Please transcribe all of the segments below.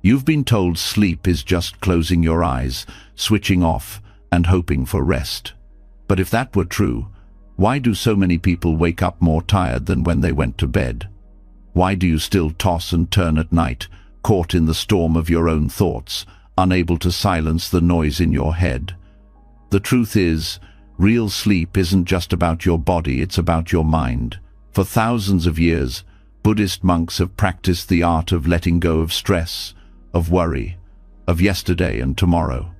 You've been told sleep is just closing your eyes, switching off, and hoping for rest. But if that were true, why do so many people wake up more tired than when they went to bed? Why do you still toss and turn at night, caught in the storm of your own thoughts, unable to silence the noise in your head? The truth is, real sleep isn't just about your body, it's about your mind. For thousands of years, Buddhist monks have practiced the art of letting go of stress, of worry, of yesterday and tomorrow.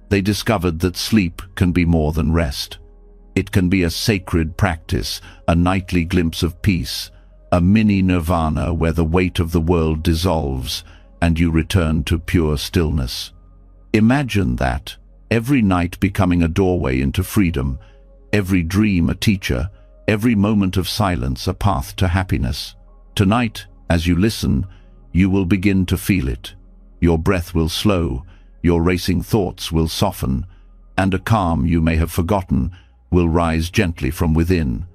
They discovered that sleep can be more than rest. It can be a sacred practice, a nightly glimpse of peace, a mini nirvana where the weight of the world dissolves and you return to pure stillness. Imagine that, every night becoming a doorway into freedom, every dream a teacher, every moment of silence a path to happiness. Tonight, as you listen, you will begin to feel it. Your breath will slow, your racing thoughts will soften, and a calm you may have forgotten will rise gently from within.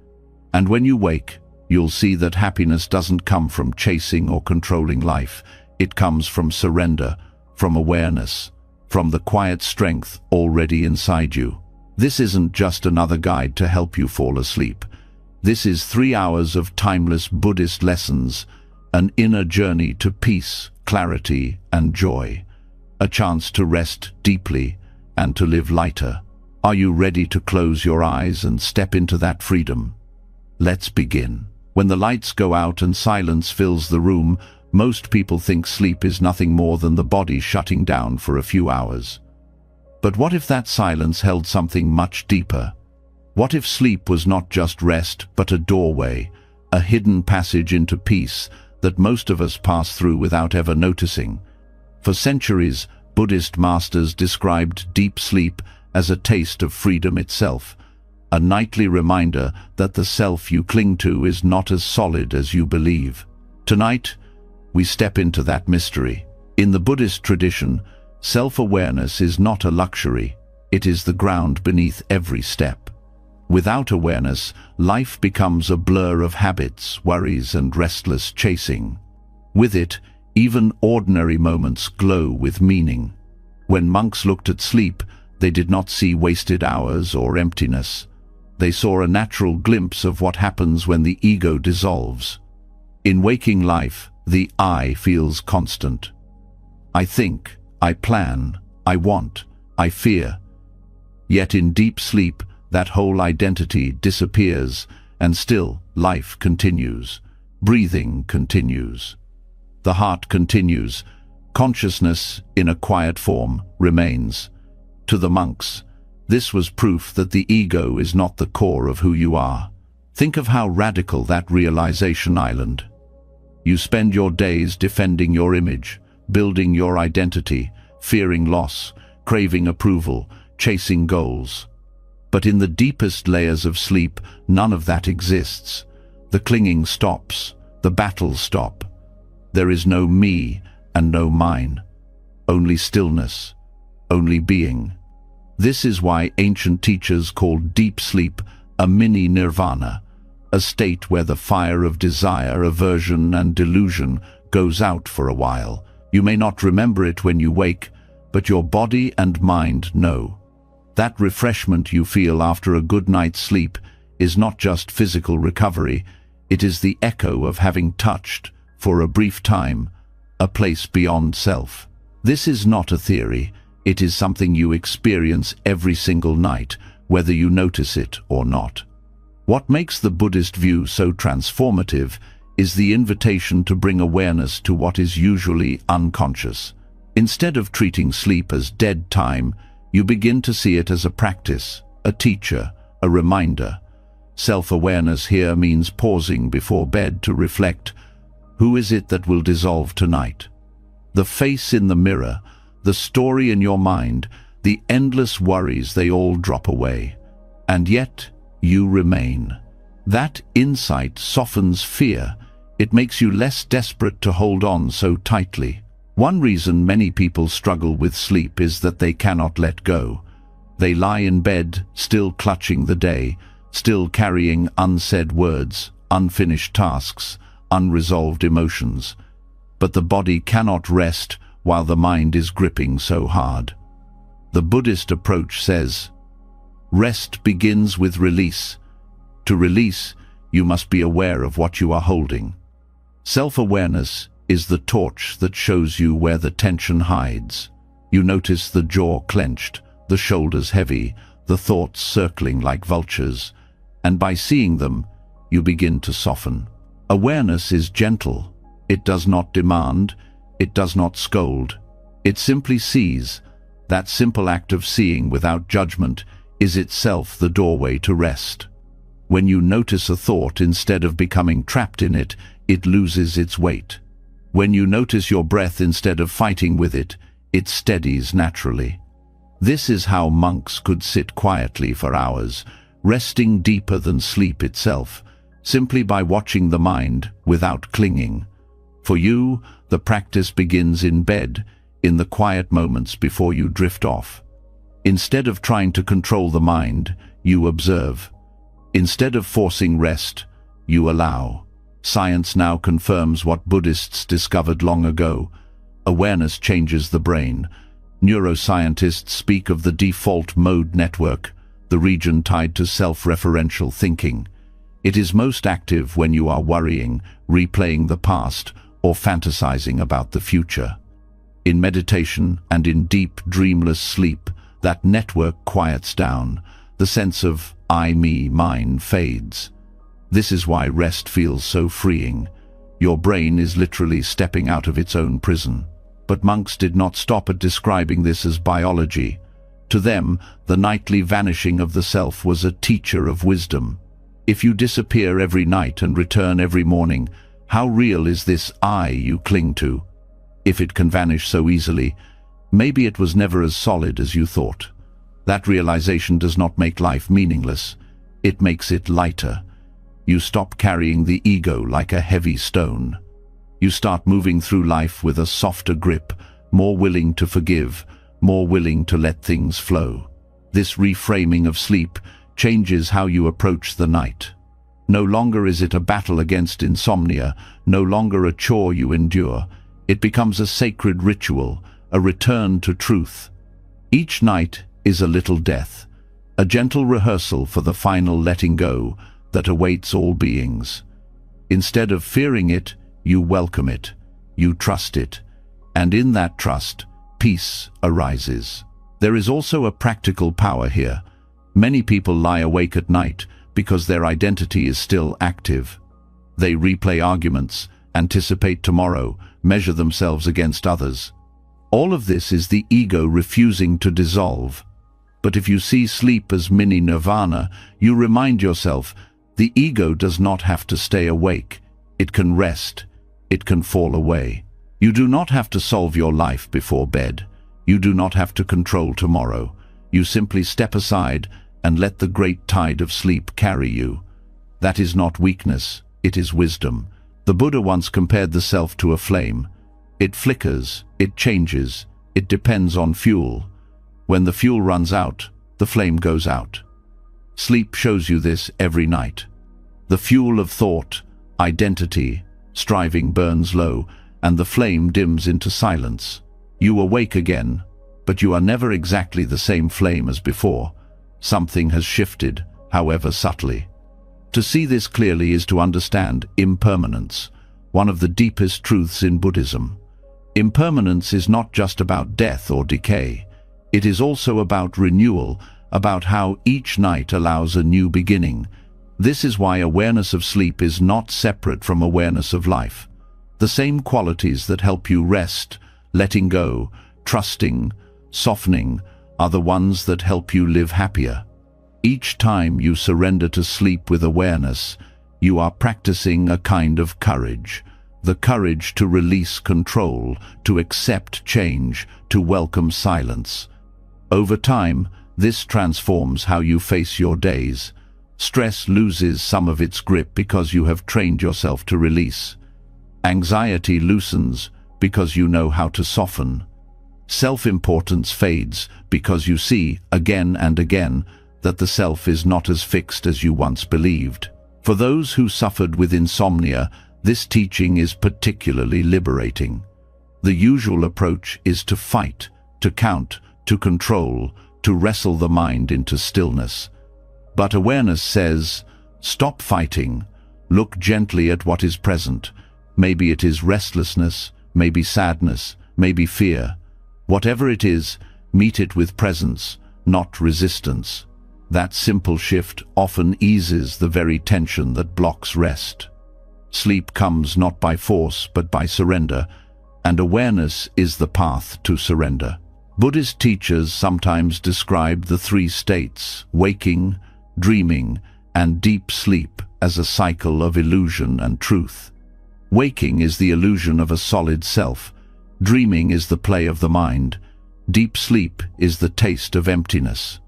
And when you wake, you'll see that happiness doesn't come from chasing or controlling life. It comes from surrender, from awareness, from the quiet strength already inside you. This isn't just another guide to help you fall asleep. This is 3 hours of timeless Buddhist lessons, an inner journey to peace, clarity, and joy. A chance to rest deeply and to live lighter. Are you ready to close your eyes and step into that freedom? Let's begin. When the lights go out and silence fills the room, most people think sleep is nothing more than the body shutting down for a few hours. But what if that silence held something much deeper? What if sleep was not just rest, but a doorway, a hidden passage into peace that most of us pass through without ever noticing? For centuries, Buddhist masters described deep sleep as a taste of freedom itself, a nightly reminder that the self you cling to is not as solid as you believe. Tonight, we step into that mystery. In the Buddhist tradition, self-awareness is not a luxury, it is the ground beneath every step. Without awareness, life becomes a blur of habits, worries, and restless chasing. With it, even ordinary moments glow with meaning. When monks looked at sleep, they did not see wasted hours or emptiness. They saw a natural glimpse of what happens when the ego dissolves. In waking life, the I feels constant. I think, I plan, I want, I fear. Yet in deep sleep, that whole identity disappears, and still life continues. Breathing continues. The heart continues. Consciousness, in a quiet form, remains. To the monks, this was proof that the ego is not the core of who you are. Think of how radical that realization island. You spend your days defending your image, building your identity, fearing loss, craving approval, chasing goals. But in the deepest layers of sleep, none of that exists. The clinging stops, the battles stop. There is no me and no mine. Only stillness, only being. This is why ancient teachers called deep sleep a mini nirvana, a state where the fire of desire, aversion, and delusion goes out for a while. You may not remember it when you wake, but your body and mind know. That refreshment you feel after a good night's sleep is not just physical recovery, it is the echo of having touched, for a brief time, a place beyond self. This is not a theory, it is something you experience every single night, whether you notice it or not. What makes the Buddhist view so transformative is the invitation to bring awareness to what is usually unconscious. Instead of treating sleep as dead time, you begin to see it as a practice, a teacher, a reminder. Self-awareness here means pausing before bed to reflect, who is it that will dissolve tonight? The face in the mirror, the story in your mind, the endless worries, they all drop away. And yet, you remain. That insight softens fear. It makes you less desperate to hold on so tightly. One reason many people struggle with sleep is that they cannot let go. They lie in bed, still clutching the day, still carrying unsaid words, unfinished tasks, unresolved emotions. But the body cannot rest while the mind is gripping so hard. The Buddhist approach says, rest begins with release. To release, you must be aware of what you are holding. Self-awareness is the torch that shows you where the tension hides. You notice the jaw clenched, the shoulders heavy, the thoughts circling like vultures, and by seeing them, you begin to soften. Awareness is gentle. It does not demand, it does not scold. It simply sees. That simple act of seeing without judgment is itself the doorway to rest. When you notice a thought instead of becoming trapped in it, it loses its weight. When you notice your breath instead of fighting with it, it steadies naturally. This is how monks could sit quietly for hours, resting deeper than sleep itself, simply by watching the mind without clinging. For you, the practice begins in bed, in the quiet moments before you drift off. Instead of trying to control the mind, you observe. Instead of forcing rest, you allow. Science now confirms what Buddhists discovered long ago. Awareness changes the brain. Neuroscientists speak of the default mode network, the region tied to self-referential thinking. It is most active when you are worrying, replaying the past, or fantasizing about the future. In meditation and in deep, dreamless sleep, that network quiets down. The sense of I, me, mine fades. This is why rest feels so freeing. Your brain is literally stepping out of its own prison. But monks did not stop at describing this as biology. To them, the nightly vanishing of the self was a teacher of wisdom. If you disappear every night and return every morning, how real is this I you cling to? If it can vanish so easily, maybe it was never as solid as you thought. That realization does not make life meaningless. It makes it lighter. You stop carrying the ego like a heavy stone. You start moving through life with a softer grip, more willing to forgive, more willing to let things flow. This reframing of sleep changes how you approach the night. No longer is it a battle against insomnia, no longer a chore you endure. It becomes a sacred ritual, a return to truth. Each night is a little death, a gentle rehearsal for the final letting go that awaits all beings. Instead of fearing it, you welcome it, you trust it, and in that trust, peace arises. There is also a practical power here. Many people lie awake at night because their identity is still active. They replay arguments, anticipate tomorrow, measure themselves against others. All of this is the ego refusing to dissolve. But if you see sleep as mini nirvana, you remind yourself, the ego does not have to stay awake. It can rest. It can fall away. You do not have to solve your life before bed. You do not have to control tomorrow. You simply step aside and let the great tide of sleep carry you. That is not weakness, it is wisdom. The Buddha once compared the self to a flame. It flickers, it changes, it depends on fuel. When the fuel runs out, the flame goes out. Sleep shows you this every night. The fuel of thought, identity, striving burns low, and the flame dims into silence. You awake again, but you are never exactly the same flame as before. Something has shifted, however subtly. To see this clearly is to understand impermanence, one of the deepest truths in Buddhism. Impermanence is not just about death or decay. It is also about renewal, about how each night allows a new beginning. This is why awareness of sleep is not separate from awareness of life. The same qualities that help you rest, letting go, trusting, softening, are the ones that help you live happier. Each time you surrender to sleep with awareness, you are practicing a kind of courage. The courage to release control, to accept change, to welcome silence. Over time, this transforms how you face your days. Stress loses some of its grip because you have trained yourself to release. Anxiety loosens because you know how to soften. Self-importance fades because you see, again and again, that the self is not as fixed as you once believed. For those who suffered with insomnia, this teaching is particularly liberating. The usual approach is to fight, to count, to control, to wrestle the mind into stillness. But awareness says, stop fighting, look gently at what is present. Maybe it is restlessness, maybe sadness, maybe fear. Whatever it is, meet it with presence, not resistance. That simple shift often eases the very tension that blocks rest. Sleep comes not by force but by surrender, and awareness is the path to surrender. Buddhist teachers sometimes describe the three states, waking, dreaming, and deep sleep, as a cycle of illusion and truth. Waking is the illusion of a solid self. Dreaming is the play of the mind. Deep sleep is the taste of emptiness.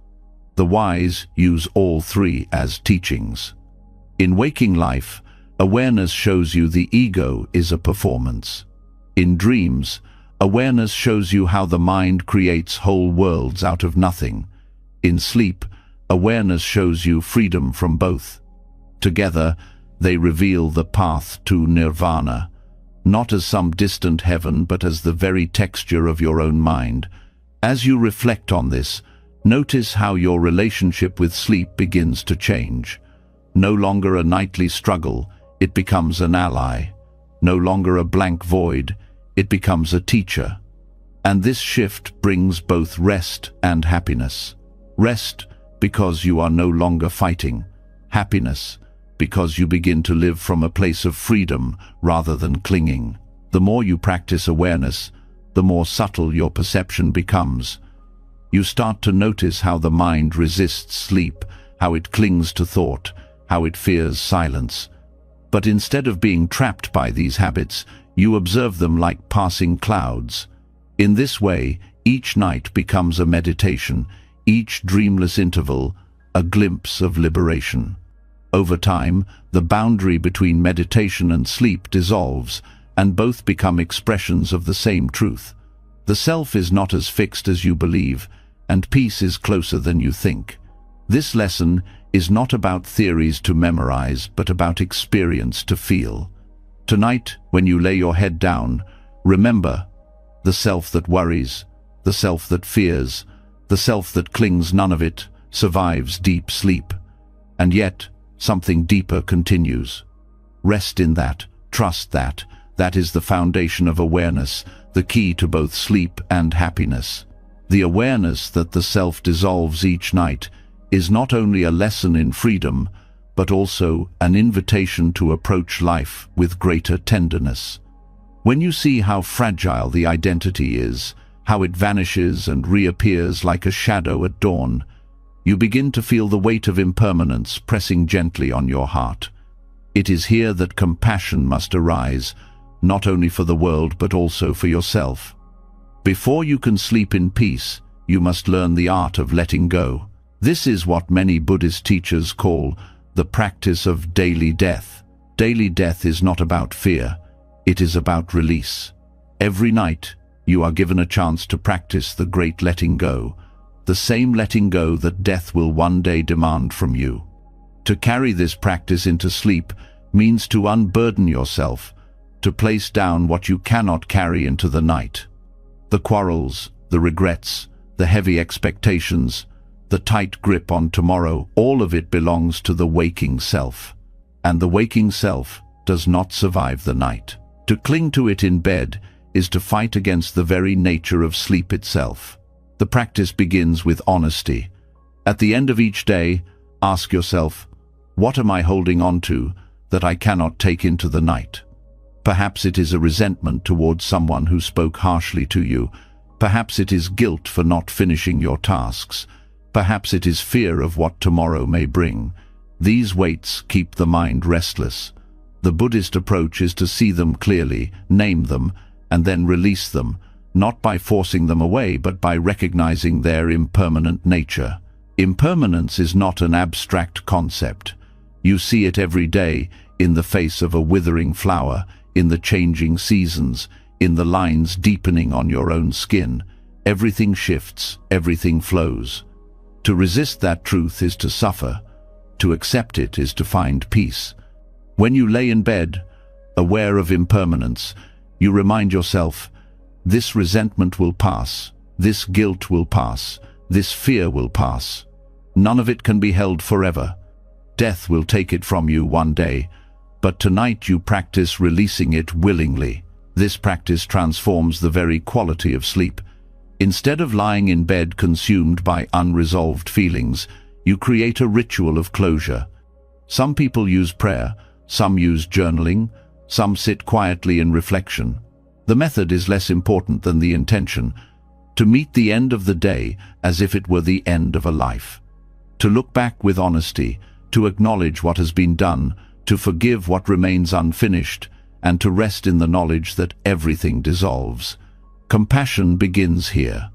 The wise use all three as teachings. In waking life, awareness shows you the ego is a performance. In dreams, awareness shows you how the mind creates whole worlds out of nothing. In sleep, awareness shows you freedom from both. Together, they reveal the path to nirvana, not as some distant heaven but as the very texture of your own mind. As you reflect on this, notice how your relationship with sleep begins to change. No longer a nightly struggle, it becomes an ally. No longer a blank void, it becomes a teacher. And this shift brings both rest and happiness. Rest because you are no longer fighting. Happiness because you begin to live from a place of freedom rather than clinging. The more you practice awareness, the more subtle your perception becomes. You start to notice how the mind resists sleep, how it clings to thought, how it fears silence. But instead of being trapped by these habits, you observe them like passing clouds. In this way, each night becomes a meditation, each dreamless interval a glimpse of liberation. Over time, the boundary between meditation and sleep dissolves, and both become expressions of the same truth. The self is not as fixed as you believe, and peace is closer than you think. This lesson is not about theories to memorize, but about experience to feel. Tonight, when you lay your head down, remember the self that worries, the self that fears, the self that clings, none of it survives deep sleep. And yet, something deeper continues. Rest in that, trust that. That is the foundation of awareness, the key to both sleep and happiness. The awareness that the self dissolves each night is not only a lesson in freedom, but also an invitation to approach life with greater tenderness. When you see how fragile the identity is, how it vanishes and reappears like a shadow at dawn, you begin to feel the weight of impermanence pressing gently on your heart. It is here that compassion must arise, not only for the world but also for yourself. Before you can sleep in peace, you must learn the art of letting go. This is what many Buddhist teachers call the practice of daily death. Daily death is not about fear, it is about release. Every night, you are given a chance to practice the great letting go, the same letting go that death will one day demand from you. To carry this practice into sleep means to unburden yourself, to place down what you cannot carry into the night. The quarrels, the regrets, the heavy expectations, the tight grip on tomorrow, all of it belongs to the waking self. And the waking self does not survive the night. To cling to it in bed is to fight against the very nature of sleep itself. The practice begins with honesty. At the end of each day, ask yourself, what am I holding on to that I cannot take into the night? Perhaps it is a resentment towards someone who spoke harshly to you. Perhaps it is guilt for not finishing your tasks. Perhaps it is fear of what tomorrow may bring. These weights keep the mind restless. The Buddhist approach is to see them clearly, name them, and then release them, not by forcing them away, but by recognizing their impermanent nature. Impermanence is not an abstract concept. You see it every day, in the face of a withering flower, in the changing seasons, in the lines deepening on your own skin. Everything shifts, everything flows. To resist that truth is to suffer. To accept it is to find peace. When you lay in bed, aware of impermanence, you remind yourself, This resentment will pass. This guilt will pass. This fear will pass. None of it can be held forever. Death will take it from you one day, but tonight you practice releasing it willingly. This practice transforms the very quality of sleep. Instead of lying in bed consumed by unresolved feelings, you create a ritual of closure. Some people use prayer, some use journaling, some sit quietly in reflection. The method is less important than the intention: to meet the end of the day as if it were the end of a life. To look back with honesty, to acknowledge what has been done, to forgive what remains unfinished, and to rest in the knowledge that everything dissolves. Compassion begins here.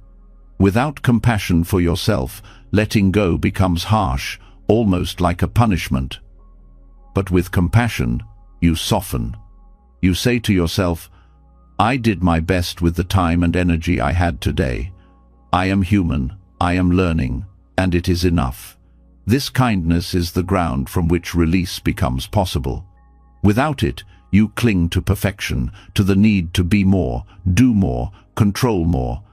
Without compassion for yourself, letting go becomes harsh, almost like a punishment. But with compassion, you soften. You say to yourself, "I did my best with the time and energy I had today. I am human, I am learning, and it is enough." This kindness is the ground from which release becomes possible. Without it, you cling to perfection, to the need to be more, do more, control more.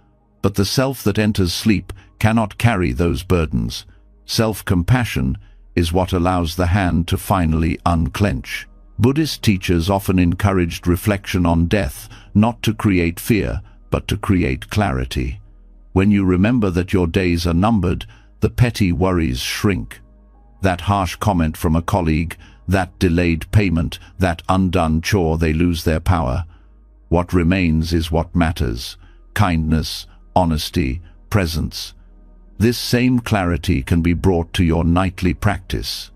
But the self that enters sleep cannot carry those burdens. Self-compassion is what allows the hand to finally unclench. Buddhist teachers often encouraged reflection on death, not to create fear, but to create clarity. When you remember that your days are numbered, the petty worries shrink. That harsh comment from a colleague, that delayed payment, that undone chore, they lose their power. What remains is what matters: kindness, honesty, presence. This same clarity can be brought to your nightly practice.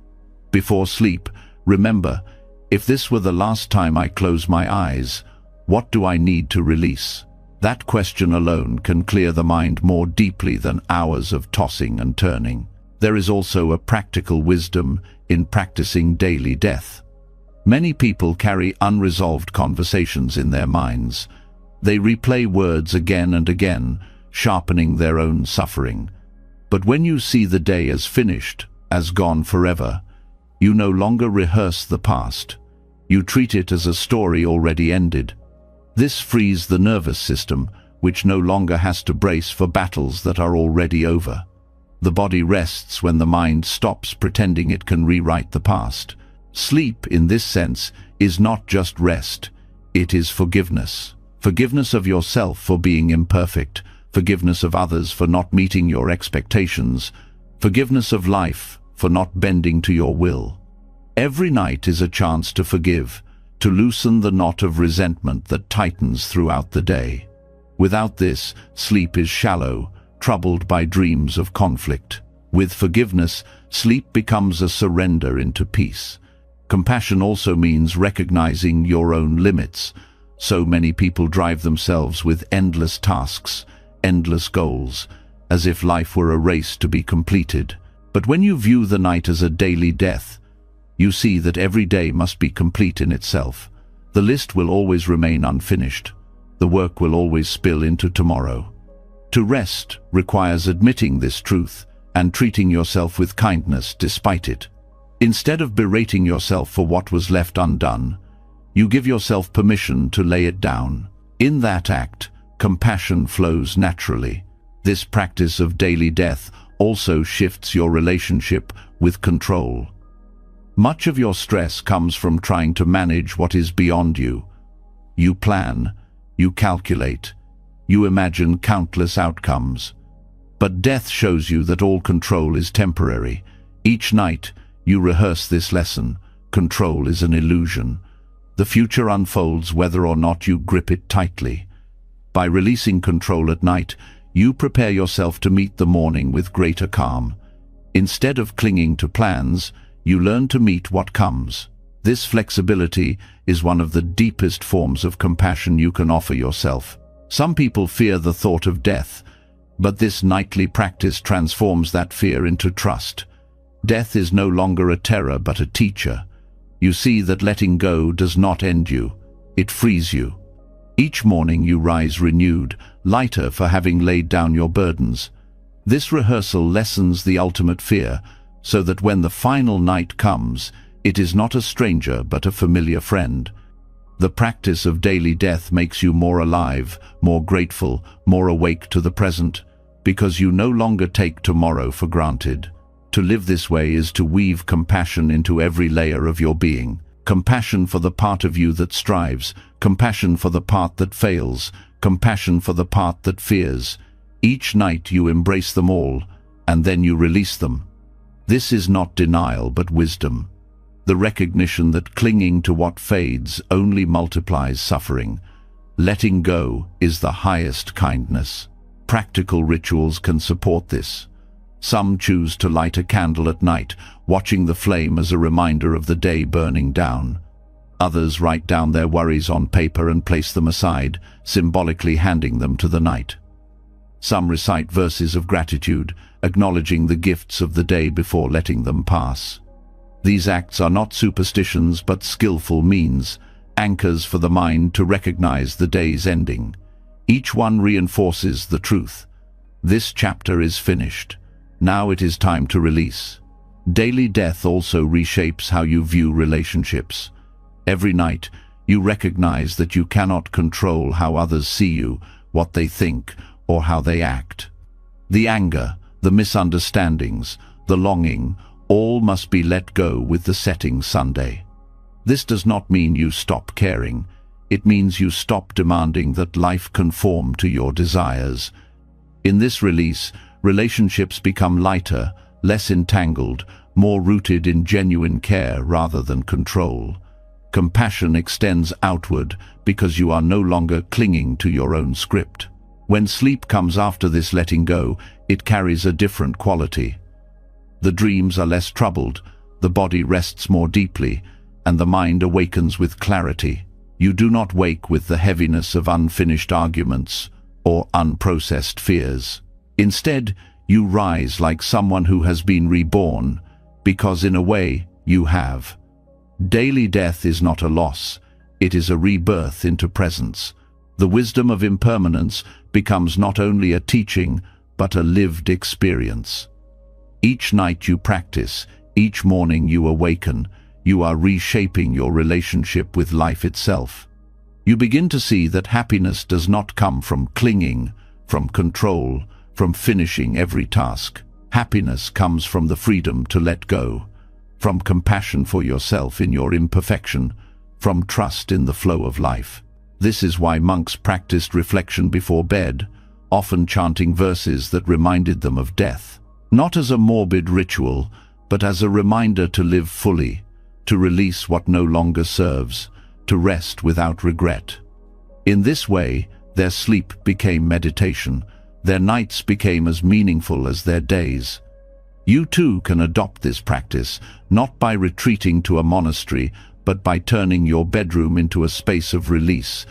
Before sleep, remember, if this were the last time I close my eyes, what do I need to release? That question alone can clear the mind more deeply than hours of tossing and turning. There is also a practical wisdom in practicing daily death. Many people carry unresolved conversations in their minds. They replay words again and again, sharpening their own suffering. But when you see the day as finished, as gone forever, you no longer rehearse the past. You treat it as a story already ended. This frees the nervous system, which no longer has to brace for battles that are already over. The body rests when the mind stops pretending it can rewrite the past. Sleep, in this sense, is not just rest. It is forgiveness. Forgiveness of yourself for being imperfect, forgiveness of others for not meeting your expectations, forgiveness of life for not bending to your will. Every night is a chance to forgive, to loosen the knot of resentment that tightens throughout the day. Without this, sleep is shallow, troubled by dreams of conflict. With forgiveness, sleep becomes a surrender into peace. Compassion also means recognizing your own limits. So many people drive themselves with endless tasks, endless goals, as if life were a race to be completed. But when you view the night as a daily death, you see that every day must be complete in itself. The list will always remain unfinished. The work will always spill into tomorrow. To rest requires admitting this truth and treating yourself with kindness despite it. Instead of berating yourself for what was left undone, you give yourself permission to lay it down. In that act, compassion flows naturally. This practice of daily death also shifts your relationship with control. Much of your stress comes from trying to manage what is beyond you. You plan, you calculate, you imagine countless outcomes. But death shows you that all control is temporary. Each night, you rehearse this lesson: control is an illusion. The future unfolds whether or not you grip it tightly. By releasing control at night, you prepare yourself to meet the morning with greater calm. Instead of clinging to plans, you learn to meet what comes. This flexibility is one of the deepest forms of compassion you can offer yourself. Some people fear the thought of death, but this nightly practice transforms that fear into trust. Death is no longer a terror but a teacher. You see that letting go does not end you, it frees you. Each morning you rise renewed, lighter for having laid down your burdens. This rehearsal lessens the ultimate fear, so that when the final night comes, it is not a stranger but a familiar friend. The practice of daily death makes you more alive, more grateful, more awake to the present, because you no longer take tomorrow for granted. To live this way is to weave compassion into every layer of your being. Compassion for the part of you that strives, compassion for the part that fails, compassion for the part that fears. Each night you embrace them all, and then you release them. This is not denial but wisdom. The recognition that clinging to what fades only multiplies suffering. Letting go is the highest kindness. Practical rituals can support this. Some choose to light a candle at night, watching the flame as a reminder of the day burning down. Others write down their worries on paper and place them aside, symbolically handing them to the night. Some recite verses of gratitude, acknowledging the gifts of the day before letting them pass. These acts are not superstitions but skillful means, anchors for the mind to recognize the day's ending. Each one reinforces the truth. This chapter is finished. Now it is time to release. Daily death also reshapes how you view relationships. Every night, you recognize that you cannot control how others see you, what they think, or how they act. The anger, the misunderstandings, the longing, all must be let go with the setting Sunday. This does not mean you stop caring. It means you stop demanding that life conform to your desires. In this release, relationships become lighter, less entangled, more rooted in genuine care rather than control. Compassion extends outward because you are no longer clinging to your own script. When sleep comes after this letting go, it carries a different quality. The dreams are less troubled, the body rests more deeply, and the mind awakens with clarity. You do not wake with the heaviness of unfinished arguments or unprocessed fears. Instead, you rise like someone who has been reborn, because in a way, you have. Daily death is not a loss, it is a rebirth into presence. The wisdom of impermanence becomes not only a teaching, but a lived experience. Each night you practice, each morning you awaken, you are reshaping your relationship with life itself. You begin to see that happiness does not come from clinging, from control, from finishing every task. Happiness comes from the freedom to let go, from compassion for yourself in your imperfection, from trust in the flow of life. This is why monks practiced reflection before bed, often chanting verses that reminded them of death. Not as a morbid ritual, but as a reminder to live fully, to release what no longer serves, to rest without regret. In this way, their sleep became meditation, their nights became as meaningful as their days. You too can adopt this practice, not by retreating to a monastery, but by turning your bedroom into a space of release,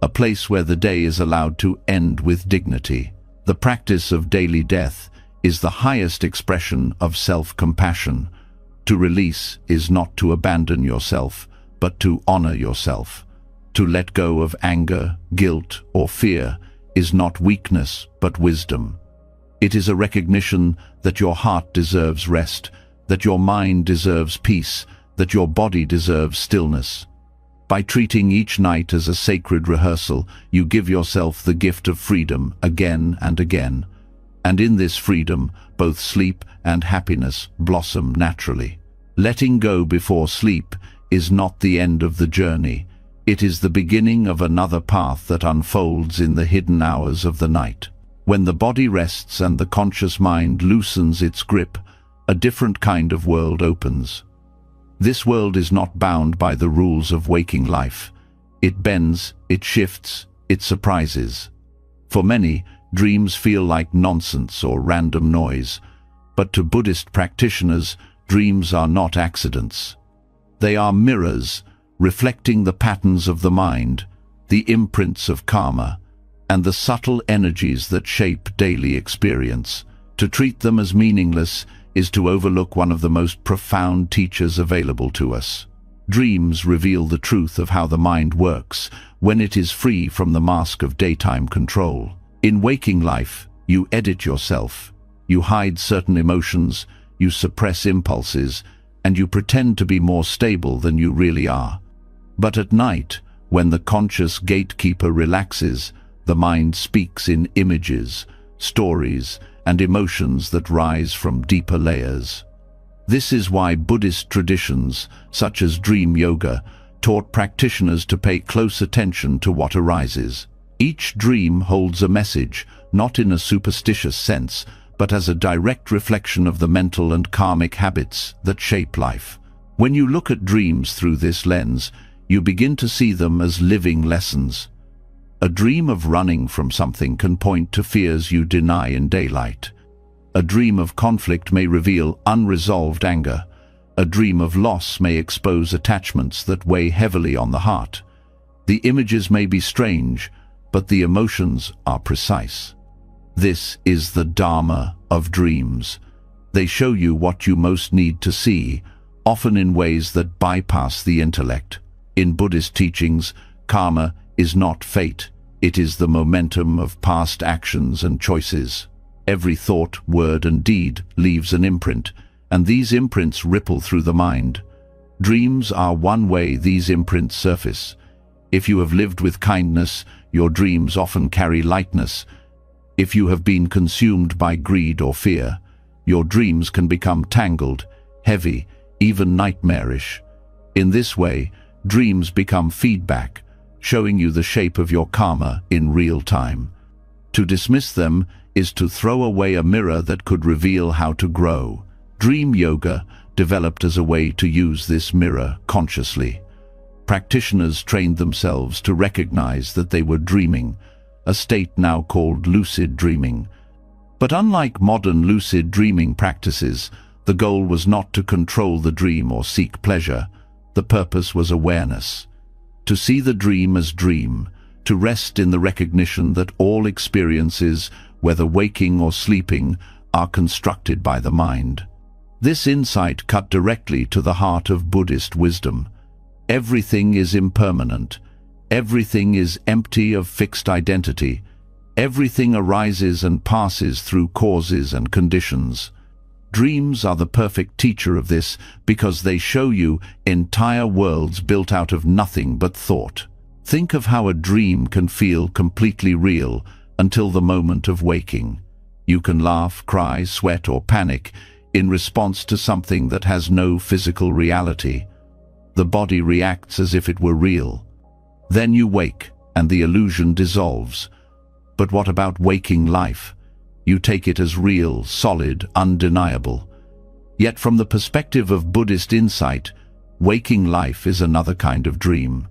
a place where the day is allowed to end with dignity. The practice of daily death is the highest expression of self-compassion. To release is not to abandon yourself, but to honor yourself. To let go of anger, guilt, or fear is not weakness, but wisdom. It is a recognition that your heart deserves rest, that your mind deserves peace, that your body deserves stillness. By treating each night as a sacred rehearsal, you give yourself the gift of freedom again and again. And in this freedom, both sleep and happiness blossom naturally. Letting go before sleep is not the end of the journey. It is the beginning of another path that unfolds in the hidden hours of the night. When the body rests and the conscious mind loosens its grip, a different kind of world opens. This world is not bound by the rules of waking life. It bends, it shifts, it surprises. For many, dreams feel like nonsense or random noise, but to Buddhist practitioners, dreams are not accidents. They are mirrors, reflecting the patterns of the mind, the imprints of karma, and the subtle energies that shape daily experience. To treat them as meaningless is to overlook one of the most profound teachers available to us. Dreams reveal the truth of how the mind works when it is free from the mask of daytime control. In waking life, you edit yourself. You hide certain emotions, you suppress impulses, and you pretend to be more stable than you really are. But at night, When the conscious gatekeeper relaxes, the mind speaks in images, stories, and emotions that rise from deeper layers. This is why Buddhist traditions, such as dream yoga, taught practitioners to pay close attention to what arises. Each dream holds a message, not in a superstitious sense, but as a direct reflection of the mental and karmic habits that shape life. When you look at dreams through this lens, you begin to see them as living lessons. A dream of running from something can point to fears you deny in daylight. A dream of conflict may reveal unresolved anger. A dream of loss may expose attachments that weigh heavily on the heart. The images may be strange, but the emotions are precise. This is the Dharma of dreams. They show you what you most need to see, often in ways that bypass the intellect. In Buddhist teachings, karma is not fate. It is the momentum of past actions and choices. Every thought, word, and deed leaves an imprint, and these imprints ripple through the mind. Dreams are one way these imprints surface. If you have lived with kindness, your dreams often carry lightness. If you have been consumed by greed or fear, your dreams can become tangled, heavy, even nightmarish. In this way, dreams become feedback, showing you the shape of your karma in real time. To dismiss them is to throw away a mirror that could reveal how to grow. Dream yoga developed as a way to use this mirror consciously. Practitioners trained themselves to recognize that they were dreaming, a state now called lucid dreaming. But unlike modern lucid dreaming practices, the goal was not to control the dream or seek pleasure. The purpose was awareness. To see the dream as dream, to rest in the recognition that all experiences, whether waking or sleeping, are constructed by the mind. This insight cut directly to the heart of Buddhist wisdom. Everything is impermanent. Everything is empty of fixed identity. Everything arises and passes through causes and conditions. Dreams are the perfect teacher of this because they show you entire worlds built out of nothing but thought. Think of how a dream can feel completely real until the moment of waking. You can laugh, cry, sweat, or panic in response to something that has no physical reality. The body reacts as if it were real. Then you wake, and the illusion dissolves. But what about waking life? You take it as real, solid, undeniable. Yet from the perspective of Buddhist insight, waking life is another kind of dream.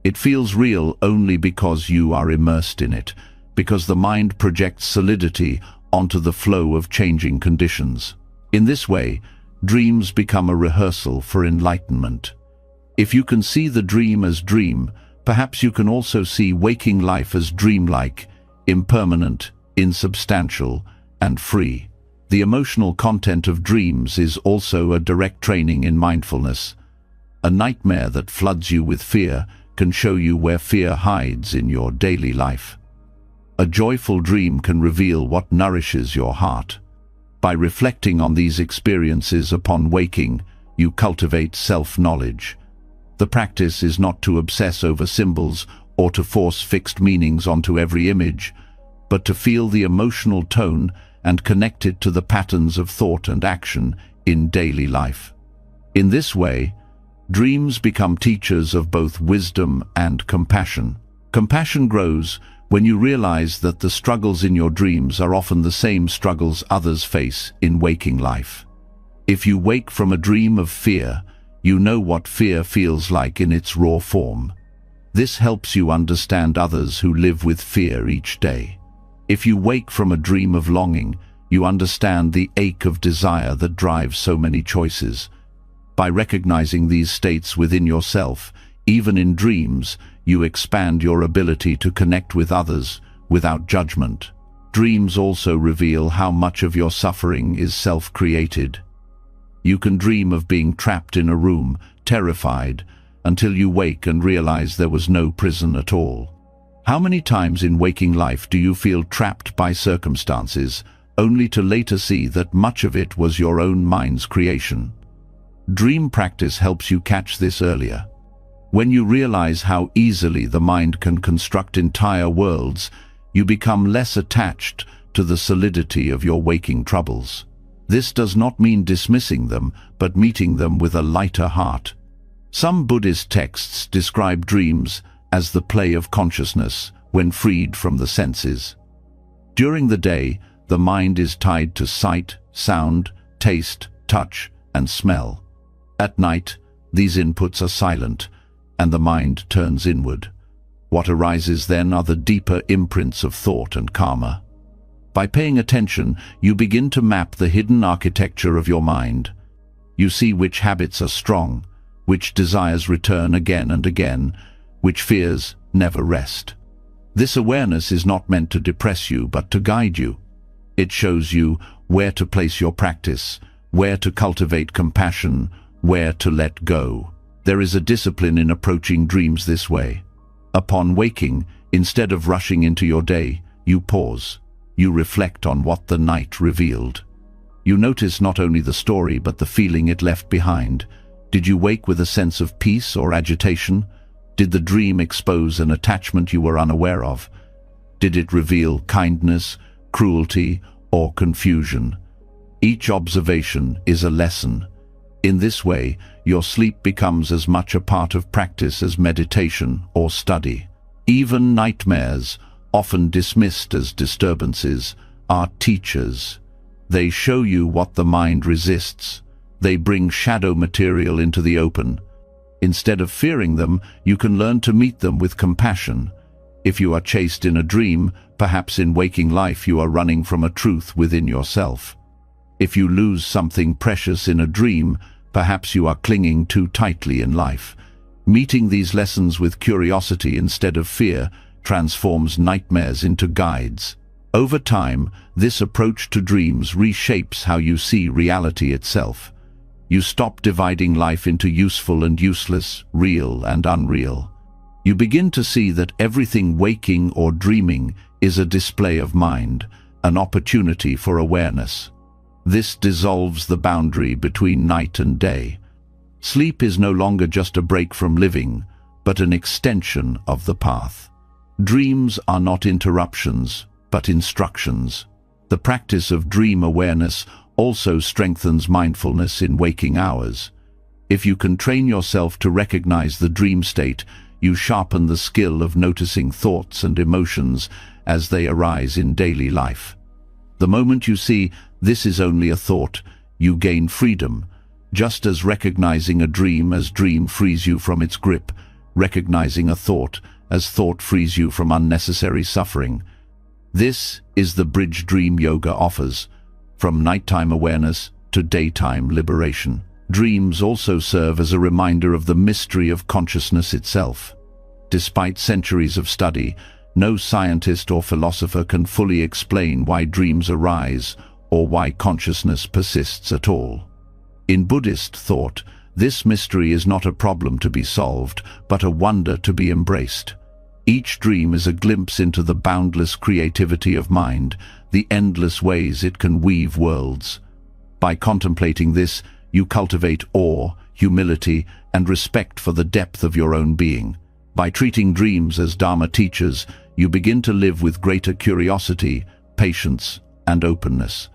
It feels real only because you are immersed in it, because the mind projects solidity onto the flow of changing conditions. In this way, dreams become a rehearsal for enlightenment. If you can see the dream as dream, perhaps you can also see waking life as dreamlike, impermanent, insubstantial, and free. The emotional content of dreams is also a direct training in mindfulness. A nightmare that floods you with fear can show you where fear hides in your daily life. A joyful dream can reveal what nourishes your heart. By reflecting on these experiences upon waking, you cultivate self-knowledge. The practice is not to obsess over symbols or to force fixed meanings onto every image, but to feel the emotional tone and connect it to the patterns of thought and action in daily life. In this way, dreams become teachers of both wisdom and compassion. Compassion grows when you realize that the struggles in your dreams are often the same struggles others face in waking life. If you wake from a dream of fear, you know what fear feels like in its raw form. This helps you understand others who live with fear each day. If you wake from a dream of longing, you understand the ache of desire that drives so many choices. By recognizing these states within yourself, even in dreams, you expand your ability to connect with others without judgment. Dreams also reveal how much of your suffering is self-created. You can dream of being trapped in a room, terrified, until you wake and realize there was no prison at all. How many times in waking life do you feel trapped by circumstances, only to later see that much of it was your own mind's creation? Dream practice helps you catch this earlier. When you realize how easily the mind can construct entire worlds, you become less attached to the solidity of your waking troubles. This does not mean dismissing them, but meeting them with a lighter heart. Some Buddhist texts describe dreams as the play of consciousness when freed from the senses. During the day, the mind is tied to sight, sound, taste, touch, and smell. At night, these inputs are silent, and the mind turns inward. What arises then are the deeper imprints of thought and karma. By paying attention, you begin to map the hidden architecture of your mind. You see which habits are strong, which desires return again and again, which fears never rest. This awareness is not meant to depress you, but to guide you. It shows you where to place your practice, where to cultivate compassion, where to let go. There is a discipline in approaching dreams this way. Upon waking, instead of rushing into your day, you pause. You reflect on what the night revealed. You notice not only the story, but the feeling it left behind. Did you wake with a sense of peace or agitation? Did the dream expose an attachment you were unaware of? Did it reveal kindness, cruelty, or confusion? Each observation is a lesson. In this way, your sleep becomes as much a part of practice as meditation or study. Even nightmares, often dismissed as disturbances, are teachers. They show you what the mind resists. They bring shadow material into the open. Instead of fearing them, you can learn to meet them with compassion. If you are chased in a dream, perhaps in waking life you are running from a truth within yourself. If you lose something precious in a dream, perhaps you are clinging too tightly in life. Meeting these lessons with curiosity instead of fear transforms nightmares into guides. Over time, this approach to dreams reshapes how you see reality itself. You stop dividing life into useful and useless, real and unreal. You begin to see that everything waking or dreaming is a display of mind, an opportunity for awareness. This dissolves the boundary between night and day. Sleep is no longer just a break from living, but an extension of the path. Dreams are not interruptions, but instructions. The practice of dream awareness also strengthens mindfulness in waking hours. If you can train yourself to recognize the dream state, you sharpen the skill of noticing thoughts and emotions as they arise in daily life. The moment you see this is only a thought, you gain freedom. Just as recognizing a dream as dream frees you from its grip, recognizing a thought as thought frees you from unnecessary suffering. This is the bridge dream yoga offers, from nighttime awareness to daytime liberation. Dreams also serve as a reminder of the mystery of consciousness itself. Despite centuries of study, no scientist or philosopher can fully explain why dreams arise or why consciousness persists at all. In Buddhist thought, this mystery is not a problem to be solved, but a wonder to be embraced. Each dream is a glimpse into the boundless creativity of mind, the endless ways it can weave worlds. By contemplating this, you cultivate awe, humility, and respect for the depth of your own being. By treating dreams as Dharma teachers, you begin to live with greater curiosity, patience, and openness.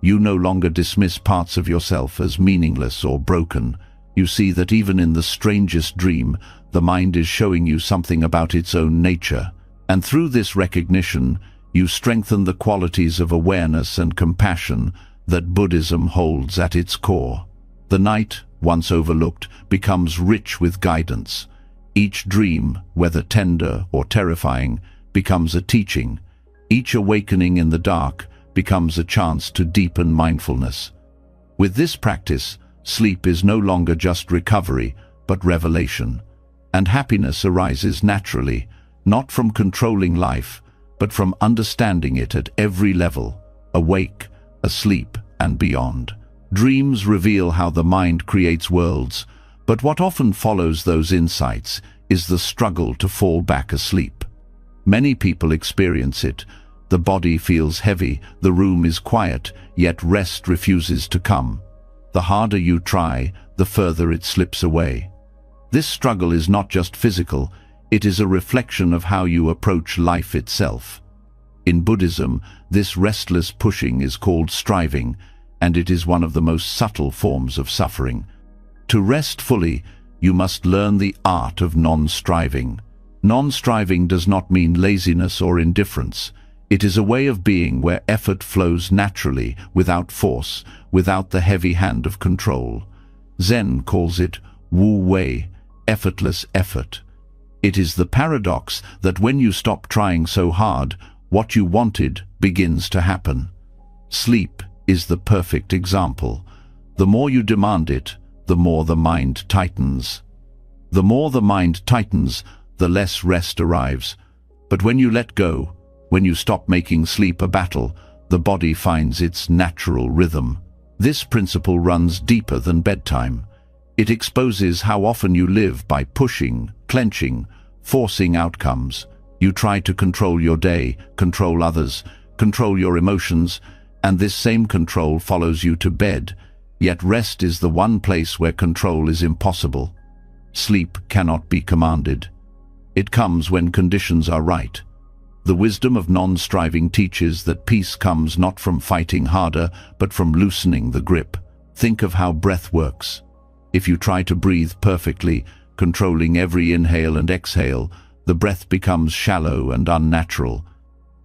You no longer dismiss parts of yourself as meaningless or broken. You see that even in the strangest dream, the mind is showing you something about its own nature. And through this recognition, you strengthen the qualities of awareness and compassion that Buddhism holds at its core. The night, once overlooked, becomes rich with guidance. Each dream, whether tender or terrifying, becomes a teaching. Each awakening in the dark becomes a chance to deepen mindfulness. With this practice, sleep is no longer just recovery, but revelation. And happiness arises naturally, not from controlling life, but from understanding it at every level, awake, asleep, and beyond. Dreams reveal how the mind creates worlds, but what often follows those insights is the struggle to fall back asleep. Many people experience it. The body feels heavy, the room is quiet, yet rest refuses to come. The harder you try, the further it slips away. This struggle is not just physical, it is a reflection of how you approach life itself. In Buddhism, this restless pushing is called striving, and it is one of the most subtle forms of suffering. To rest fully, you must learn the art of non-striving. Non-striving does not mean laziness or indifference. It is a way of being where effort flows naturally, without force, without the heavy hand of control. Zen calls it Wu Wei, effortless effort. It is the paradox that when you stop trying so hard, what you wanted begins to happen. Sleep is the perfect example. The more you demand it, the more the mind tightens. The more the mind tightens, the less rest arrives. But when you let go, when you stop making sleep a battle, the body finds its natural rhythm. This principle runs deeper than bedtime. It exposes how often you live by pushing, clenching, forcing outcomes. You try to control your day, control others, control your emotions, and this same control follows you to bed. Yet rest is the one place where control is impossible. Sleep cannot be commanded. It comes when conditions are right. The wisdom of non-striving teaches that peace comes not from fighting harder, but from loosening the grip. Think of how breath works. If you try to breathe perfectly, controlling every inhale and exhale, the breath becomes shallow and unnatural.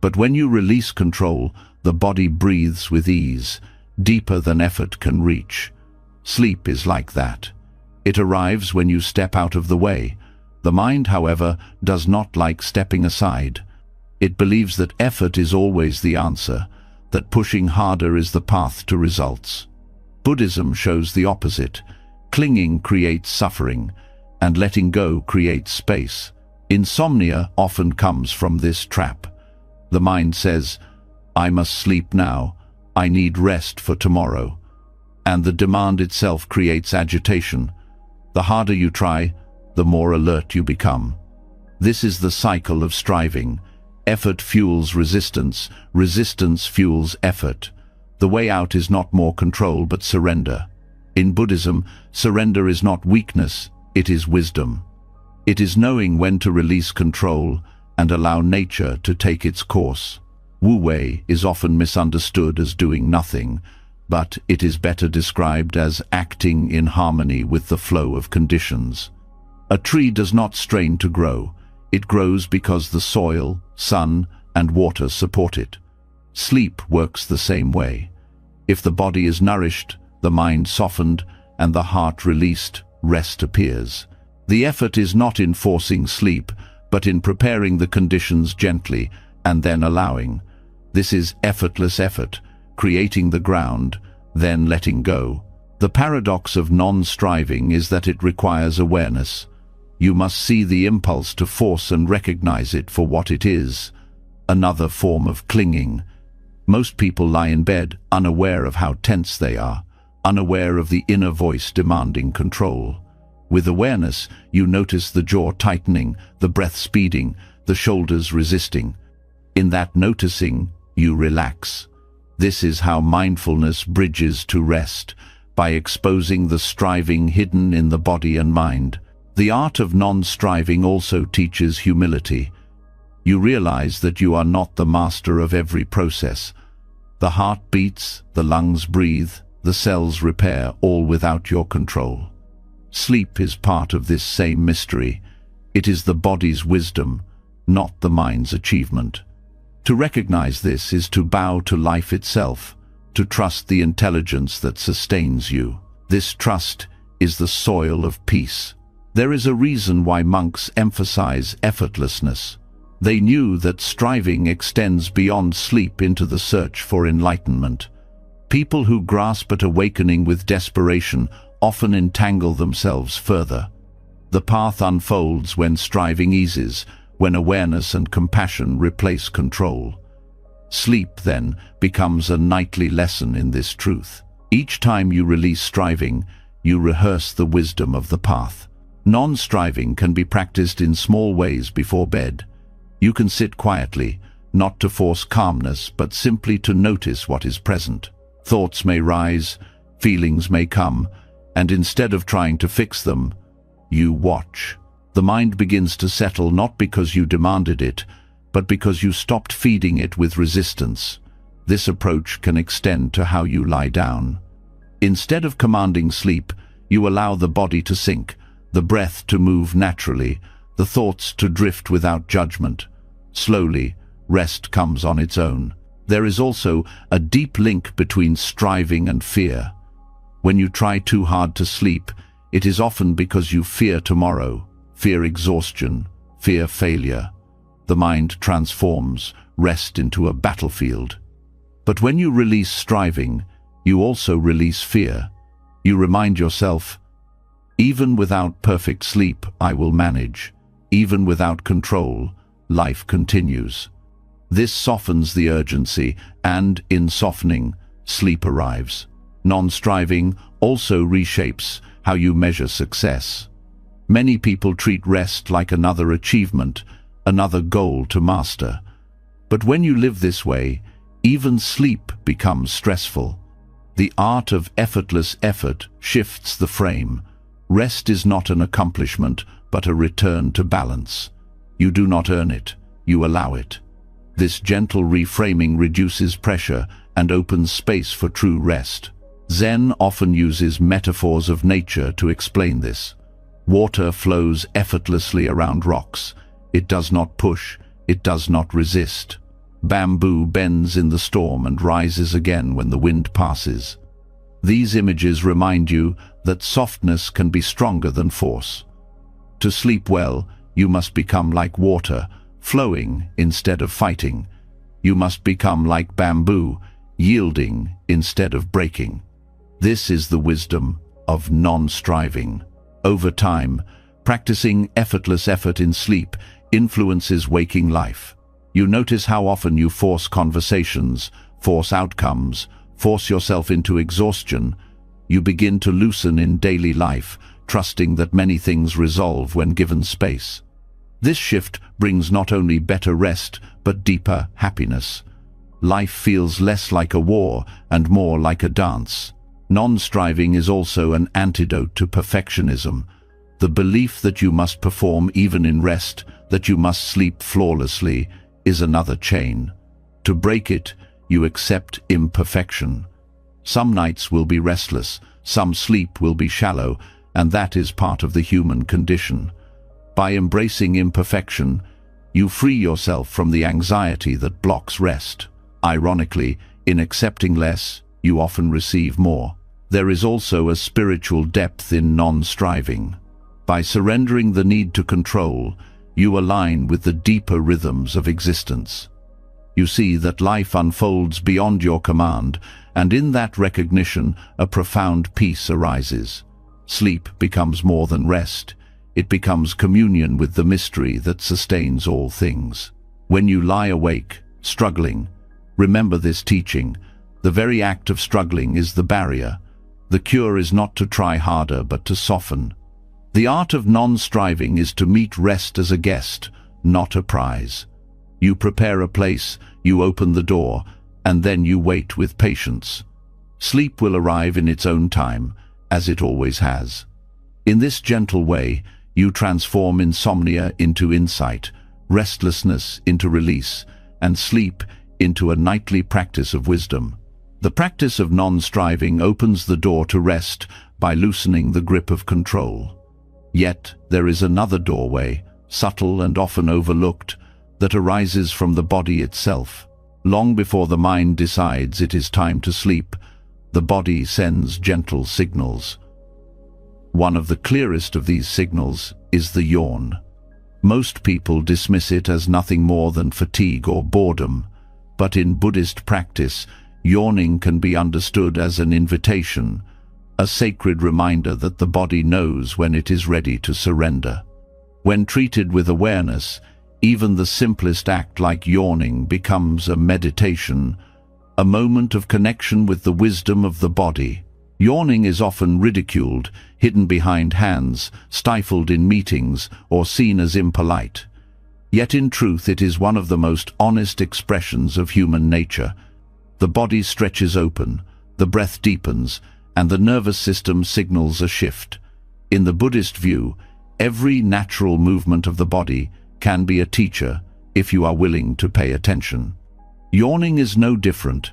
But when you release control, the body breathes with ease, deeper than effort can reach. Sleep is like that. It arrives when you step out of the way. The mind, however, does not like stepping aside. It believes that effort is always the answer, that pushing harder is the path to results. Buddhism shows the opposite. Clinging creates suffering, and letting go creates space. Insomnia often comes from this trap. The mind says, "I must sleep now, I need rest for tomorrow." And the demand itself creates agitation. The harder you try, the more alert you become. This is the cycle of striving. Effort fuels resistance, resistance fuels effort. The way out is not more control but surrender. In Buddhism, surrender is not weakness, it is wisdom. It is knowing when to release control and allow nature to take its course. Wu Wei is often misunderstood as doing nothing, but it is better described as acting in harmony with the flow of conditions. A tree does not strain to grow. It grows because the soil, sun, and water support it. Sleep works the same way. If the body is nourished, the mind softened, and the heart released, rest appears. The effort is not in forcing sleep, but in preparing the conditions gently and then allowing. This is effortless effort, creating the ground, then letting go. The paradox of non-striving is that it requires awareness. You must see the impulse to force and recognize it for what it is, another form of clinging. Most people lie in bed unaware of how tense they are, unaware of the inner voice demanding control. With awareness, you notice the jaw tightening, the breath speeding, the shoulders resisting. In that noticing, you relax. This is how mindfulness bridges to rest, by exposing the striving hidden in the body and mind. The art of non-striving also teaches humility. You realize that you are not the master of every process. The heart beats, the lungs breathe, the cells repair, all without your control. Sleep is part of this same mystery. It is the body's wisdom, not the mind's achievement. To recognize this is to bow to life itself, to trust the intelligence that sustains you. This trust is the soil of peace. There is a reason why monks emphasize effortlessness. They knew that striving extends beyond sleep into the search for enlightenment. People who grasp at awakening with desperation often entangle themselves further. The path unfolds when striving eases, when awareness and compassion replace control. Sleep, then, becomes a nightly lesson in this truth. Each time you release striving, you rehearse the wisdom of the path. Non-striving can be practiced in small ways before bed. You can sit quietly, not to force calmness, but simply to notice what is present. Thoughts may rise, feelings may come, and instead of trying to fix them, You watch. The mind begins to settle not because you demanded it, but because you stopped feeding it with resistance. This approach can extend to how you lie down. Instead of commanding sleep, you allow the body to sink, the breath to move naturally, the thoughts to drift without judgment. Slowly, rest comes on its own. There is also a deep link between striving and fear. When you try too hard to sleep, it is often because you fear tomorrow, fear exhaustion, fear failure. The mind transforms rest into a battlefield. But when you release striving, you also release fear. You remind yourself, even without perfect sleep, I will manage. Even without control, life continues. This softens the urgency, and in softening, sleep arrives. Non-striving also reshapes how you measure success. Many people treat rest like another achievement, another goal to master. But when you live this way, even sleep becomes stressful. The art of effortless effort shifts the frame. Rest is not an accomplishment, but a return to balance. You do not earn it, you allow it. This gentle reframing reduces pressure and opens space for true rest. Zen often uses metaphors of nature to explain this. Water flows effortlessly around rocks. It does not push, it does not resist. Bamboo bends in the storm and rises again when the wind passes. These images remind you that softness can be stronger than force. To sleep well, you must become like water, flowing instead of fighting. You must become like bamboo, yielding instead of breaking. This is the wisdom of non-striving. Over time, practicing effortless effort in sleep influences waking life. You notice how often you force conversations, force outcomes, force yourself into exhaustion. You begin to loosen in daily life, trusting that many things resolve when given space. This shift brings not only better rest, but deeper happiness. Life feels less like a war and more like a dance. Non-striving is also an antidote to perfectionism. The belief that you must perform even in rest, that you must sleep flawlessly, is another chain. To break it, you accept imperfection. Some nights will be restless, some sleep will be shallow, and that is part of the human condition. By embracing imperfection, you free yourself from the anxiety that blocks rest. Ironically, in accepting less, you often receive more. There is also a spiritual depth in non-striving. By surrendering the need to control, you align with the deeper rhythms of existence. You see that life unfolds beyond your command, and in that recognition, a profound peace arises. Sleep becomes more than rest. It becomes communion with the mystery that sustains all things. When you lie awake, struggling, remember this teaching. The very act of struggling is the barrier. The cure is not to try harder, but to soften. The art of non-striving is to meet rest as a guest, not a prize. You prepare a place, you open the door, and then you wait with patience. Sleep will arrive in its own time, as it always has. In this gentle way, you transform insomnia into insight, restlessness into release, and sleep into a nightly practice of wisdom. The practice of non-striving opens the door to rest by loosening the grip of control. Yet there is another doorway, subtle and often overlooked, that arises from the body itself. Long before the mind decides it is time to sleep, the body sends gentle signals. One of the clearest of these signals is the yawn. Most people dismiss it as nothing more than fatigue or boredom, but in Buddhist practice, yawning can be understood as an invitation, a sacred reminder that the body knows when it is ready to surrender. When treated with awareness, even the simplest act like yawning becomes a meditation, a moment of connection with the wisdom of the body. Yawning is often ridiculed, hidden behind hands, stifled in meetings, or seen as impolite. Yet in truth it is one of the most honest expressions of human nature. The body stretches open, the breath deepens, and the nervous system signals a shift. In the Buddhist view, Every natural movement of the body can be a teacher if you are willing to pay attention. Yawning is no different.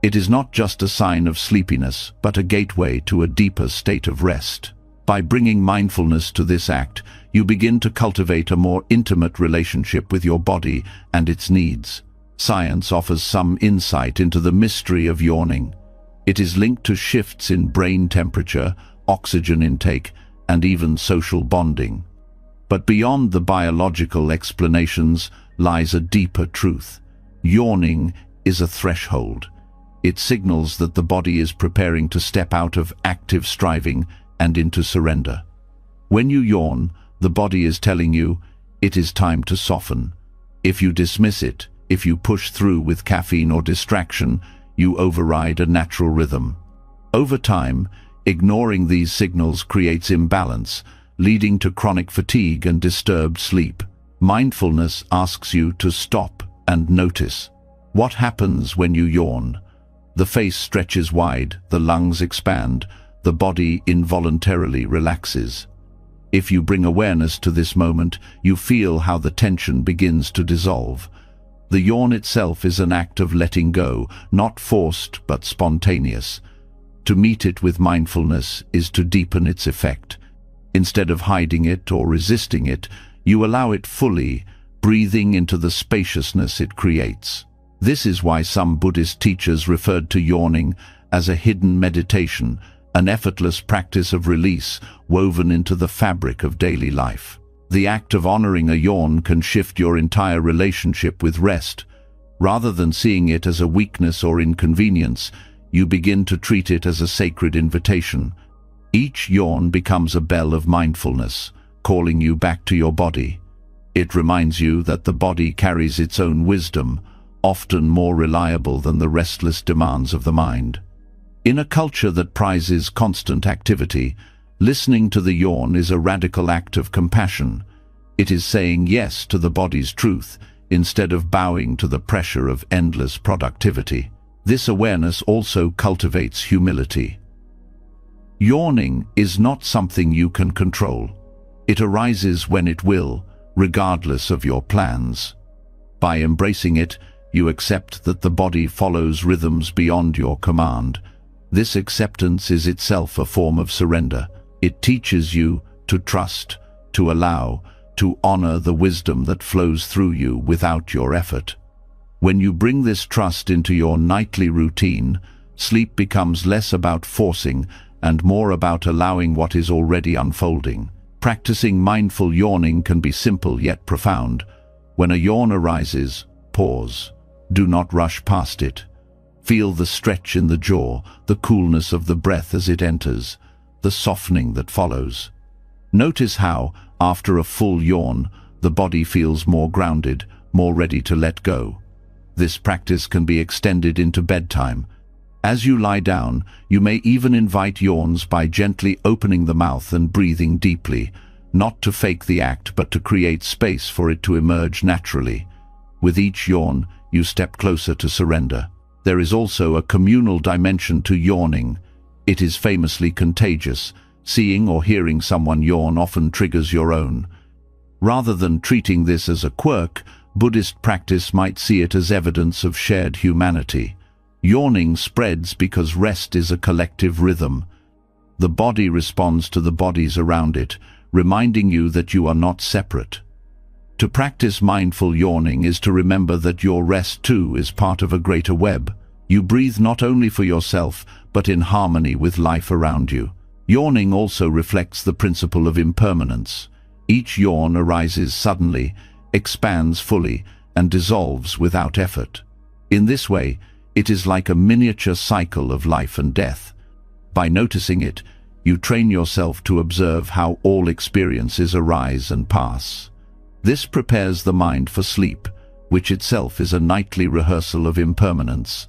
It is not just a sign of sleepiness, but a gateway to a deeper state of rest. By bringing mindfulness to this act, you begin to cultivate a more intimate relationship with your body and its needs. Science offers some insight into the mystery of yawning. It is linked to shifts in brain temperature, oxygen intake, and even social bonding. But beyond the biological explanations lies a deeper truth. Yawning is a threshold. It signals that the body is preparing to step out of active striving and into surrender. When you yawn, the body is telling you it is time to soften. If you dismiss it, if you push through with caffeine or distraction, you override a natural rhythm. Over time, ignoring these signals creates imbalance, leading to chronic fatigue and disturbed sleep. Mindfulness asks you to stop and notice. What happens when you yawn? The face stretches wide, the lungs expand, the body involuntarily relaxes. If you bring awareness to this moment, you feel how the tension begins to dissolve. The yawn itself is an act of letting go, not forced but spontaneous. To meet it with mindfulness is to deepen its effect. Instead of hiding it or resisting it, you allow it fully, breathing into the spaciousness it creates. This is why some Buddhist teachers referred to yawning as a hidden meditation, an effortless practice of release woven into the fabric of daily life. The act of honoring a yawn can shift your entire relationship with rest. Rather than seeing it as a weakness or inconvenience, you begin to treat it as a sacred invitation. Each yawn becomes a bell of mindfulness, calling you back to your body. It reminds you that the body carries its own wisdom, often more reliable than the restless demands of the mind. In a culture that prizes constant activity, listening to the yawn is a radical act of compassion. It is saying yes to the body's truth, instead of bowing to the pressure of endless productivity. This awareness also cultivates humility. Yawning is not something you can control. It arises when it will, regardless of your plans. By embracing it, you accept that the body follows rhythms beyond your command. This acceptance is itself a form of surrender. It teaches you to trust, to allow, to honor the wisdom that flows through you without your effort. When you bring this trust into your nightly routine, sleep becomes less about forcing and more about allowing what is already unfolding. Practicing mindful yawning can be simple yet profound. When a yawn arises, pause. Do not rush past it. Feel the stretch in the jaw, the coolness of the breath as it enters, the softening that follows. Notice how, after a full yawn, the body feels more grounded, more ready to let go. This practice can be extended into bedtime. As you lie down, you may even invite yawns by gently opening the mouth and breathing deeply, not to fake the act but to create space for it to emerge naturally. With each yawn, you step closer to surrender. There is also a communal dimension to yawning. It is famously contagious. Seeing or hearing someone yawn often triggers your own. Rather than treating this as a quirk, Buddhist practice might see it as evidence of shared humanity. Yawning spreads because rest is a collective rhythm. The body responds to the bodies around it, reminding you that you are not separate. To practice mindful yawning is to remember that your rest too is part of a greater web. You breathe not only for yourself, but in harmony with life around you. Yawning also reflects the principle of impermanence. Each yawn arises suddenly, expands fully, and dissolves without effort. In this way, it is like a miniature cycle of life and death. By noticing it, you train yourself to observe how all experiences arise and pass. This prepares the mind for sleep, which itself is a nightly rehearsal of impermanence.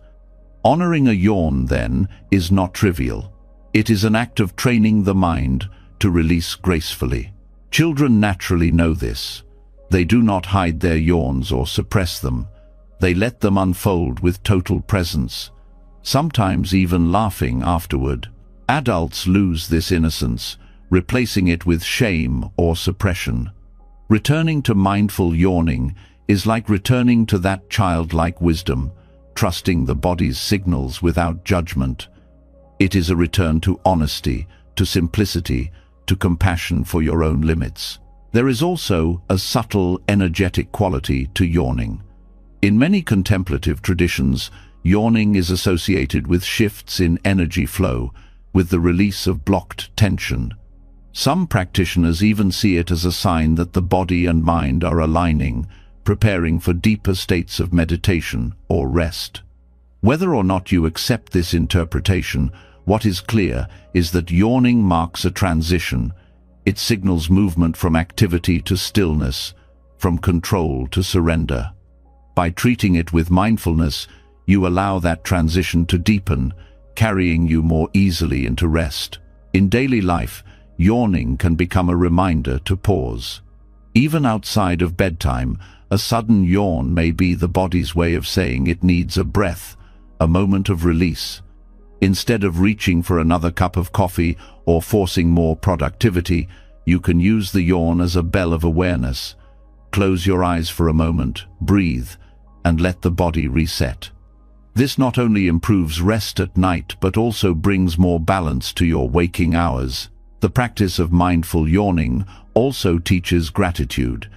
Honoring a yawn, then, is not trivial. It is an act of training the mind to release gracefully. Children naturally know this. They do not hide their yawns or suppress them. They let them unfold with total presence, sometimes even laughing afterward. Adults lose this innocence, replacing it with shame or suppression. Returning to mindful yawning is like returning to that childlike wisdom, trusting the body's signals without judgment. It is a return to honesty, to simplicity, to compassion for your own limits. There is also a subtle, energetic quality to yawning. In many contemplative traditions, yawning is associated with shifts in energy flow, with the release of blocked tension. Some practitioners even see it as a sign that the body and mind are aligning, preparing for deeper states of meditation or rest. Whether or not you accept this interpretation, what is clear is that yawning marks a transition. It signals movement from activity to stillness, from control to surrender. By treating it with mindfulness, you allow that transition to deepen, carrying you more easily into rest. In daily life, yawning can become a reminder to pause. Even outside of bedtime, a sudden yawn may be the body's way of saying it needs a breath, a moment of release. Instead of reaching for another cup of coffee or forcing more productivity, you can use the yawn as a bell of awareness. Close your eyes for a moment, breathe, and let the body reset. This not only improves rest at night but also brings more balance to your waking hours. The practice of mindful yawning also teaches gratitude.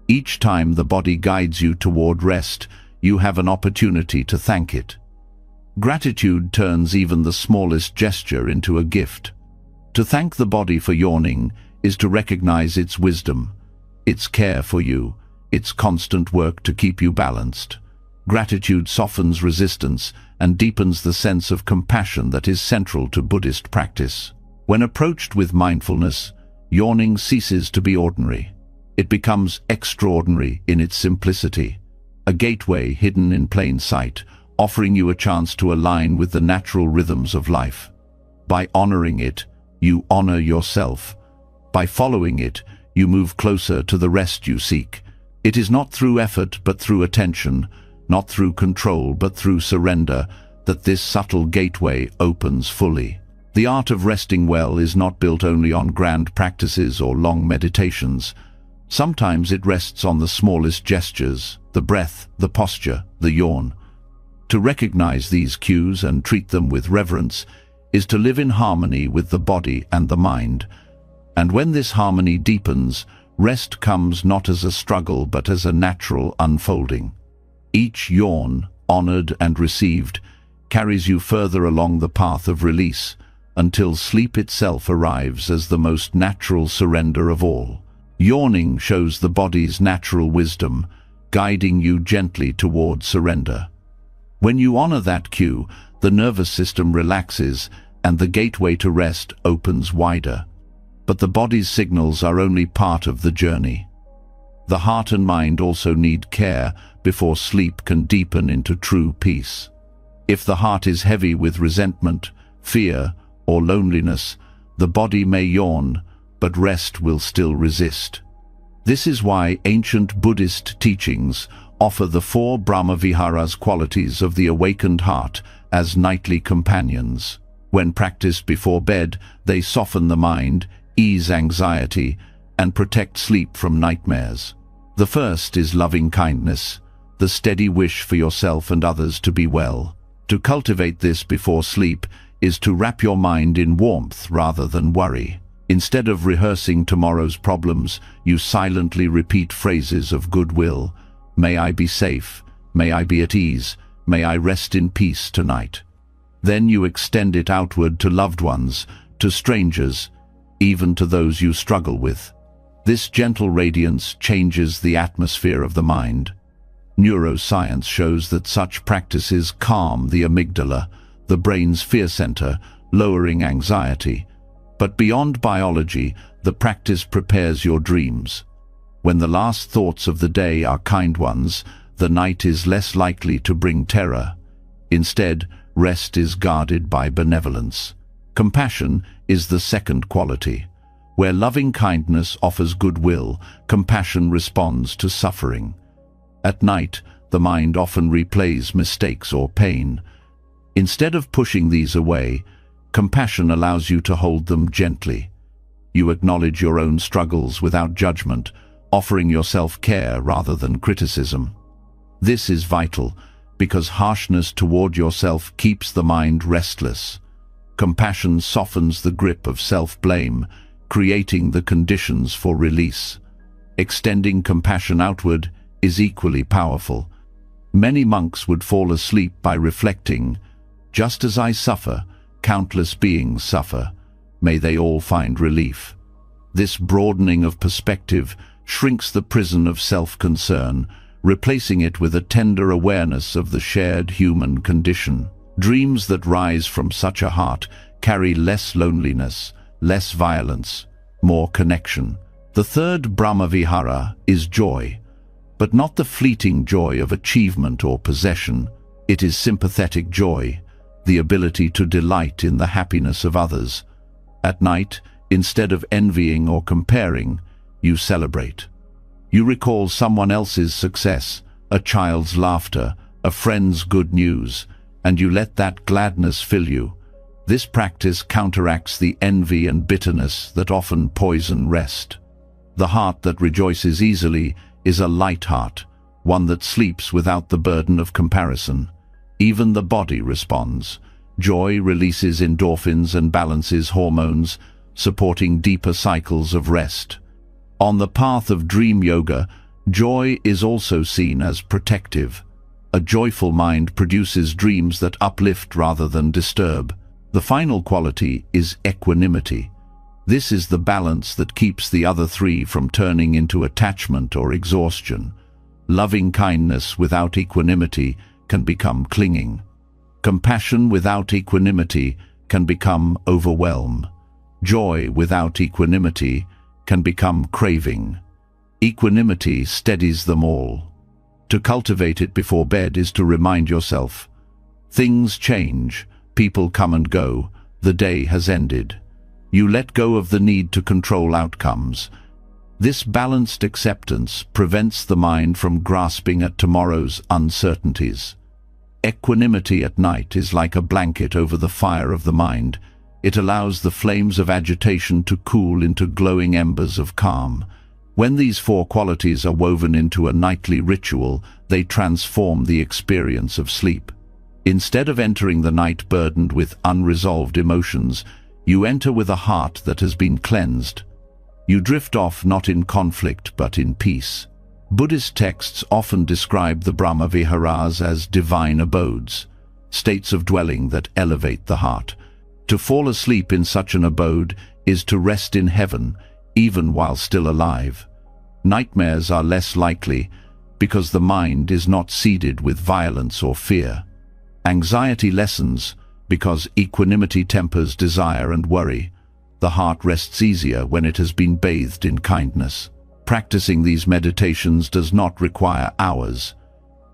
Each time the body guides you toward rest, you have an opportunity to thank it. Gratitude turns even the smallest gesture into a gift. To thank the body for yawning is to recognize its wisdom, its care for you, its constant work to keep you balanced. Gratitude softens resistance and deepens the sense of compassion that is central to Buddhist practice. When approached with mindfulness, yawning ceases to be ordinary. It becomes extraordinary in its simplicity, a gateway hidden in plain sight, offering you a chance to align with the natural rhythms of life. By honoring it, you honor yourself. By following it, you move closer to the rest you seek. It is not through effort but through attention, not through control but through surrender, that this subtle gateway opens fully. The art of resting well is not built only on grand practices or long meditations. Sometimes it rests on the smallest gestures, the breath, the posture, the yawn. To recognize these cues and treat them with reverence is to live in harmony with the body and the mind. And when this harmony deepens, rest comes not as a struggle but as a natural unfolding. Each yawn, honored and received, carries you further along the path of release, until sleep itself arrives as the most natural surrender of all. Yawning shows the body's natural wisdom, guiding you gently toward surrender. When you honor that cue, the nervous system relaxes and the gateway to rest opens wider. But the body's signals are only part of the journey. The heart and mind also need care before sleep can deepen into true peace. If the heart is heavy with resentment, fear, or loneliness, the body may yawn, but rest will still resist. This is why ancient Buddhist teachings offer the 4 Brahma-viharas qualities of the awakened heart as nightly companions. When practiced before bed, they soften the mind, ease anxiety, and protect sleep from nightmares. The first is loving kindness, the steady wish for yourself and others to be well. To cultivate this before sleep is to wrap your mind in warmth rather than worry. Instead of rehearsing tomorrow's problems, you silently repeat phrases of goodwill. May I be safe, may I be at ease, may I rest in peace tonight. Then you extend it outward to loved ones, to strangers, even to those you struggle with. This gentle radiance changes the atmosphere of the mind. Neuroscience shows that such practices calm the amygdala, the brain's fear center, lowering anxiety. But beyond biology, the practice prepares your dreams. When the last thoughts of the day are kind ones, the night is less likely to bring terror. Instead, rest is guarded by benevolence. Compassion is the second quality. Where loving kindness offers goodwill, compassion responds to suffering. At night, the mind often replays mistakes or pain. Instead of pushing these away, compassion allows you to hold them gently. You acknowledge your own struggles without judgment, offering yourself care rather than criticism. This is vital, because harshness toward yourself keeps the mind restless. Compassion softens the grip of self-blame, creating the conditions for release. Extending compassion outward is equally powerful. Many monks would fall asleep by reflecting, "Just as I suffer, countless beings suffer. May they all find relief." This broadening of perspective shrinks the prison of self-concern, replacing it with a tender awareness of the shared human condition. Dreams that rise from such a heart carry less loneliness, less violence, more connection. The third Brahmavihara is joy, but not the fleeting joy of achievement or possession. It is sympathetic joy, the ability to delight in the happiness of others. At night, instead of envying or comparing, you celebrate. You recall someone else's success, a child's laughter, a friend's good news, and you let that gladness fill you. This practice counteracts the envy and bitterness that often poison rest. The heart that rejoices easily is a light heart, one that sleeps without the burden of comparison. Even the body responds. Joy releases endorphins and balances hormones, supporting deeper cycles of rest. On the path of dream yoga, joy is also seen as protective. A joyful mind produces dreams that uplift rather than disturb. The final quality is equanimity. This is the balance that keeps the other three from turning into attachment or exhaustion. Loving kindness without equanimity can become clinging. Compassion without equanimity can become overwhelm. Joy without equanimity can become craving. Equanimity steadies them all. To cultivate it before bed is to remind yourself, things change, people come and go, the day has ended. You let go of the need to control outcomes. This balanced acceptance prevents the mind from grasping at tomorrow's uncertainties. Equanimity at night is like a blanket over the fire of the mind. It allows the flames of agitation to cool into glowing embers of calm. When these four qualities are woven into a nightly ritual, they transform the experience of sleep. Instead of entering the night burdened with unresolved emotions, you enter with a heart that has been cleansed. You drift off not in conflict but in peace. Buddhist texts often describe the Brahmaviharas as divine abodes, states of dwelling that elevate the heart. To fall asleep in such an abode is to rest in heaven, even while still alive. Nightmares are less likely because the mind is not seeded with violence or fear. Anxiety lessens because equanimity tempers desire and worry. The heart rests easier when it has been bathed in kindness. Practicing these meditations does not require hours.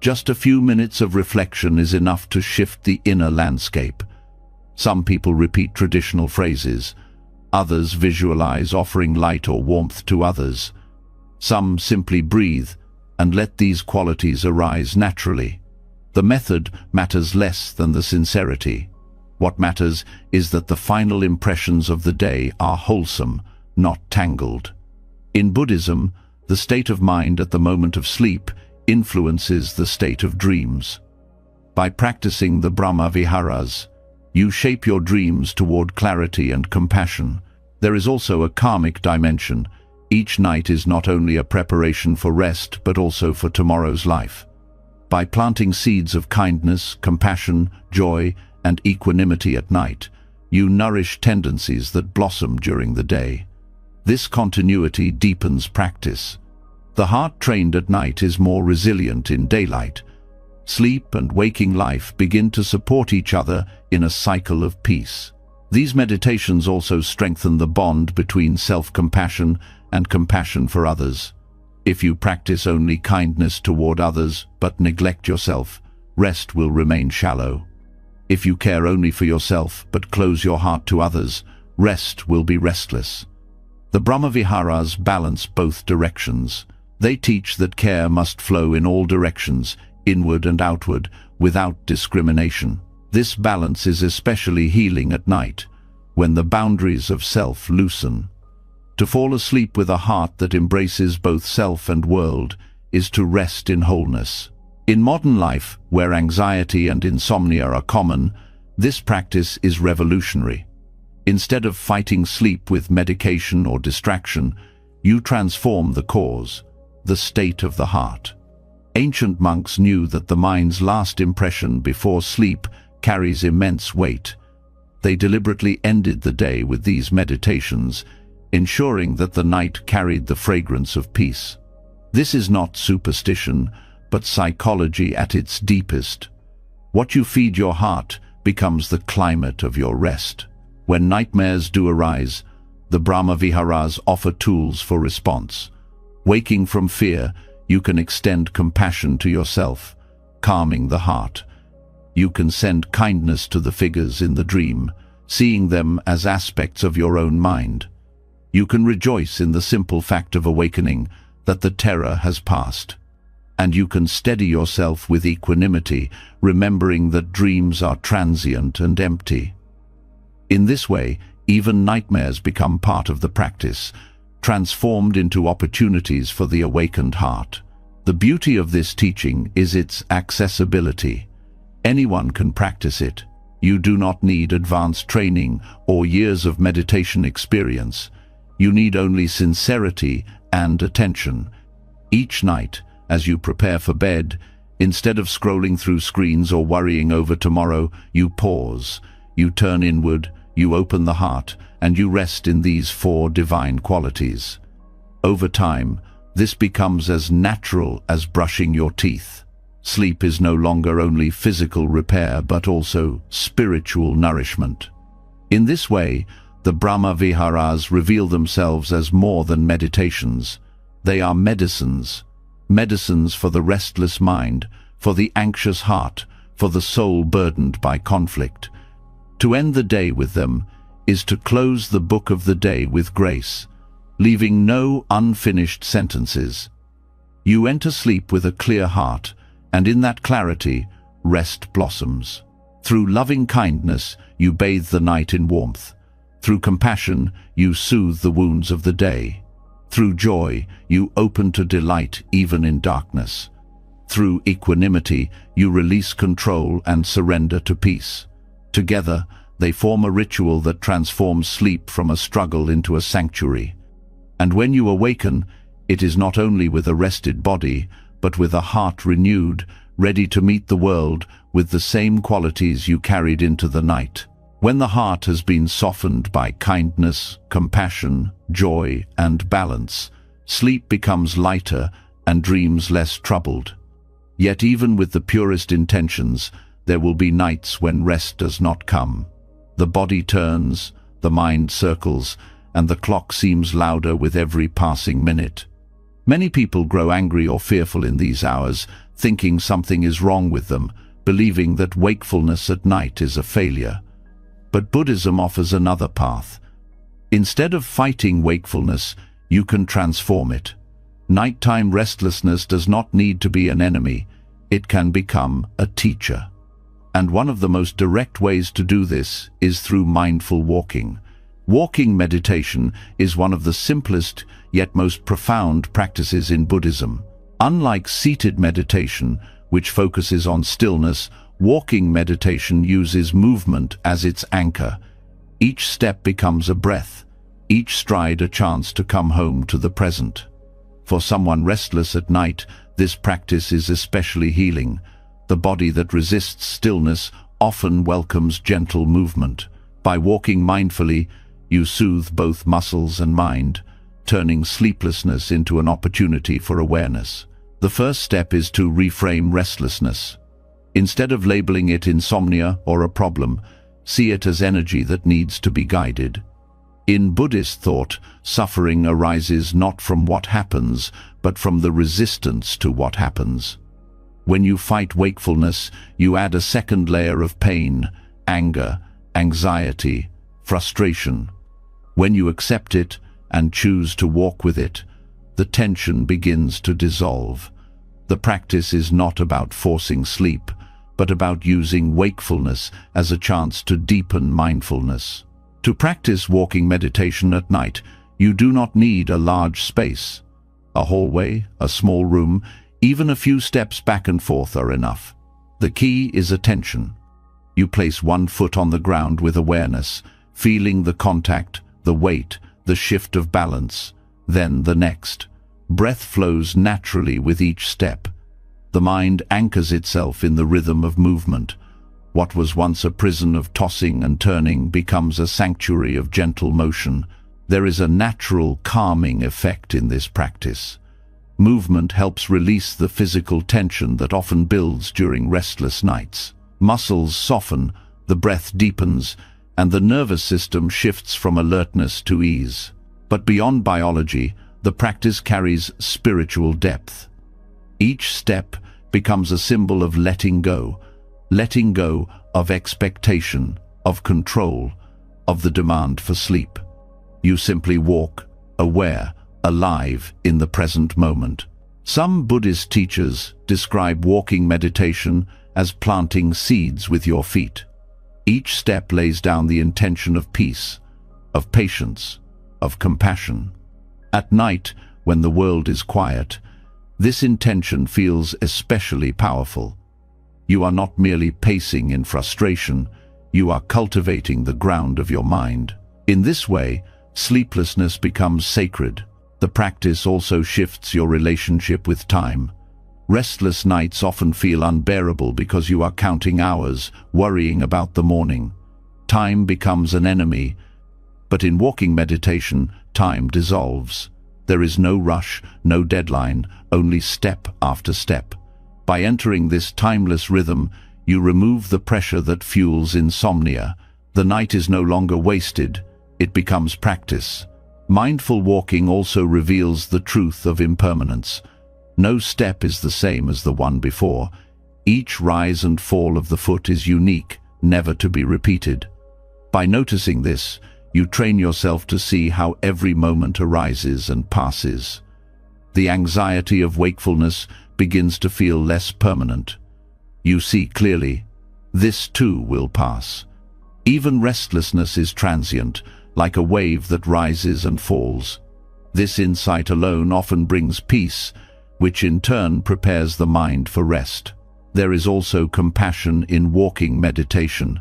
Just a few minutes of reflection is enough to shift the inner landscape. Some people repeat traditional phrases. Others visualize offering light or warmth to others. Some simply breathe and let these qualities arise naturally. The method matters less than the sincerity. What matters is that the final impressions of the day are wholesome, not tangled. In Buddhism, the state of mind at the moment of sleep influences the state of dreams. By practicing the Brahmaviharas, you shape your dreams toward clarity and compassion. There is also a karmic dimension. Each night is not only a preparation for rest, but also for tomorrow's life. By planting seeds of kindness, compassion, joy, and equanimity at night, you nourish tendencies that blossom during the day. This continuity deepens practice. The heart trained at night is more resilient in daylight. Sleep and waking life begin to support each other in a cycle of peace. These meditations also strengthen the bond between self-compassion and compassion for others. If you practice only kindness toward others but neglect yourself, rest will remain shallow. If you care only for yourself but close your heart to others, rest will be restless. The Brahmaviharas balance both directions. They teach that care must flow in all directions, inward and outward, without discrimination. This balance is especially healing at night, when the boundaries of self loosen. To fall asleep with a heart that embraces both self and world is to rest in wholeness. In modern life, where anxiety and insomnia are common, this practice is revolutionary. Instead of fighting sleep with medication or distraction, you transform the cause, the state of the heart. Ancient monks knew that the mind's last impression before sleep carries immense weight. They deliberately ended the day with these meditations, ensuring that the night carried the fragrance of peace. This is not superstition, but psychology at its deepest. What you feed your heart becomes the climate of your rest. When nightmares do arise, the Brahma Viharas offer tools for response. Waking from fear, you can extend compassion to yourself, calming the heart. You can send kindness to the figures in the dream, seeing them as aspects of your own mind. You can rejoice in the simple fact of awakening, that the terror has passed. And you can steady yourself with equanimity, remembering that dreams are transient and empty. In this way, even nightmares become part of the practice, transformed into opportunities for the awakened heart. The beauty of this teaching is its accessibility. Anyone can practice it. You do not need advanced training or years of meditation experience. You need only sincerity and attention. Each night, as you prepare for bed, instead of scrolling through screens or worrying over tomorrow, you pause, you turn inward, you open the heart, and you rest in these 4 divine qualities. Over time, this becomes as natural as brushing your teeth. Sleep is no longer only physical repair, but also spiritual nourishment. In this way, the Brahma Viharas reveal themselves as more than meditations. They are medicines. Medicines for the restless mind, for the anxious heart, for the soul burdened by conflict. To end the day with them is to close the book of the day with grace, leaving no unfinished sentences. You enter sleep with a clear heart, and in that clarity, rest blossoms. Through loving kindness, you bathe the night in warmth. Through compassion, you soothe the wounds of the day. Through joy, you open to delight even in darkness. Through equanimity, you release control and surrender to peace. Together, they form a ritual that transforms sleep from a struggle into a sanctuary. And when you awaken, it is not only with a rested body, but with a heart renewed, ready to meet the world with the same qualities you carried into the night. When the heart has been softened by kindness, compassion, joy, and balance, sleep becomes lighter and dreams less troubled. Yet even with the purest intentions, there will be nights when rest does not come. The body turns, the mind circles, and the clock seems louder with every passing minute. Many people grow angry or fearful in these hours, thinking something is wrong with them, believing that wakefulness at night is a failure. But Buddhism offers another path. Instead of fighting wakefulness, you can transform it. Nighttime restlessness does not need to be an enemy. It can become a teacher. And one of the most direct ways to do this is through mindful walking. Walking meditation is one of the simplest yet most profound practices in Buddhism. Unlike seated meditation, which focuses on stillness, walking meditation uses movement as its anchor. Each step becomes a breath, each stride a chance to come home to the present. For someone restless at night, this practice is especially healing. The body that resists stillness often welcomes gentle movement. By walking mindfully, you soothe both muscles and mind, turning sleeplessness into an opportunity for awareness. The first step is to reframe restlessness. Instead of labeling it insomnia or a problem, see it as energy that needs to be guided. In Buddhist thought, suffering arises not from what happens, but from the resistance to what happens. When you fight wakefulness, you add a second layer of pain, anger, anxiety, frustration. When you accept it and choose to walk with it, the tension begins to dissolve. The practice is not about forcing sleep, but about using wakefulness as a chance to deepen mindfulness. To practice walking meditation at night, You do not need a large space. A hallway, a small room, even a few steps back and forth are enough. The key is attention. You place one foot on the ground with awareness, feeling the contact, the weight, the shift of balance, then the next. Breath flows naturally with each step. The mind anchors itself in the rhythm of movement. What was once a prison of tossing and turning becomes a sanctuary of gentle motion. There is a natural calming effect in this practice. Movement helps release the physical tension that often builds during restless nights. Muscles soften, the breath deepens, and the nervous system shifts from alertness to ease. But beyond biology, the practice carries spiritual depth. Each step becomes a symbol of letting go of expectation, of control, of the demand for sleep. You simply walk, aware, alive in the present moment. Some Buddhist teachers describe walking meditation as planting seeds with your feet. Each step lays down the intention of peace, of patience, of compassion. At night, when the world is quiet, this intention feels especially powerful. You are not merely pacing in frustration, you are cultivating the ground of your mind. In this way, sleeplessness becomes sacred. The practice also shifts your relationship with time. Restless nights often feel unbearable because you are counting hours, worrying about the morning. Time becomes an enemy, but in walking meditation, time dissolves. There is no rush, no deadline, only step after step. By entering this timeless rhythm, you remove the pressure that fuels insomnia. The night is no longer wasted, it becomes practice. Mindful walking also reveals the truth of impermanence. No step is the same as the one before. Each rise and fall of the foot is unique, never to be repeated. By noticing this, you train yourself to see how every moment arises and passes. The anxiety of wakefulness begins to feel less permanent. You see clearly, this too will pass. Even restlessness is transient, like a wave that rises and falls. This insight alone often brings peace, which in turn prepares the mind for rest. There is also compassion in walking meditation.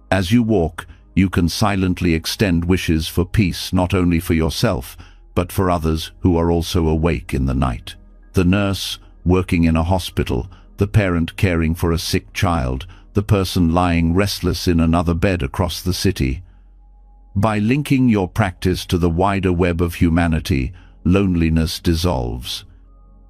As you walk, you can silently extend wishes for peace not only for yourself, but for others who are also awake in the night. The nurse working in a hospital, the parent caring for a sick child, the person lying restless in another bed across the city. By linking your practice to the wider web of humanity, loneliness dissolves.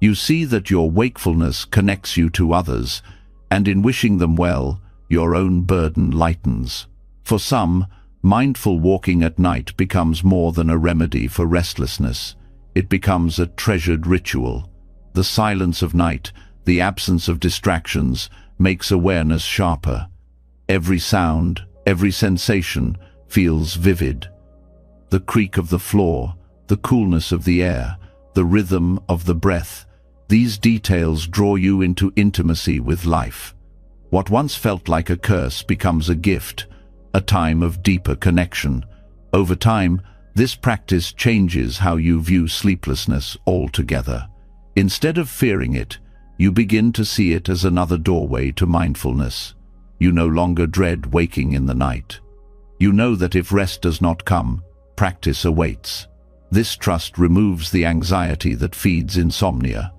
You see that your wakefulness connects you to others, and in wishing them well, your own burden lightens. For some, mindful walking at night becomes more than a remedy for restlessness. It becomes a treasured ritual. The silence of night, the absence of distractions, makes awareness sharper. Every sound, every sensation feels vivid. The creak of the floor, the coolness of the air, the rhythm of the breath, these details draw you into intimacy with life. What once felt like a curse becomes a gift, a time of deeper connection. Over time, this practice changes how you view sleeplessness altogether. Instead of fearing it, you begin to see it as another doorway to mindfulness. You no longer dread waking in the night. You know that if rest does not come, practice awaits. This trust removes the anxiety that feeds insomnia.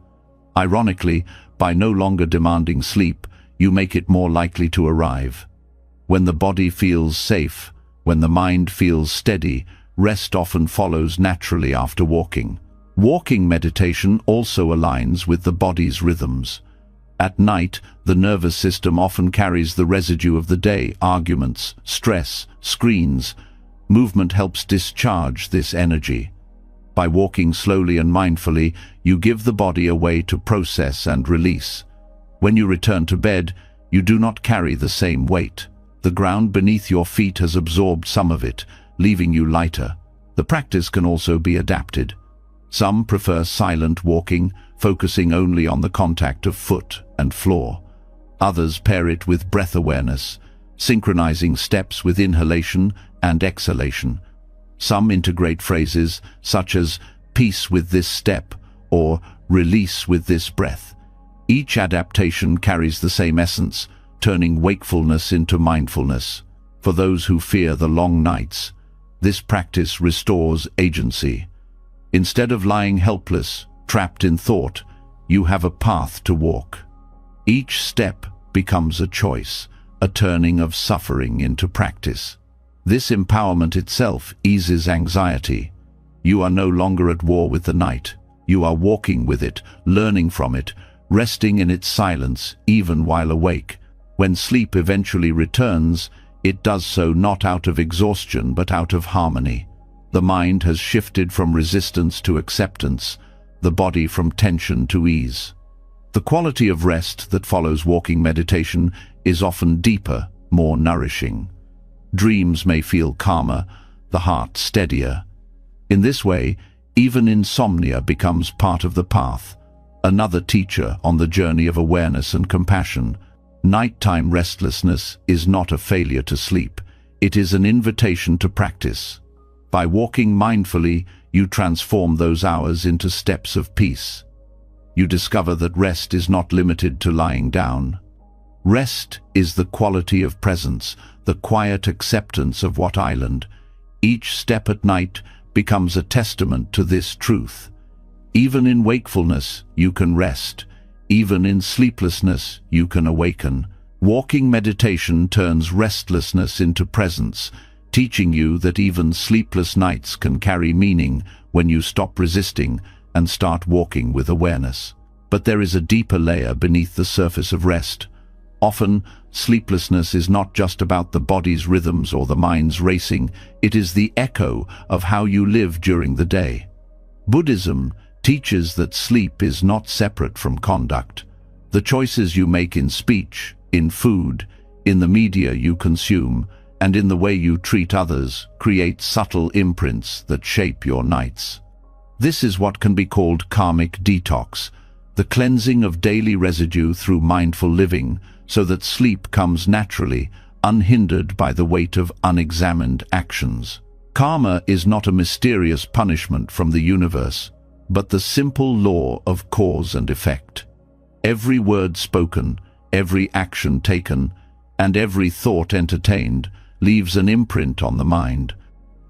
Ironically, by no longer demanding sleep, you make it more likely to arrive. When the body feels safe, when the mind feels steady, rest often follows naturally after walking. Walking meditation also aligns with the body's rhythms. At night, the nervous system often carries the residue of the day, arguments, stress, screens. Movement helps discharge this energy. By walking slowly and mindfully, you give the body a way to process and release. When you return to bed, you do not carry the same weight. The ground beneath your feet has absorbed some of it, leaving you lighter. The practice can also be adapted. Some prefer silent walking, focusing only on the contact of foot and floor. Others pair it with breath awareness, synchronizing steps with inhalation and exhalation. Some integrate phrases such as peace with this step or release with this breath. Each adaptation carries the same essence, turning wakefulness into mindfulness. For those who fear the long nights, this practice restores agency. Instead of lying helpless, trapped in thought, you have a path to walk. Each step becomes a choice, a turning of suffering into practice. This empowerment itself eases anxiety. You are no longer at war with the night. You are walking with it, learning from it, resting in its silence even while awake. When sleep eventually returns, it does so not out of exhaustion but out of harmony. The mind has shifted from resistance to acceptance, the body from tension to ease. The quality of rest that follows walking meditation is often deeper, more nourishing. Dreams may feel calmer, the heart steadier. In this way, even insomnia becomes part of the path, another teacher on the journey of awareness and compassion. Nighttime restlessness is not a failure to sleep, it is an invitation to practice. By walking mindfully, you transform those hours into steps of peace. You discover that rest is not limited to lying down. Rest is the quality of presence, the quiet acceptance of what island. Each step at night becomes a testament to this truth. Even in wakefulness, you can rest. Even in sleeplessness, you can awaken. Walking meditation turns restlessness into presence, teaching you that even sleepless nights can carry meaning when you stop resisting and start walking with awareness. But there is a deeper layer beneath the surface of rest. Often, sleeplessness is not just about the body's rhythms or the mind's racing, it is the echo of how you live during the day. Buddhism teaches that sleep is not separate from conduct. The choices you make in speech, in food, in the media you consume, and in the way you treat others create subtle imprints that shape your nights. This is what can be called karmic detox, the cleansing of daily residue through mindful living, so that sleep comes naturally, unhindered by the weight of unexamined actions. Karma is not a mysterious punishment from the universe, but the simple law of cause and effect. Every word spoken, every action taken, and every thought entertained leaves an imprint on the mind.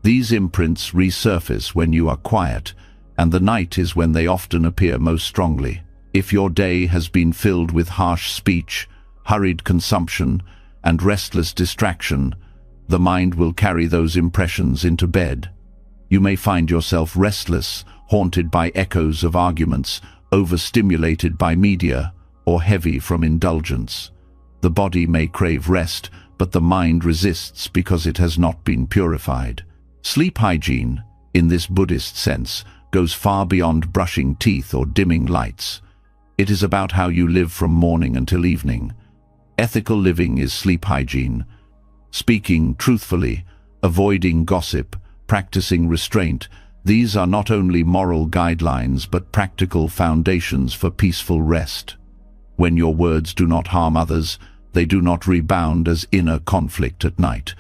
These imprints resurface when you are quiet, and the night is when they often appear most strongly. If your day has been filled with harsh speech, hurried consumption, and restless distraction, the mind will carry those impressions into bed. You may find yourself restless, haunted by echoes of arguments, overstimulated by media, or heavy from indulgence. The body may crave rest, but the mind resists because it has not been purified. Sleep hygiene, in this Buddhist sense, goes far beyond brushing teeth or dimming lights. It is about how you live from morning until evening. Ethical living is sleep hygiene. Speaking truthfully, avoiding gossip, practicing restraint, these are not only moral guidelines but practical foundations for peaceful rest. When your words do not harm others, they do not rebound as inner conflict at night.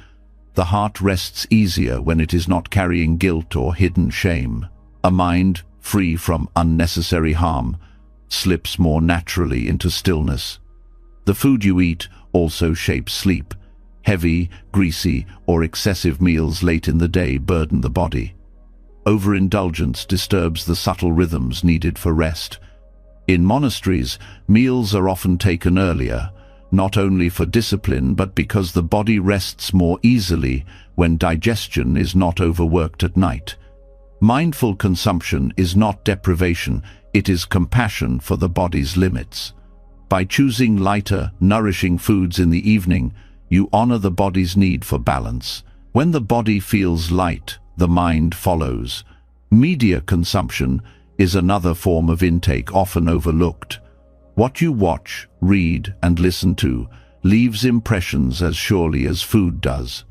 The heart rests easier when it is not carrying guilt or hidden shame. A mind free from unnecessary harm slips more naturally into stillness. The food you eat also shapes sleep. Heavy, greasy, or excessive meals late in the day burden the body. Overindulgence disturbs the subtle rhythms needed for rest. In monasteries, meals are often taken earlier, not only for discipline but because the body rests more easily when digestion is not overworked at night. Mindful consumption is not deprivation, it is compassion for the body's limits. By choosing lighter, nourishing foods in the evening, you honor the body's need for balance. When the body feels light, the mind follows. Media consumption is another form of intake often overlooked. What you watch, read, and listen to leaves impressions as surely as food does.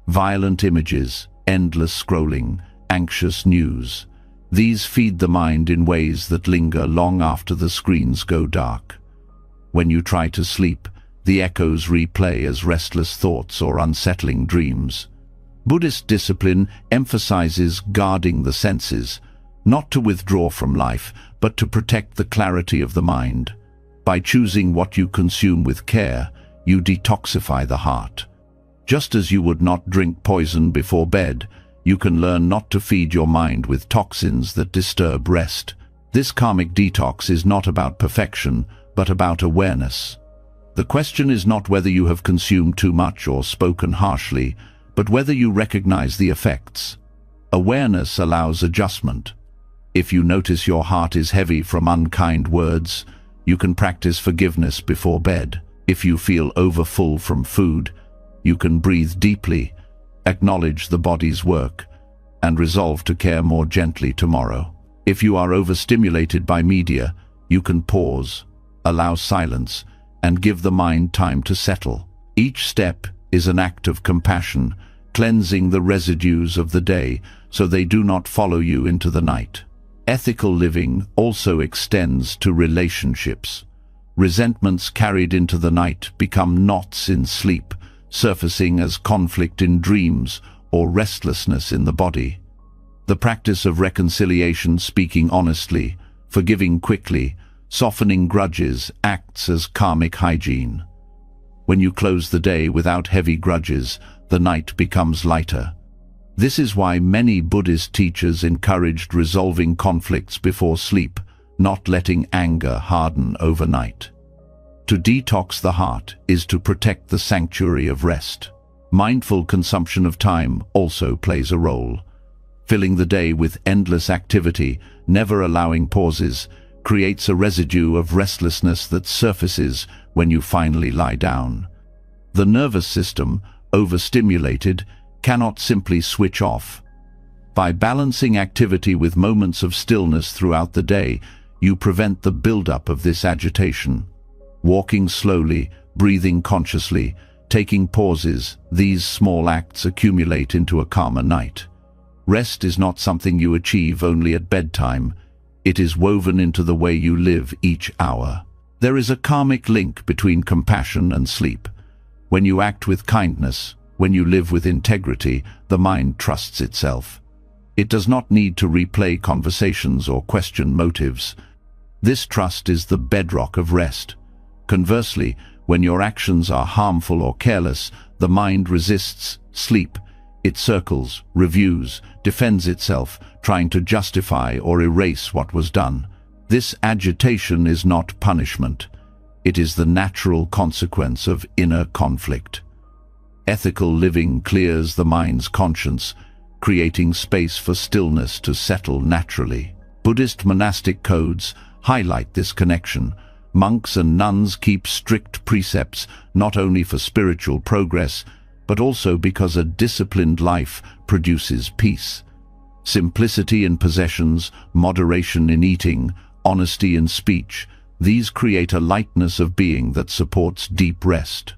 Violent images, endless scrolling, anxious news. These feed the mind in ways that linger long after the screens go dark. When you try to sleep, the echoes replay as restless thoughts or unsettling dreams. Buddhist discipline emphasizes guarding the senses, not to withdraw from life, but to protect the clarity of the mind. By choosing what you consume with care, you detoxify the heart. Just as you would not drink poison before bed, you can learn not to feed your mind with toxins that disturb rest. This karmic detox is not about perfection, but about awareness. The question is not whether you have consumed too much or spoken harshly, but whether you recognize the effects. Awareness allows adjustment. If you notice your heart is heavy from unkind words, you can practice forgiveness before bed. If you feel overfull from food, you can breathe deeply, acknowledge the body's work, and resolve to care more gently tomorrow. If you are overstimulated by media, you can pause, allow silence, and give the mind time to settle. Each step is an act of compassion, cleansing the residues of the day so they do not follow you into the night. Ethical living also extends to relationships. Resentments carried into the night become knots in sleep, surfacing as conflict in dreams or restlessness in the body. The practice of reconciliation, speaking honestly, forgiving quickly, softening grudges acts as karmic hygiene. When you close the day without heavy grudges, the night becomes lighter. This is why many Buddhist teachers encouraged resolving conflicts before sleep, not letting anger harden overnight. To detox the heart is to protect the sanctuary of rest. Mindful consumption of time also plays a role. Filling the day with endless activity, never allowing pauses, creates a residue of restlessness that surfaces when you finally lie down. The nervous system, overstimulated, cannot simply switch off. By balancing activity with moments of stillness throughout the day, you prevent the buildup of this agitation. Walking slowly, breathing consciously, taking pauses, these small acts accumulate into a calmer night. Rest is not something you achieve only at bedtime. It is woven into the way you live each hour. There is a karmic link between compassion and sleep. When you act with kindness, when you live with integrity, the mind trusts itself. It does not need to replay conversations or question motives. This trust is the bedrock of rest. Conversely, when your actions are harmful or careless, the mind resists sleep. It circles, reviews, defends itself, trying to justify or erase what was done. This agitation is not punishment. It is the natural consequence of inner conflict. Ethical living clears the mind's conscience, creating space for stillness to settle naturally. Buddhist monastic codes highlight this connection. Monks and nuns keep strict precepts not only for spiritual progress, but also because a disciplined life produces peace. Simplicity in possessions, moderation in eating, honesty in speech, these create a lightness of being that supports deep rest.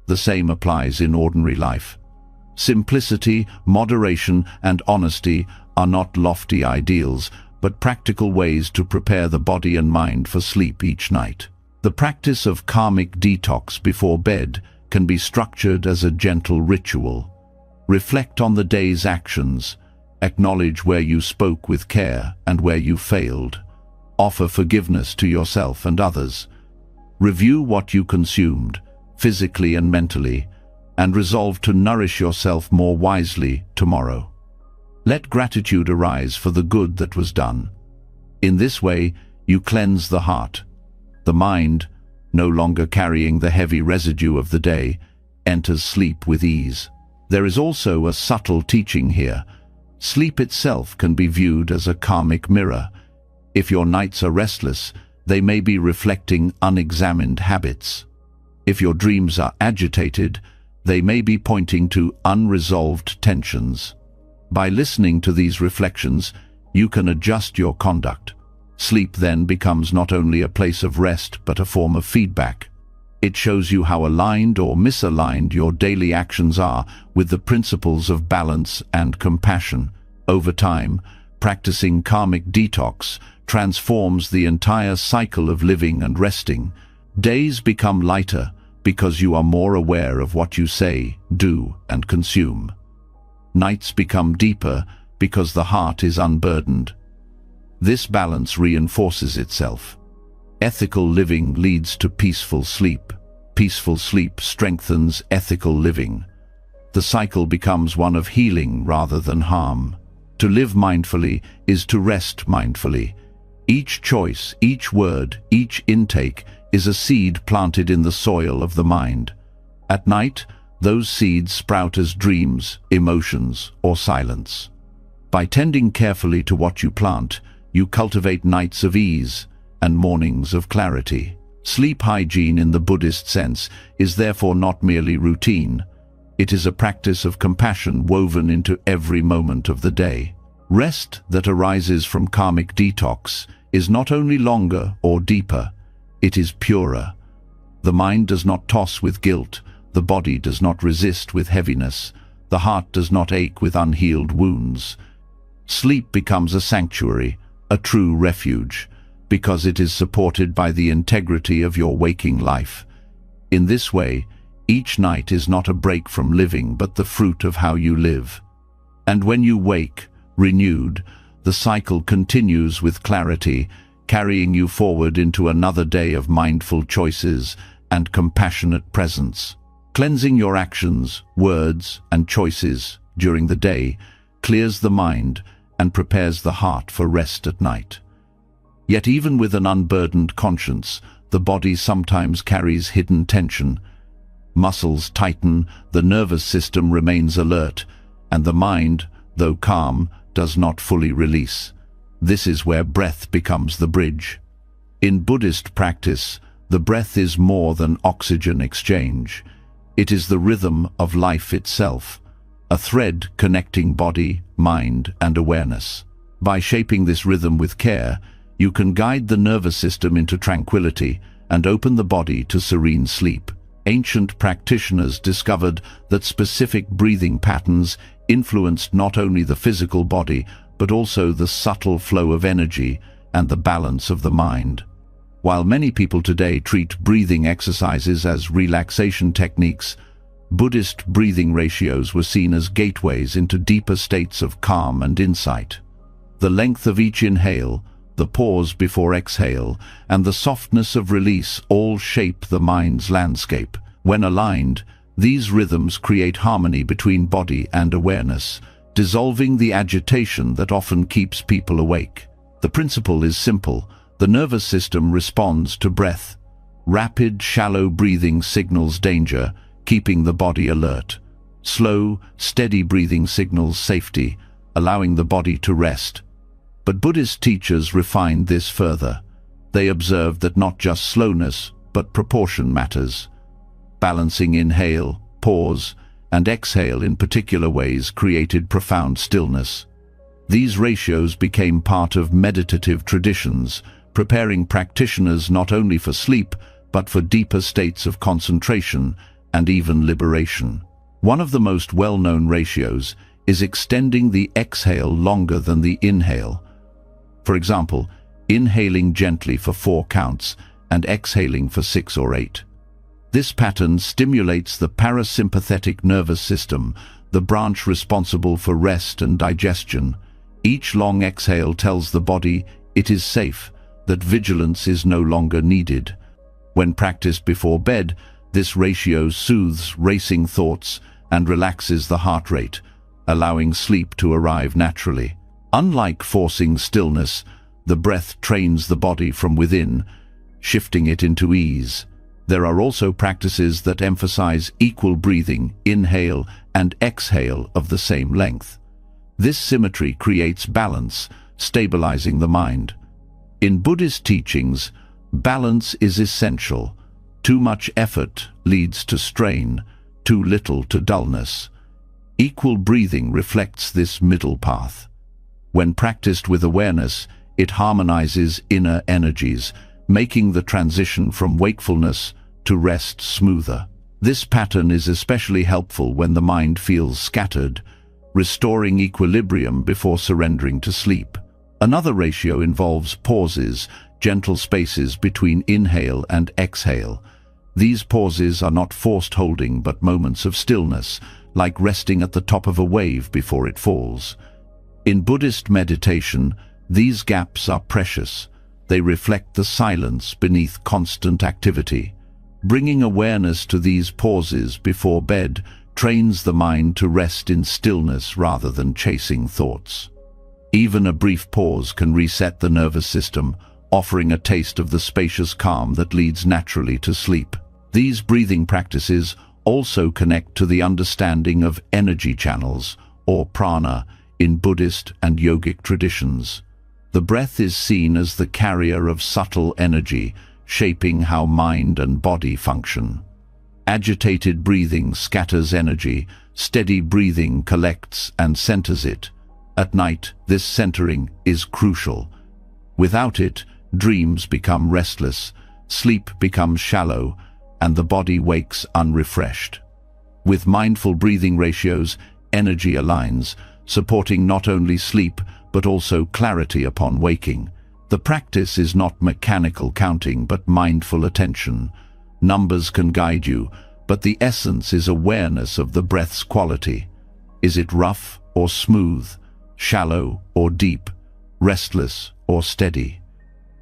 The same applies in ordinary life. Simplicity, moderation, and honesty are not lofty ideals, but practical ways to prepare the body and mind for sleep each night. The practice of karmic detox before bed can be structured as a gentle ritual. Reflect on the day's actions, acknowledge where you spoke with care and where you failed. Offer forgiveness to yourself and others. Review what you consumed, physically and mentally, and resolve to nourish yourself more wisely tomorrow. Let gratitude arise for the good that was done. In this way, you cleanse the heart. The mind, no longer carrying the heavy residue of the day, enters sleep with ease. There is also a subtle teaching here. Sleep itself can be viewed as a karmic mirror. If your nights are restless, they may be reflecting unexamined habits. If your dreams are agitated, they may be pointing to unresolved tensions. By listening to these reflections, you can adjust your conduct. Sleep then becomes not only a place of rest, but a form of feedback. It shows you how aligned or misaligned your daily actions are with the principles of balance and compassion. Over time, practicing karmic detox transforms the entire cycle of living and resting. Days become lighter because you are more aware of what you say, do, and consume. Nights become deeper because the heart is unburdened. This balance reinforces itself. Ethical living leads to peaceful sleep. Peaceful sleep strengthens ethical living. The cycle becomes one of healing rather than harm. To live mindfully is to rest mindfully. Each choice, each word, each intake is a seed planted in the soil of the mind. At night, those seeds sprout as dreams, emotions, or silence. By tending carefully to what you plant, you cultivate nights of ease and mornings of clarity. Sleep hygiene in the Buddhist sense is therefore not merely routine. It is a practice of compassion woven into every moment of the day. Rest that arises from karmic detox is not only longer or deeper, it is purer. The mind does not toss with guilt, the body does not resist with heaviness, the heart does not ache with unhealed wounds. Sleep becomes a sanctuary, a true refuge, because it is supported by the integrity of your waking life. In this way, each night is not a break from living but the fruit of how you live. And when you wake, renewed, the cycle continues with clarity, carrying you forward into another day of mindful choices and compassionate presence. Cleansing your actions, words, and choices during the day clears the mind and prepares the heart for rest at night. Yet even with an unburdened conscience, the body sometimes carries hidden tension. Muscles tighten, the nervous system remains alert, and the mind, though calm, does not fully release. This is where breath becomes the bridge. In Buddhist practice, the breath is more than oxygen exchange. It is the rhythm of life itself, a thread connecting body, mind, and awareness. By shaping this rhythm with care, you can guide the nervous system into tranquility and open the body to serene sleep. Ancient practitioners discovered that specific breathing patterns influenced not only the physical body, but also the subtle flow of energy and the balance of the mind. While many people today treat breathing exercises as relaxation techniques, Buddhist breathing ratios were seen as gateways into deeper states of calm and insight. The length of each inhale, the pause before exhale, and the softness of release all shape the mind's landscape. When aligned, these rhythms create harmony between body and awareness, dissolving the agitation that often keeps people awake. The principle is simple. The nervous system responds to breath. Rapid, shallow breathing signals danger, keeping the body alert. Slow, steady breathing signals safety, allowing the body to rest. But Buddhist teachers refined this further. They observed that not just slowness, but proportion matters. Balancing inhale, pause, and exhale in particular ways created profound stillness. These ratios became part of meditative traditions, preparing practitioners not only for sleep, but for deeper states of concentration and even liberation. One of the most well-known ratios is extending the exhale longer than the inhale. For example, inhaling gently for 4 counts and exhaling for 6 or 8. This pattern stimulates the parasympathetic nervous system, the branch responsible for rest and digestion. Each long exhale tells the body it is safe, that vigilance is no longer needed. When practiced before bed, this ratio soothes racing thoughts and relaxes the heart rate, allowing sleep to arrive naturally. Unlike forcing stillness, the breath trains the body from within, shifting it into ease. There are also practices that emphasize equal breathing, inhale and exhale of the same length. This symmetry creates balance, stabilizing the mind. In Buddhist teachings, balance is essential. Too much effort leads to strain, too little to dullness. Equal breathing reflects this middle path. When practiced with awareness, it harmonizes inner energies, making the transition from wakefulness to rest smoother. This pattern is especially helpful when the mind feels scattered, restoring equilibrium before surrendering to sleep. Another ratio involves pauses, gentle spaces between inhale and exhale. These pauses are not forced holding but moments of stillness, like resting at the top of a wave before it falls. In Buddhist meditation, these gaps are precious. They reflect the silence beneath constant activity. Bringing awareness to these pauses before bed trains the mind to rest in stillness rather than chasing thoughts. Even a brief pause can reset the nervous system, offering a taste of the spacious calm that leads naturally to sleep. These breathing practices also connect to the understanding of energy channels, or prana, in Buddhist and yogic traditions. The breath is seen as the carrier of subtle energy, shaping how mind and body function. Agitated breathing scatters energy, steady breathing collects and centers it. At night, this centering is crucial. Without it, dreams become restless, sleep becomes shallow, and the body wakes unrefreshed. With mindful breathing ratios, energy aligns, supporting not only sleep but also clarity upon waking. The practice is not mechanical counting but mindful attention. Numbers can guide you, but the essence is awareness of the breath's quality. Is it rough or smooth, shallow or deep, restless or steady?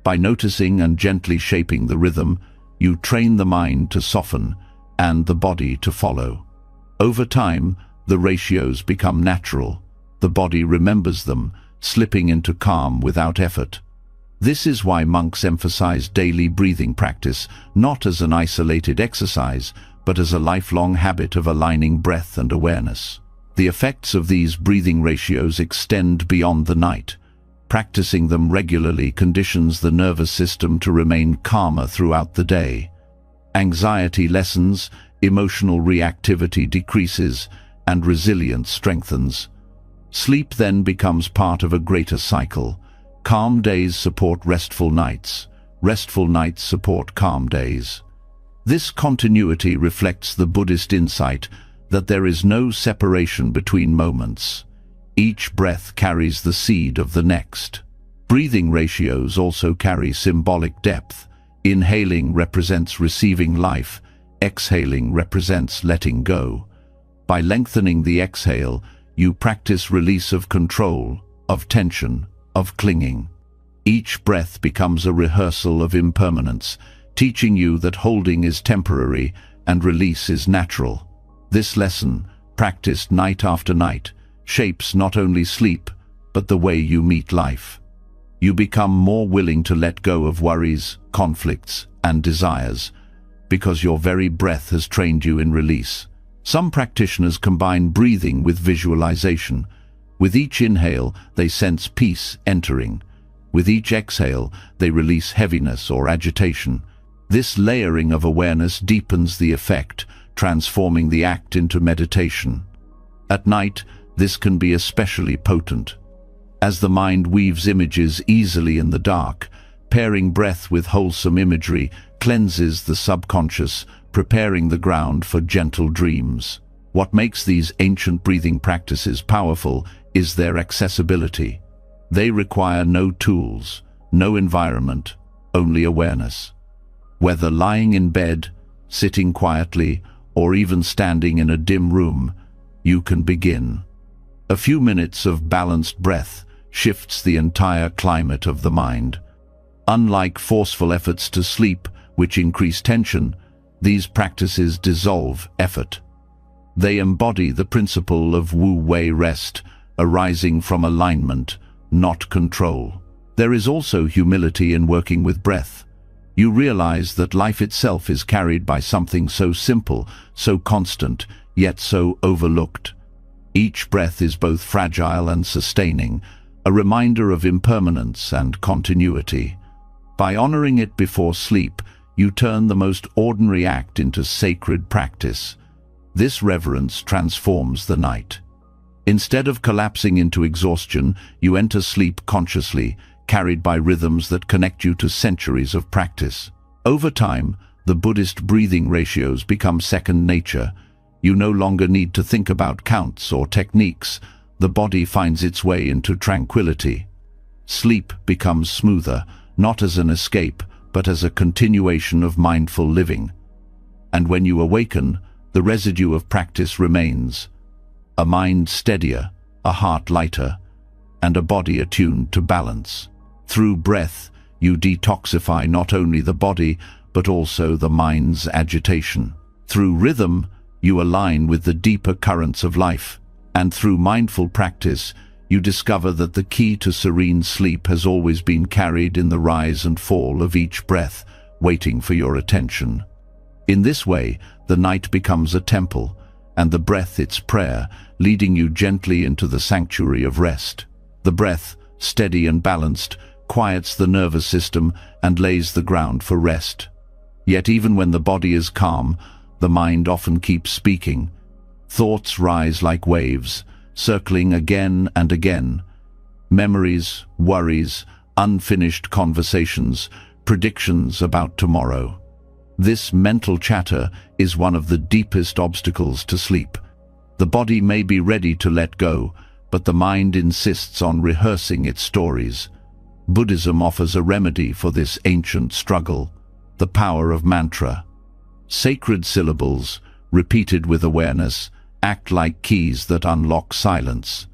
By noticing and gently shaping the rhythm, you train the mind to soften and the body to follow. Over time, the ratios become natural. The body remembers them, slipping into calm without effort. This is why monks emphasize daily breathing practice, not as an isolated exercise, but as a lifelong habit of aligning breath and awareness. The effects of these breathing ratios extend beyond the night. Practicing them regularly conditions the nervous system to remain calmer throughout the day. Anxiety lessens, emotional reactivity decreases, and resilience strengthens. Sleep then becomes part of a greater cycle. Calm days support restful nights. Restful nights support calm days. This continuity reflects the Buddhist insight that there is no separation between moments. Each breath carries the seed of the next. Breathing ratios also carry symbolic depth. Inhaling represents receiving life. Exhaling represents letting go. By lengthening the exhale, you practice release of control, of tension, of clinging. Each breath becomes a rehearsal of impermanence, teaching you that holding is temporary and release is natural. This lesson, practiced night after night, shapes not only sleep, but the way you meet life. You become more willing to let go of worries, conflicts, and desires, because your very breath has trained you in release. Some practitioners combine breathing with visualization. With each inhale, they sense peace entering. With each exhale, they release heaviness or agitation. This layering of awareness deepens the effect, transforming the act into meditation. At night, this can be especially potent. As the mind weaves images easily in the dark, pairing breath with wholesome imagery cleanses the subconscious, preparing the ground for gentle dreams. What makes these ancient breathing practices powerful is their accessibility. They require no tools, no environment, only awareness. Whether lying in bed, sitting quietly, or even standing in a dim room, you can begin. A few minutes of balanced breath shifts the entire climate of the mind. Unlike forceful efforts to sleep, which increase tension, these practices dissolve effort. They embody the principle of wu-wei rest, arising from alignment, not control. There is also humility in working with breath. You realize that life itself is carried by something so simple, so constant, yet so overlooked. Each breath is both fragile and sustaining, a reminder of impermanence and continuity. By honoring it before sleep, you turn the most ordinary act into sacred practice. This reverence transforms the night. Instead of collapsing into exhaustion, you enter sleep consciously, carried by rhythms that connect you to centuries of practice. Over time, the Buddhist breathing ratios become second nature. You no longer need to think about counts or techniques. The body finds its way into tranquility. Sleep becomes smoother, not as an escape, but as a continuation of mindful living. And when you awaken, the residue of practice remains, a mind steadier, a heart lighter, and a body attuned to balance. Through breath, you detoxify not only the body, but also the mind's agitation. Through rhythm, you align with the deeper currents of life. And through mindful practice, you discover that the key to serene sleep has always been carried in the rise and fall of each breath, waiting for your attention. In this way, the night becomes a temple, and the breath its prayer, leading you gently into the sanctuary of rest. The breath, steady and balanced, quiets the nervous system and lays the ground for rest. Yet even when the body is calm, the mind often keeps speaking. Thoughts rise like waves, circling again and again. Memories, worries, unfinished conversations, predictions about tomorrow. This mental chatter is one of the deepest obstacles to sleep. The body may be ready to let go, but the mind insists on rehearsing its stories. Buddhism offers a remedy for this ancient struggle: the power of mantra. Sacred syllables, repeated with awareness, act like keys that unlock silence.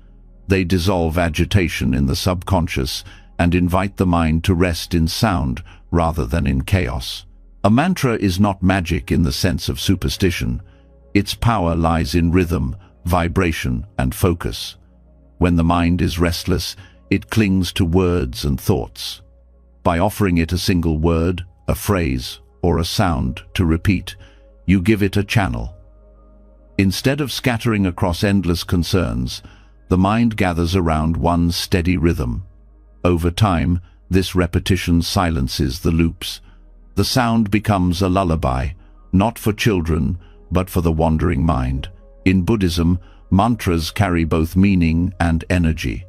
They dissolve agitation in the subconscious and invite the mind to rest in sound rather than in chaos. A mantra is not magic in the sense of superstition. Its power lies in rhythm, vibration, and focus. When the mind is restless, it clings to words and thoughts. By offering it a single word, a phrase, or a sound to repeat, you give it a channel. Instead of scattering across endless concerns, the mind gathers around one steady rhythm. Over time, this repetition silences the loops. The sound becomes a lullaby, not for children, but for the wandering mind. In Buddhism, mantras carry both meaning and energy.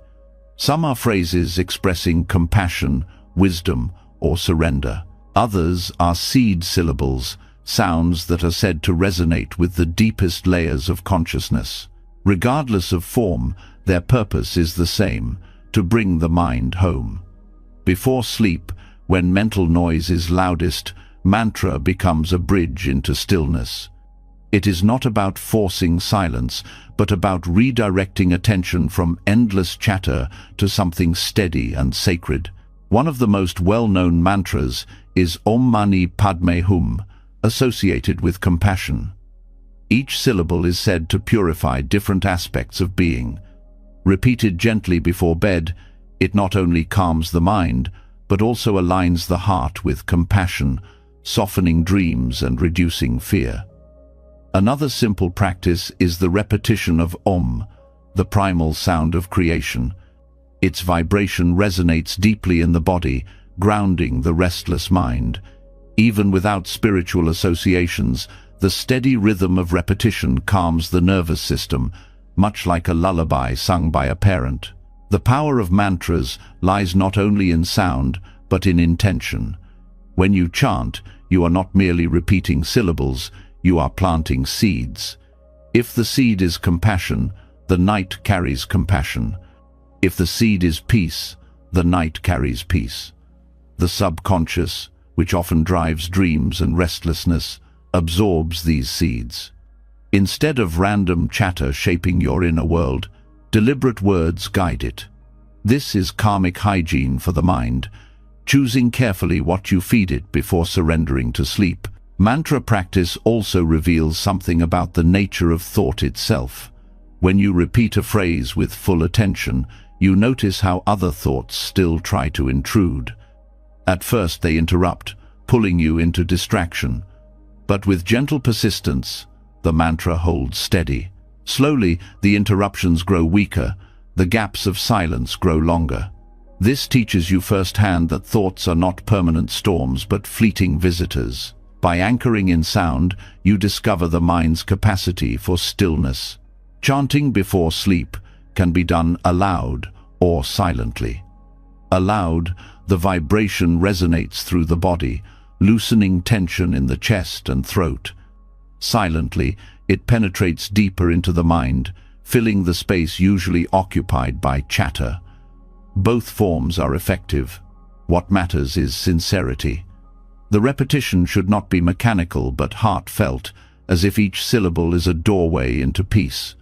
Some are phrases expressing compassion, wisdom, or surrender. Others are seed syllables, sounds that are said to resonate with the deepest layers of consciousness. Regardless of form, their purpose is the same: to bring the mind home. Before sleep, when mental noise is loudest, mantra becomes a bridge into stillness. It is not about forcing silence, but about redirecting attention from endless chatter to something steady and sacred. One of the most well-known mantras is Om Mani Padme Hum, associated with compassion. Each syllable is said to purify different aspects of being. Repeated gently before bed, it not only calms the mind, but also aligns the heart with compassion, softening dreams and reducing fear. Another simple practice is the repetition of Om, the primal sound of creation. Its vibration resonates deeply in the body, grounding the restless mind. Even without spiritual associations, the steady rhythm of repetition calms the nervous system, much like a lullaby sung by a parent. The power of mantras lies not only in sound, but in intention. When you chant, you are not merely repeating syllables, you are planting seeds. If the seed is compassion, the night carries compassion. If the seed is peace, the night carries peace. The subconscious, which often drives dreams and restlessness, absorbs these seeds. Instead of random chatter shaping your inner world, deliberate words guide it. This is karmic hygiene for the mind, choosing carefully what you feed it before surrendering to sleep. Mantra practice also reveals something about the nature of thought itself. When you repeat a phrase with full attention, you notice how other thoughts still try to intrude. At first they interrupt, pulling you into distraction. But with gentle persistence, the mantra holds steady. Slowly, the interruptions grow weaker, the gaps of silence grow longer. This teaches you firsthand that thoughts are not permanent storms but fleeting visitors. By anchoring in sound, you discover the mind's capacity for stillness. Chanting before sleep can be done aloud or silently. Aloud, the vibration resonates through the body, loosening tension in the chest and throat. Silently, it penetrates deeper into the mind, filling the space usually occupied by chatter. Both forms are effective. What matters is sincerity. The repetition should not be mechanical but heartfelt, as if each syllable is a doorway into peace.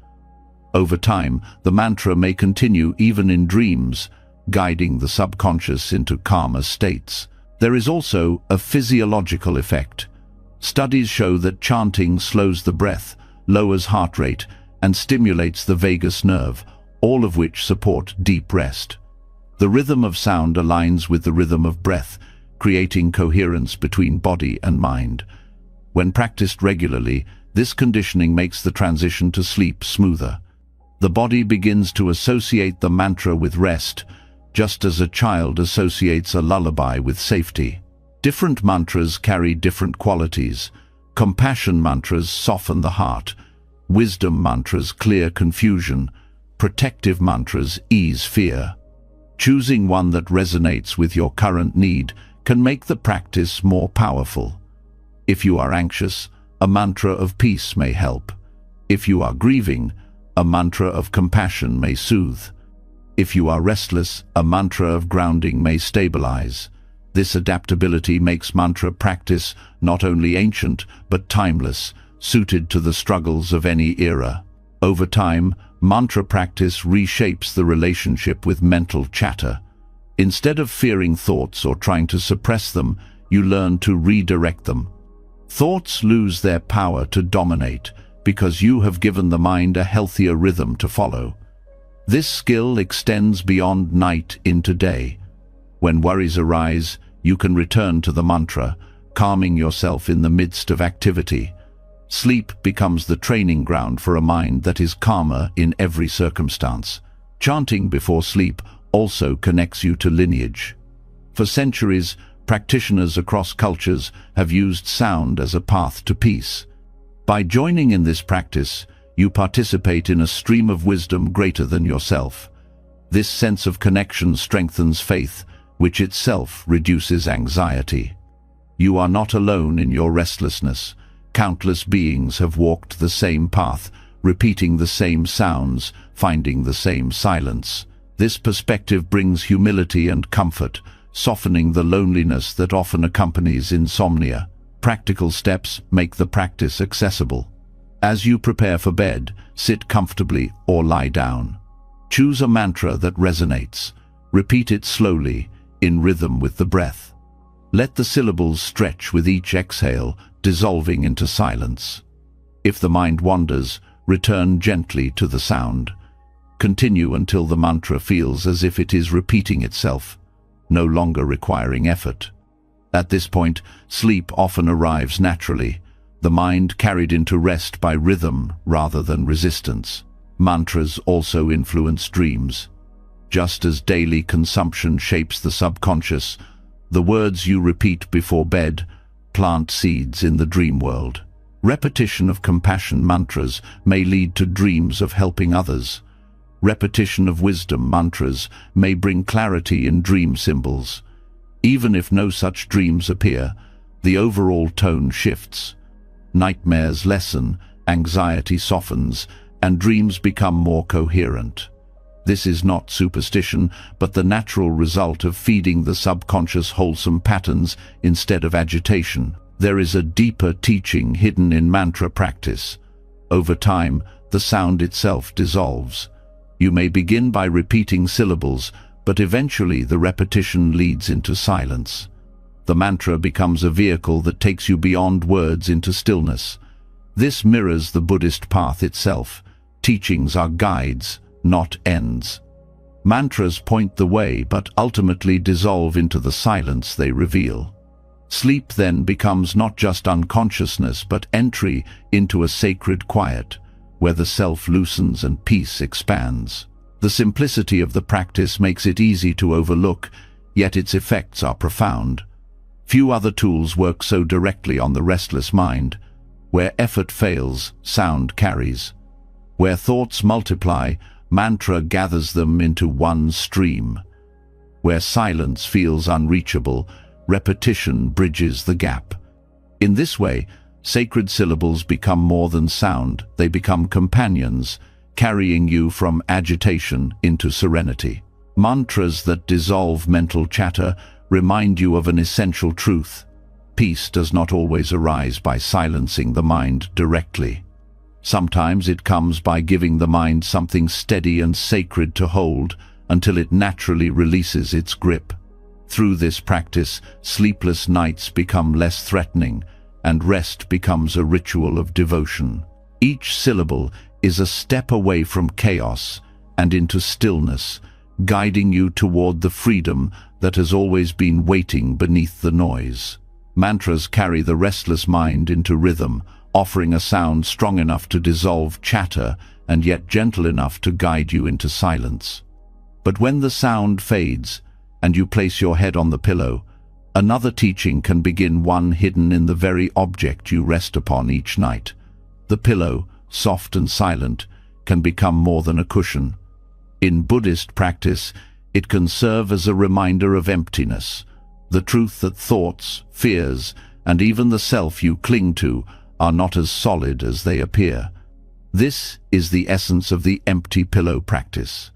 Over time, the mantra may continue even in dreams, guiding the subconscious into calmer states. There is also a physiological effect. Studies show that chanting slows the breath, lowers heart rate, and stimulates the vagus nerve, all of which support deep rest. The rhythm of sound aligns with the rhythm of breath, creating coherence between body and mind. When practiced regularly, this conditioning makes the transition to sleep smoother. The body begins to associate the mantra with rest, just as a child associates a lullaby with safety. Different mantras carry different qualities. Compassion mantras soften the heart. Wisdom mantras clear confusion. Protective mantras ease fear. Choosing one that resonates with your current need can make the practice more powerful. If you are anxious, a mantra of peace may help. If you are grieving, a mantra of compassion may soothe. If you are restless, a mantra of grounding may stabilize. This adaptability makes mantra practice not only ancient but timeless, suited to the struggles of any era. Over time, mantra practice reshapes the relationship with mental chatter. Instead of fearing thoughts or trying to suppress them, you learn to redirect them. Thoughts lose their power to dominate because you have given the mind a healthier rhythm to follow. This skill extends beyond night into day. When worries arise, you can return to the mantra, calming yourself in the midst of activity. Sleep becomes the training ground for a mind that is calmer in every circumstance. Chanting before sleep also connects you to lineage. For centuries, practitioners across cultures have used sound as a path to peace. By joining in this practice, you participate in a stream of wisdom greater than yourself. This sense of connection strengthens faith, which itself reduces anxiety. You are not alone in your restlessness. Countless beings have walked the same path, repeating the same sounds, finding the same silence. This perspective brings humility and comfort, softening the loneliness that often accompanies insomnia. Practical steps make the practice accessible. As you prepare for bed, sit comfortably or lie down. Choose a mantra that resonates. Repeat it slowly, in rhythm with the breath. Let the syllables stretch with each exhale, dissolving into silence. If the mind wanders, return gently to the sound. Continue until the mantra feels as if it is repeating itself, no longer requiring effort. At this point, sleep often arrives naturally, the mind carried into rest by rhythm rather than resistance. Mantras also influence dreams. Just as daily consumption shapes the subconscious, the words you repeat before bed plant seeds in the dream world. Repetition of compassion mantras may lead to dreams of helping others. Repetition of wisdom mantras may bring clarity in dream symbols. Even if no such dreams appear, the overall tone shifts. Nightmares lessen, anxiety softens, and dreams become more coherent. This is not superstition, but the natural result of feeding the subconscious wholesome patterns instead of agitation. There is a deeper teaching hidden in mantra practice. Over time, the sound itself dissolves. You may begin by repeating syllables, but eventually the repetition leads into silence. The mantra becomes a vehicle that takes you beyond words into stillness. This mirrors the Buddhist path itself. Teachings are guides, not ends. Mantras point the way, but ultimately dissolve into the silence they reveal. Sleep then becomes not just unconsciousness, but entry into a sacred quiet, where the self loosens and peace expands. The simplicity of the practice makes it easy to overlook, yet its effects are profound. Few other tools work so directly on the restless mind. Where effort fails, sound carries. Where thoughts multiply, mantra gathers them into one stream. Where silence feels unreachable, repetition bridges the gap. In this way, sacred syllables become more than sound, they become companions, carrying you from agitation into serenity. Mantras that dissolve mental chatter remind you of an essential truth. Peace does not always arise by silencing the mind directly. Sometimes it comes by giving the mind something steady and sacred to hold until it naturally releases its grip. Through this practice, sleepless nights become less threatening, and rest becomes a ritual of devotion. Each syllable is a step away from chaos and into stillness, guiding you toward the freedom that has always been waiting beneath the noise. Mantras carry the restless mind into rhythm, offering a sound strong enough to dissolve chatter and yet gentle enough to guide you into silence. But when the sound fades and you place your head on the pillow, another teaching can begin, one hidden in the very object you rest upon each night. The pillow, soft and silent, can become more than a cushion. In Buddhist practice, it can serve as a reminder of emptiness, the truth that thoughts, fears, and even the self you cling to are not as solid as they appear. This is the essence of the empty pillow practice,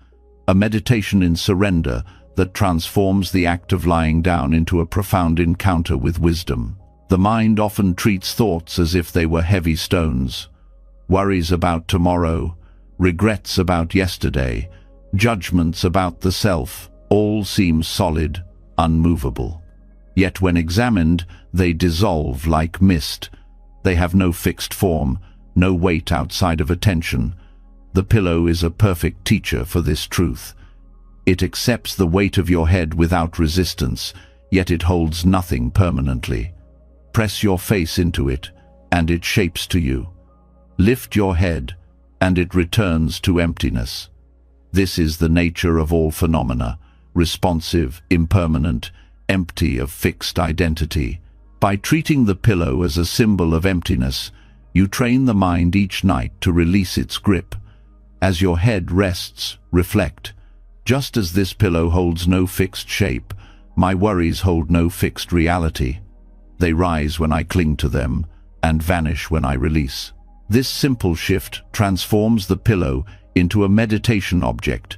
a meditation in surrender that transforms the act of lying down into a profound encounter with wisdom. The mind often treats thoughts as if they were heavy stones. Worries about tomorrow, regrets about yesterday, judgments about the self, all seem solid, unmovable. Yet when examined, they dissolve like mist. They have no fixed form, no weight outside of attention. The pillow is a perfect teacher for this truth. It accepts the weight of your head without resistance, yet it holds nothing permanently. Press your face into it, and it shapes to you. Lift your head, and it returns to emptiness. This is the nature of all phenomena, responsive, impermanent, empty of fixed identity. By treating the pillow as a symbol of emptiness, you train the mind each night to release its grip. As your head rests, reflect. Just as this pillow holds no fixed shape, my worries hold no fixed reality. They rise when I cling to them, and vanish when I release. This simple shift transforms the pillow into a meditation object,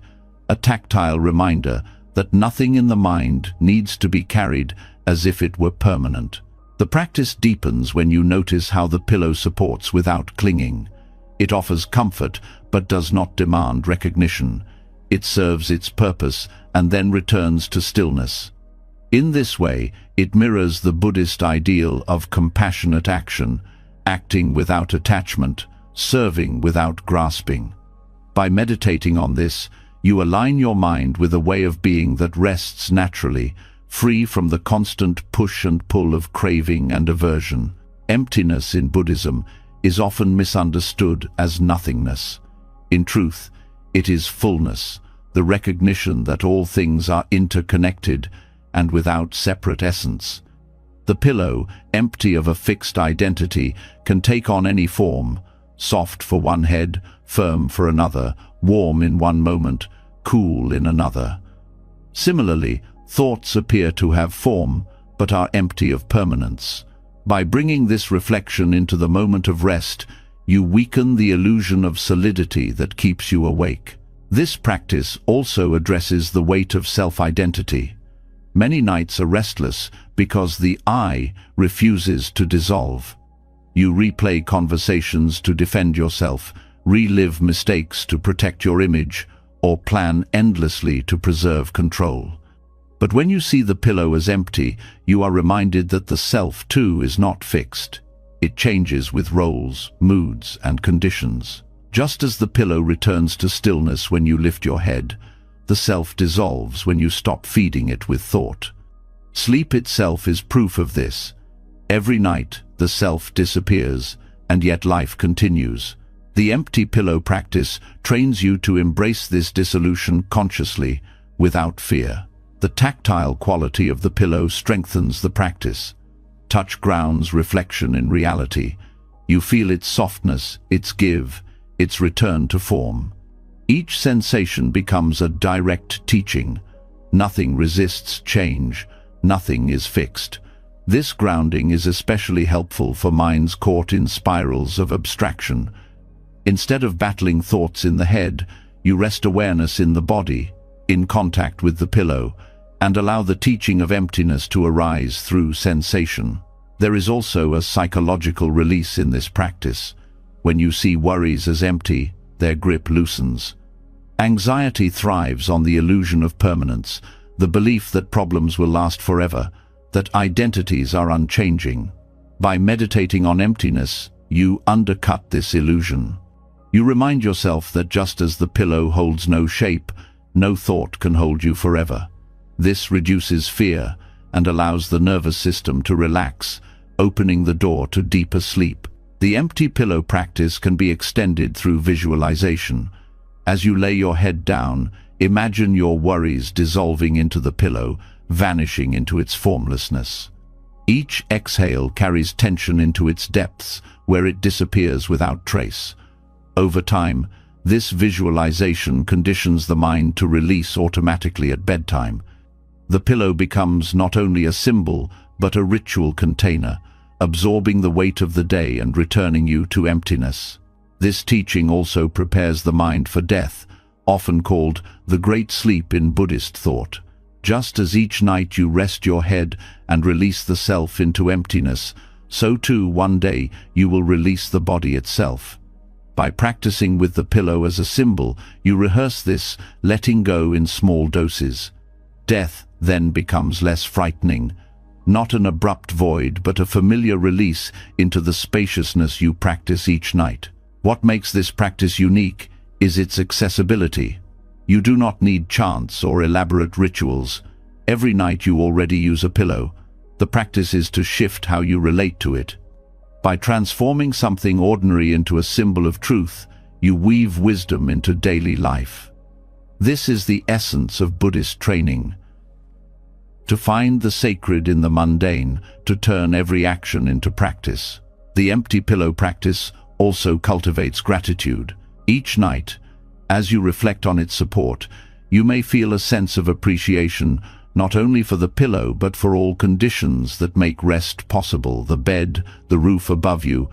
a tactile reminder that nothing in the mind needs to be carried as if it were permanent. The practice deepens when you notice how the pillow supports without clinging. It offers comfort but does not demand recognition. It serves its purpose and then returns to stillness. In this way, it mirrors the Buddhist ideal of compassionate action, acting without attachment, serving without grasping. By meditating on this, you align your mind with a way of being that rests naturally, free from the constant push and pull of craving and aversion. Emptiness in Buddhism is often misunderstood as nothingness. In truth, it is fullness, the recognition that all things are interconnected and without separate essence. The pillow, empty of a fixed identity, can take on any form, soft for one head, firm for another, warm in one moment, cool in another. Similarly, thoughts appear to have form, but are empty of permanence. By bringing this reflection into the moment of rest, you weaken the illusion of solidity that keeps you awake. This practice also addresses the weight of self-identity. Many nights are restless because the I refuses to dissolve. You replay conversations to defend yourself, relive mistakes to protect your image, or plan endlessly to preserve control. But when you see the pillow as empty, you are reminded that the self too is not fixed. It changes with roles, moods, and conditions. Just as the pillow returns to stillness when you lift your head, the self dissolves when you stop feeding it with thought. Sleep itself is proof of this. Every night, the self disappears, and yet life continues. The empty pillow practice trains you to embrace this dissolution consciously, without fear. The tactile quality of the pillow strengthens the practice. Touch grounds reflection in reality. You feel its softness, its give, its return to form. Each sensation becomes a direct teaching. Nothing resists change. Nothing is fixed. This grounding is especially helpful for minds caught in spirals of abstraction. Instead of battling thoughts in the head, you rest awareness in the body, in contact with the pillow, and allow the teaching of emptiness to arise through sensation. There is also a psychological release in this practice. When you see worries as empty, their grip loosens. Anxiety thrives on the illusion of permanence, the belief that problems will last forever, that identities are unchanging. By meditating on emptiness, you undercut this illusion. You remind yourself that just as the pillow holds no shape, no thought can hold you forever. This reduces fear and allows the nervous system to relax, opening the door to deeper sleep. The empty pillow practice can be extended through visualization. As you lay your head down, imagine your worries dissolving into the pillow, vanishing into its formlessness. Each exhale carries tension into its depths, where it disappears without trace. Over time, this visualization conditions the mind to release automatically at bedtime. The pillow becomes not only a symbol, but a ritual container, absorbing the weight of the day and returning you to emptiness. This teaching also prepares the mind for death, often called the great sleep in Buddhist thought. Just as each night you rest your head and release the self into emptiness, so too one day you will release the body itself. By practicing with the pillow as a symbol, you rehearse this, letting go in small doses. Death then becomes less frightening, not an abrupt void, but a familiar release into the spaciousness you practice each night. What makes this practice unique is its accessibility. You do not need chants or elaborate rituals. Every night you already use a pillow. The practice is to shift how you relate to it. By transforming something ordinary into a symbol of truth, you weave wisdom into daily life. This is the essence of Buddhist training. To find the sacred in the mundane, to turn every action into practice. The empty pillow practice also cultivates gratitude. Each night, as you reflect on its support, you may feel a sense of appreciation, not only for the pillow but for all conditions that make rest possible: the bed, the roof above you,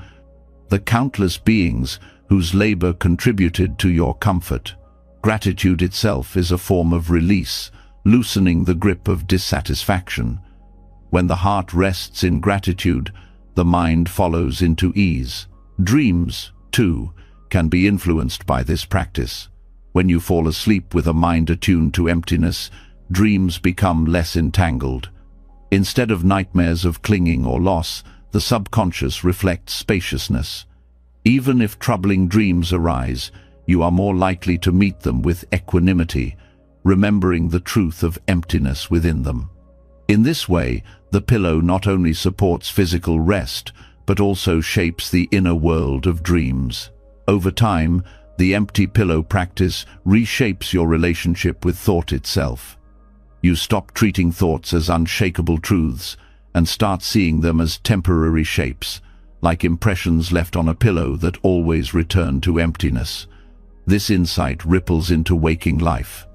the countless beings whose labor contributed to your comfort. Gratitude itself is a form of release, loosening the grip of dissatisfaction. When the heart rests in gratitude, the mind follows into ease. Dreams, too, can be influenced by this practice. When you fall asleep with a mind attuned to emptiness, dreams become less entangled. Instead of nightmares of clinging or loss, the subconscious reflects spaciousness. Even if troubling dreams arise, you are more likely to meet them with equanimity, remembering the truth of emptiness within them. In this way, the pillow not only supports physical rest, but also shapes the inner world of dreams. Over time, the empty pillow practice reshapes your relationship with thought itself. You stop treating thoughts as unshakable truths and start seeing them as temporary shapes, like impressions left on a pillow that always return to emptiness. This insight ripples into waking life.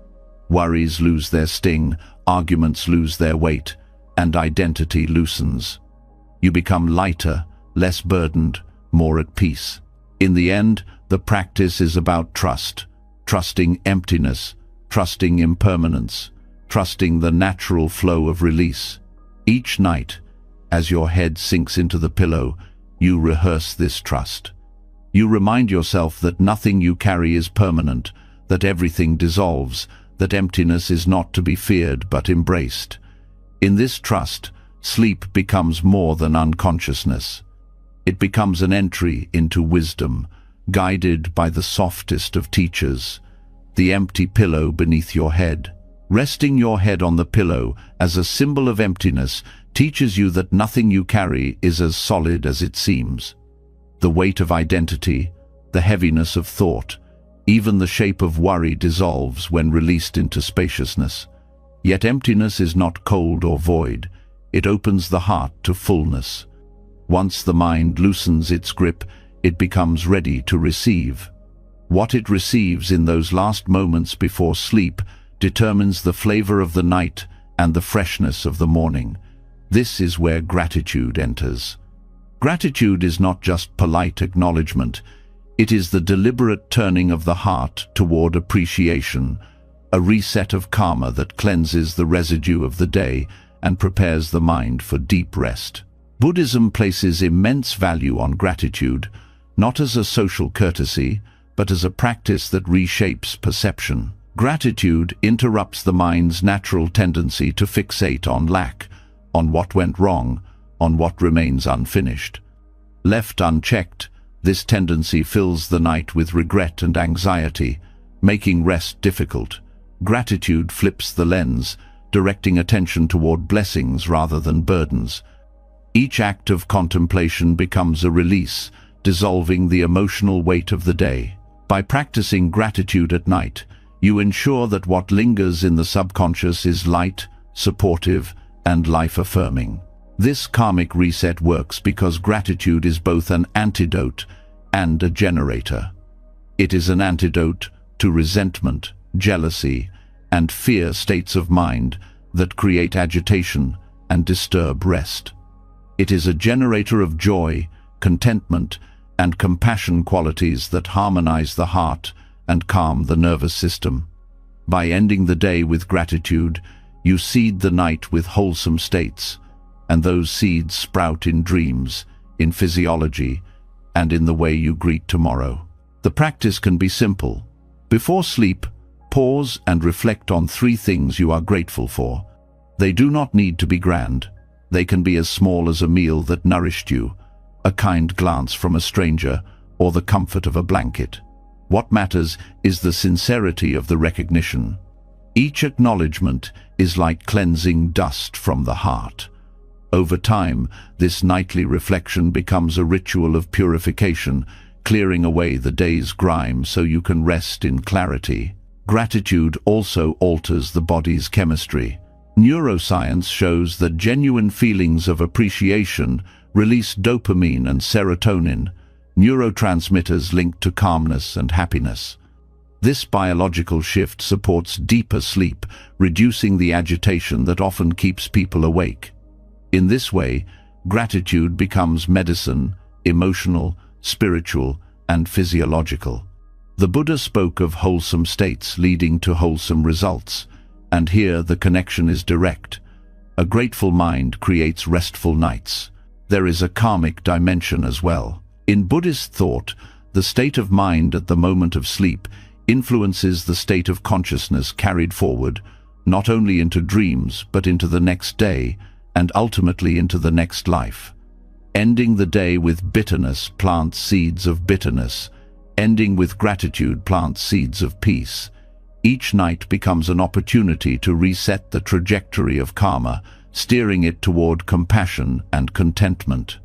Worries lose their sting, arguments lose their weight, and identity loosens. You become lighter, less burdened, more at peace. In the end, the practice is about trust, trusting emptiness, trusting impermanence, trusting the natural flow of release. Each night, as your head sinks into the pillow, you rehearse this trust. You remind yourself that nothing you carry is permanent, that everything dissolves, that emptiness is not to be feared but embraced. In this trust, sleep becomes more than unconsciousness. It becomes an entry into wisdom, guided by the softest of teachers, the empty pillow beneath your head. Resting your head on the pillow as a symbol of emptiness teaches you that nothing you carry is as solid as it seems. The weight of identity, the heaviness of thought, even the shape of worry dissolves when released into spaciousness. Yet emptiness is not cold or void. It opens the heart to fullness. Once the mind loosens its grip, it becomes ready to receive. What it receives in those last moments before sleep determines the flavor of the night and the freshness of the morning. This is where gratitude enters. Gratitude is not just polite acknowledgement. It is the deliberate turning of the heart toward appreciation, a reset of karma that cleanses the residue of the day and prepares the mind for deep rest. Buddhism places immense value on gratitude, not as a social courtesy, but as a practice that reshapes perception. Gratitude interrupts the mind's natural tendency to fixate on lack, on what went wrong, on what remains unfinished. Left unchecked, this tendency fills the night with regret and anxiety, making rest difficult. Gratitude flips the lens, directing attention toward blessings rather than burdens. Each act of contemplation becomes a release, dissolving the emotional weight of the day. By practicing gratitude at night, you ensure that what lingers in the subconscious is light, supportive, and life-affirming. This karmic reset works because gratitude is both an antidote and a generator. It is an antidote to resentment, jealousy, and fear states of mind that create agitation and disturb rest. It is a generator of joy, contentment, and compassion, qualities that harmonize the heart and calm the nervous system. By ending the day with gratitude, you seed the night with wholesome states, and those seeds sprout in dreams, in physiology, and in the way you greet tomorrow. The practice can be simple. Before sleep, pause and reflect on 3 things you are grateful for. They do not need to be grand. They can be as small as a meal that nourished you, a kind glance from a stranger, or the comfort of a blanket. What matters is the sincerity of the recognition. Each acknowledgement is like cleansing dust from the heart. Over time, this nightly reflection becomes a ritual of purification, clearing away the day's grime so you can rest in clarity. Gratitude also alters the body's chemistry. Neuroscience shows that genuine feelings of appreciation release dopamine and serotonin, neurotransmitters linked to calmness and happiness. This biological shift supports deeper sleep, reducing the agitation that often keeps people awake. In this way, gratitude becomes medicine, emotional, spiritual, and physiological. The Buddha spoke of wholesome states leading to wholesome results, and here the connection is direct. A grateful mind creates restful nights. There is a karmic dimension as well. In Buddhist thought, the state of mind at the moment of sleep influences the state of consciousness carried forward, not only into dreams but into the next day, and ultimately into the next life. Ending the day with bitterness plants seeds of bitterness. Ending with gratitude plants seeds of peace. Each night becomes an opportunity to reset the trajectory of karma, steering it toward compassion and contentment.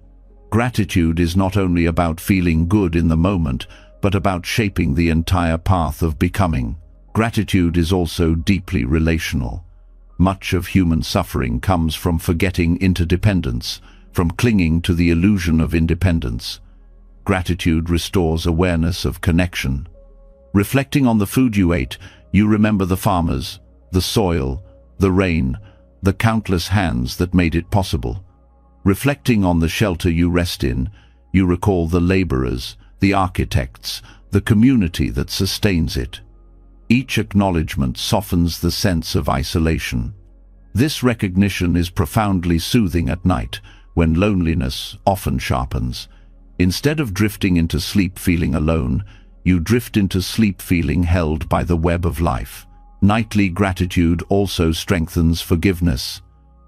Gratitude is not only about feeling good in the moment, but about shaping the entire path of becoming. Gratitude is also deeply relational. Much of human suffering comes from forgetting interdependence, from clinging to the illusion of independence. Gratitude restores awareness of connection. Reflecting on the food you ate, you remember the farmers, the soil, the rain, the countless hands that made it possible. Reflecting on the shelter you rest in, you recall the laborers, the architects, the community that sustains it. Each acknowledgement softens the sense of isolation. This recognition is profoundly soothing at night, when loneliness often sharpens. Instead of drifting into sleep feeling alone, you drift into sleep feeling held by the web of life. Nightly gratitude also strengthens forgiveness.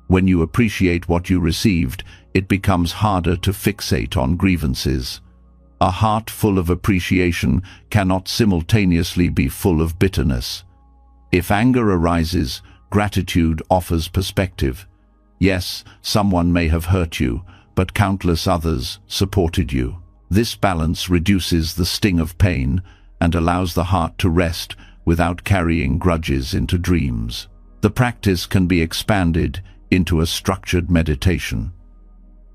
When you appreciate what you received, it becomes harder to fixate on grievances. A heart full of appreciation cannot simultaneously be full of bitterness. If anger arises, gratitude offers perspective. Yes, someone may have hurt you, but countless others supported you. This balance reduces the sting of pain and allows the heart to rest without carrying grudges into dreams. The practice can be expanded into a structured meditation.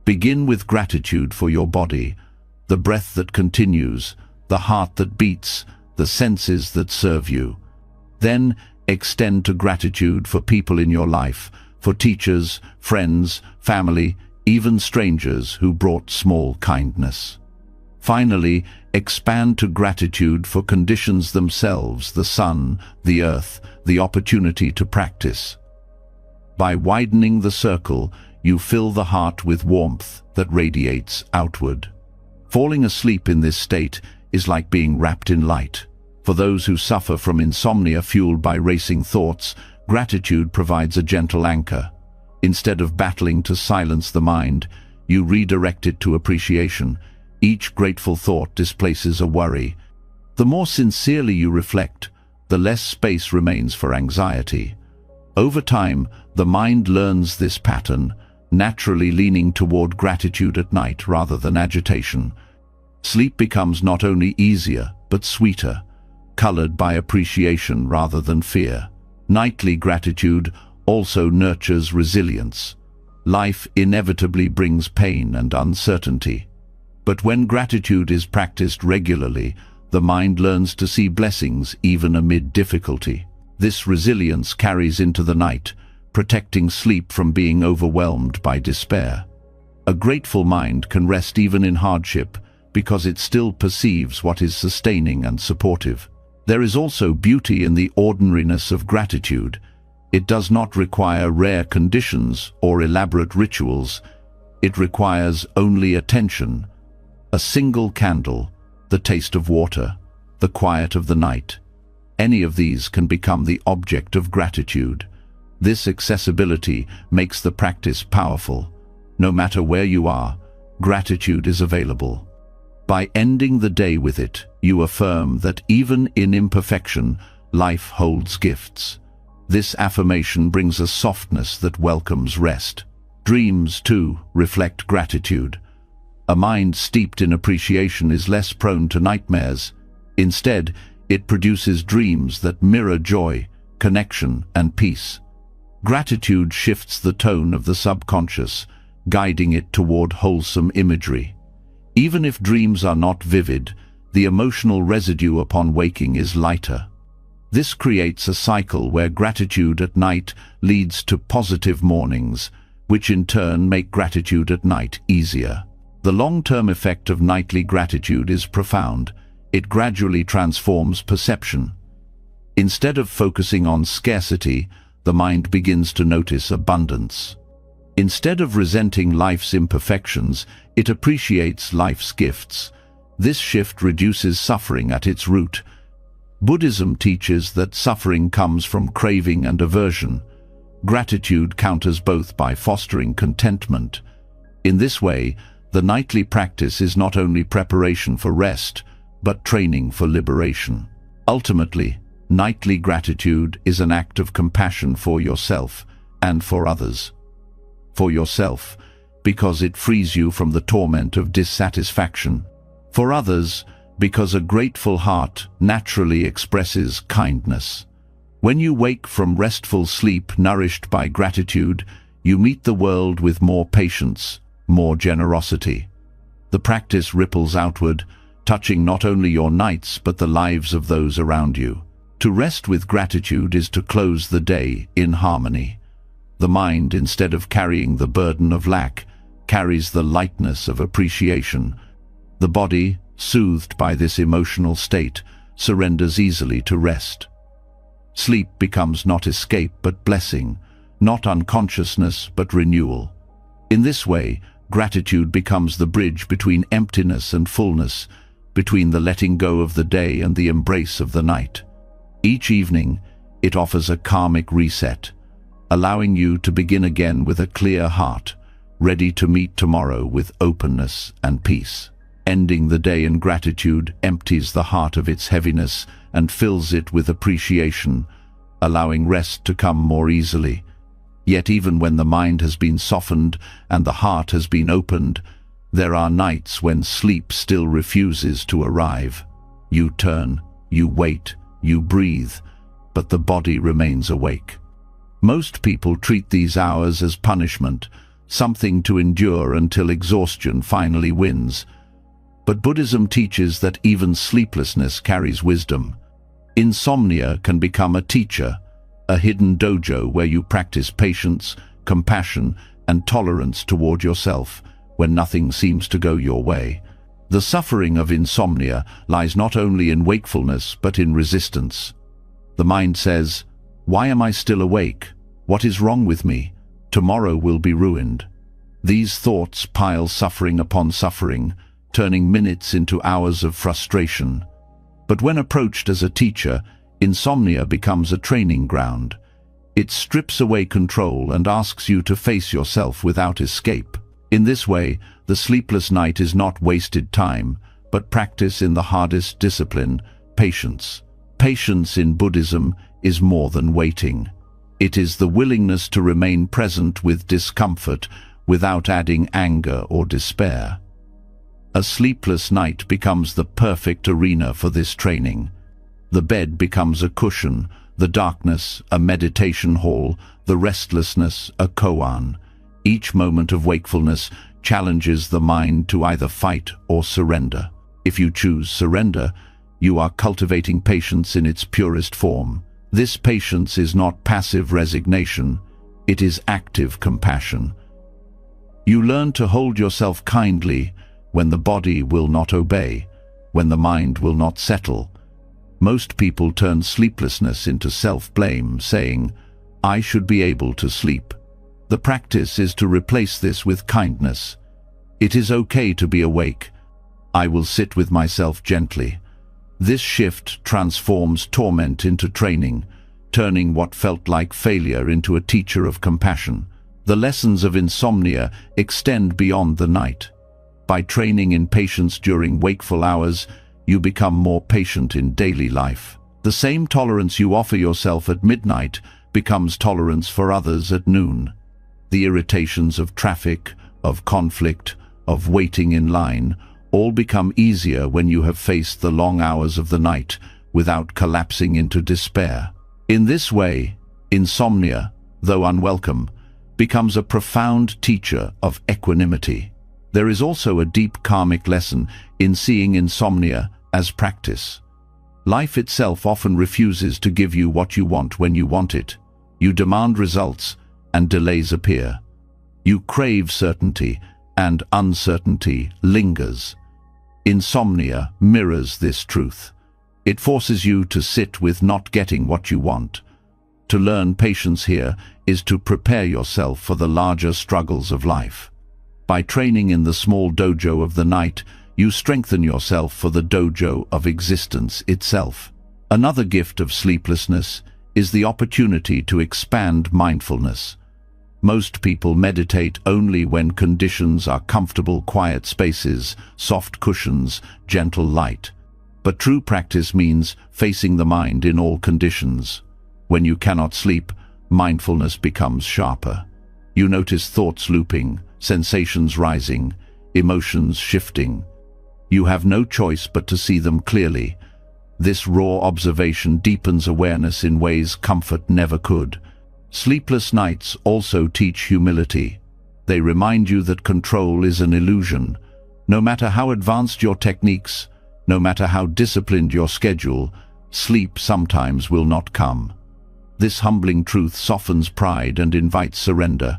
Begin with gratitude for your body, the breath that continues, the heart that beats, the senses that serve you. Then extend to gratitude for people in your life, for teachers, friends, family, even strangers who brought small kindness. Finally, expand to gratitude for conditions themselves, the sun, the earth, the opportunity to practice. By widening the circle, you fill the heart with warmth that radiates outward. Falling asleep in this state is like being wrapped in light. For those who suffer from insomnia fueled by racing thoughts, gratitude provides a gentle anchor. Instead of battling to silence the mind, you redirect it to appreciation. Each grateful thought displaces a worry. The more sincerely you reflect, the less space remains for anxiety. Over time, the mind learns this pattern, naturally leaning toward gratitude at night rather than agitation. Sleep becomes not only easier, but sweeter, colored by appreciation rather than fear. Nightly gratitude also nurtures resilience. Life inevitably brings pain and uncertainty. But when gratitude is practiced regularly, the mind learns to see blessings even amid difficulty. This resilience carries into the night, protecting sleep from being overwhelmed by despair. A grateful mind can rest even in hardship because it still perceives what is sustaining and supportive. There is also beauty in the ordinariness of gratitude. It does not require rare conditions or elaborate rituals. It requires only attention, a single candle, the taste of water, the quiet of the night. Any of these can become the object of gratitude. This accessibility makes the practice powerful. No matter where you are, gratitude is available. By ending the day with it, you affirm that even in imperfection, life holds gifts. This affirmation brings a softness that welcomes rest. Dreams, too, reflect gratitude. A mind steeped in appreciation is less prone to nightmares. Instead, it produces dreams that mirror joy, connection, and peace. Gratitude shifts the tone of the subconscious, guiding it toward wholesome imagery. Even if dreams are not vivid, the emotional residue upon waking is lighter. This creates a cycle where gratitude at night leads to positive mornings, which in turn make gratitude at night easier. The long-term effect of nightly gratitude is profound. It gradually transforms perception. Instead of focusing on scarcity, the mind begins to notice abundance. Instead of resenting life's imperfections, it appreciates life's gifts. This shift reduces suffering at its root. Buddhism teaches that suffering comes from craving and aversion. Gratitude counters both by fostering contentment. In this way, the nightly practice is not only preparation for rest, but training for liberation. Ultimately, nightly gratitude is an act of compassion for yourself and for others. For yourself, because it frees you from the torment of dissatisfaction. For others, because a grateful heart naturally expresses kindness. When you wake from restful sleep nourished by gratitude, you meet the world with more patience, more generosity. The practice ripples outward, touching not only your nights but the lives of those around you. To rest with gratitude is to close the day in harmony. The mind, instead of carrying the burden of lack, carries the lightness of appreciation. The body, soothed by this emotional state, surrenders easily to rest. Sleep becomes not escape but blessing, not unconsciousness but renewal. In this way, gratitude becomes the bridge between emptiness and fullness, between the letting go of the day and the embrace of the night. Each evening, it offers a karmic reset, allowing you to begin again with a clear heart, ready to meet tomorrow with openness and peace. Ending the day in gratitude empties the heart of its heaviness and fills it with appreciation, allowing rest to come more easily. Yet even when the mind has been softened and the heart has been opened, there are nights when sleep still refuses to arrive. You turn, you wait, you breathe, but the body remains awake. Most people treat these hours as punishment, something to endure until exhaustion finally wins. But Buddhism teaches that even sleeplessness carries wisdom. Insomnia can become a teacher, a hidden dojo where you practice patience, compassion, and tolerance toward yourself when nothing seems to go your way. The suffering of insomnia lies not only in wakefulness but in resistance. The mind says, "Why am I still awake? What is wrong with me? Tomorrow will be ruined." These thoughts pile suffering upon suffering, turning minutes into hours of frustration. But when approached as a teacher, insomnia becomes a training ground. It strips away control and asks you to face yourself without escape. In this way, the sleepless night is not wasted time, but practice in the hardest discipline, patience. Patience in Buddhism is more than waiting. It is the willingness to remain present with discomfort without adding anger or despair. A sleepless night becomes the perfect arena for this training. The bed becomes a cushion, the darkness a meditation hall, the restlessness a koan. Each moment of wakefulness challenges the mind to either fight or surrender. If you choose surrender, you are cultivating patience in its purest form. This patience is not passive resignation, it is active compassion. You learn to hold yourself kindly when the body will not obey, when the mind will not settle. Most people turn sleeplessness into self-blame, saying, "I should be able to sleep." The practice is to replace this with kindness. It is okay to be awake. I will sit with myself gently. This shift transforms torment into training, turning what felt like failure into a teacher of compassion. The lessons of insomnia extend beyond the night. By training in patience during wakeful hours, you become more patient in daily life. The same tolerance you offer yourself at midnight becomes tolerance for others at noon. The irritations of traffic, of conflict, of waiting in line, all become easier when you have faced the long hours of the night without collapsing into despair. In this way, insomnia, though unwelcome, becomes a profound teacher of equanimity. There is also a deep karmic lesson in seeing insomnia as practice. Life itself often refuses to give you what you want when you want it. You demand results, and delays appear. You crave certainty, and uncertainty lingers. Insomnia mirrors this truth. It forces you to sit with not getting what you want. To learn patience here is to prepare yourself for the larger struggles of life. By training in the small dojo of the night, you strengthen yourself for the dojo of existence itself. Another gift of sleeplessness is the opportunity to expand mindfulness. Most people meditate only when conditions are comfortable, quiet spaces, soft cushions, gentle light. But true practice means facing the mind in all conditions. When you cannot sleep, mindfulness becomes sharper. You notice thoughts looping, sensations rising, emotions shifting. You have no choice but to see them clearly. This raw observation deepens awareness in ways comfort never could. Sleepless nights also teach humility. They remind you that control is an illusion. No matter how advanced your techniques, no matter how disciplined your schedule, sleep sometimes will not come. This humbling truth softens pride and invites surrender.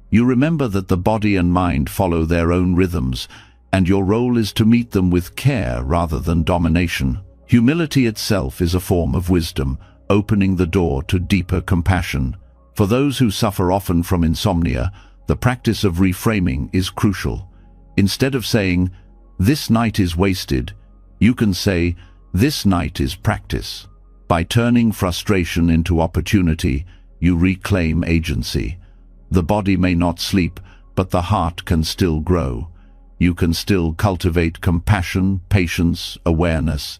You remember that the body and mind follow their own rhythms, and your role is to meet them with care rather than domination. Humility itself is a form of wisdom, opening the door to deeper compassion. For those who suffer often from insomnia, the practice of reframing is crucial. Instead of saying, "This night is wasted," you can say, "This night is practice." By turning frustration into opportunity, you reclaim agency. The body may not sleep, but the heart can still grow. You can still cultivate compassion, patience, awareness.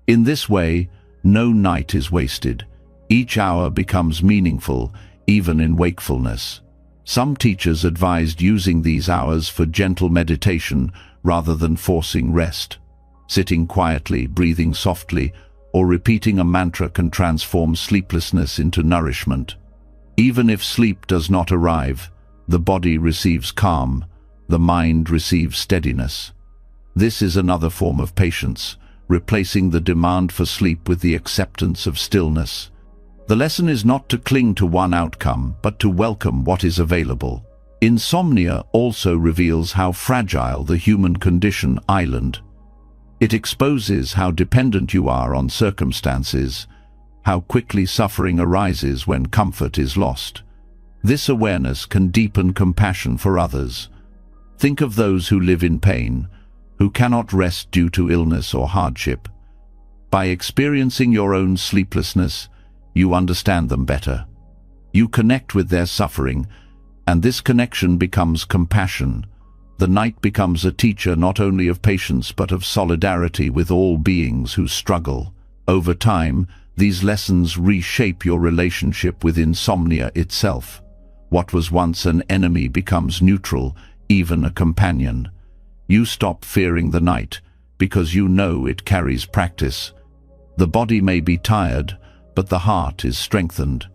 In this way, no night is wasted. Each hour becomes meaningful, even in wakefulness. Some teachers advised using these hours for gentle meditation rather than forcing rest. Sitting quietly, breathing softly, or repeating a mantra can transform sleeplessness into nourishment. Even if sleep does not arrive, the body receives calm, the mind receives steadiness. This is another form of patience, replacing the demand for sleep with the acceptance of stillness. The lesson is not to cling to one outcome, but to welcome what is available. Insomnia also reveals how fragile the human condition island. It exposes how dependent you are on circumstances, how quickly suffering arises when comfort is lost. This awareness can deepen compassion for others. Think of those who live in pain. who cannot rest due to illness or hardship. By experiencing your own sleeplessness, you understand them better. You connect with their suffering, and this connection becomes compassion. The night becomes a teacher not only of patience but of solidarity with all beings who struggle. Over time, these lessons reshape your relationship with insomnia itself. What was once an enemy becomes neutral, even a companion. You stop fearing the night because you know it carries practice. The body may be tired, but the heart is strengthened.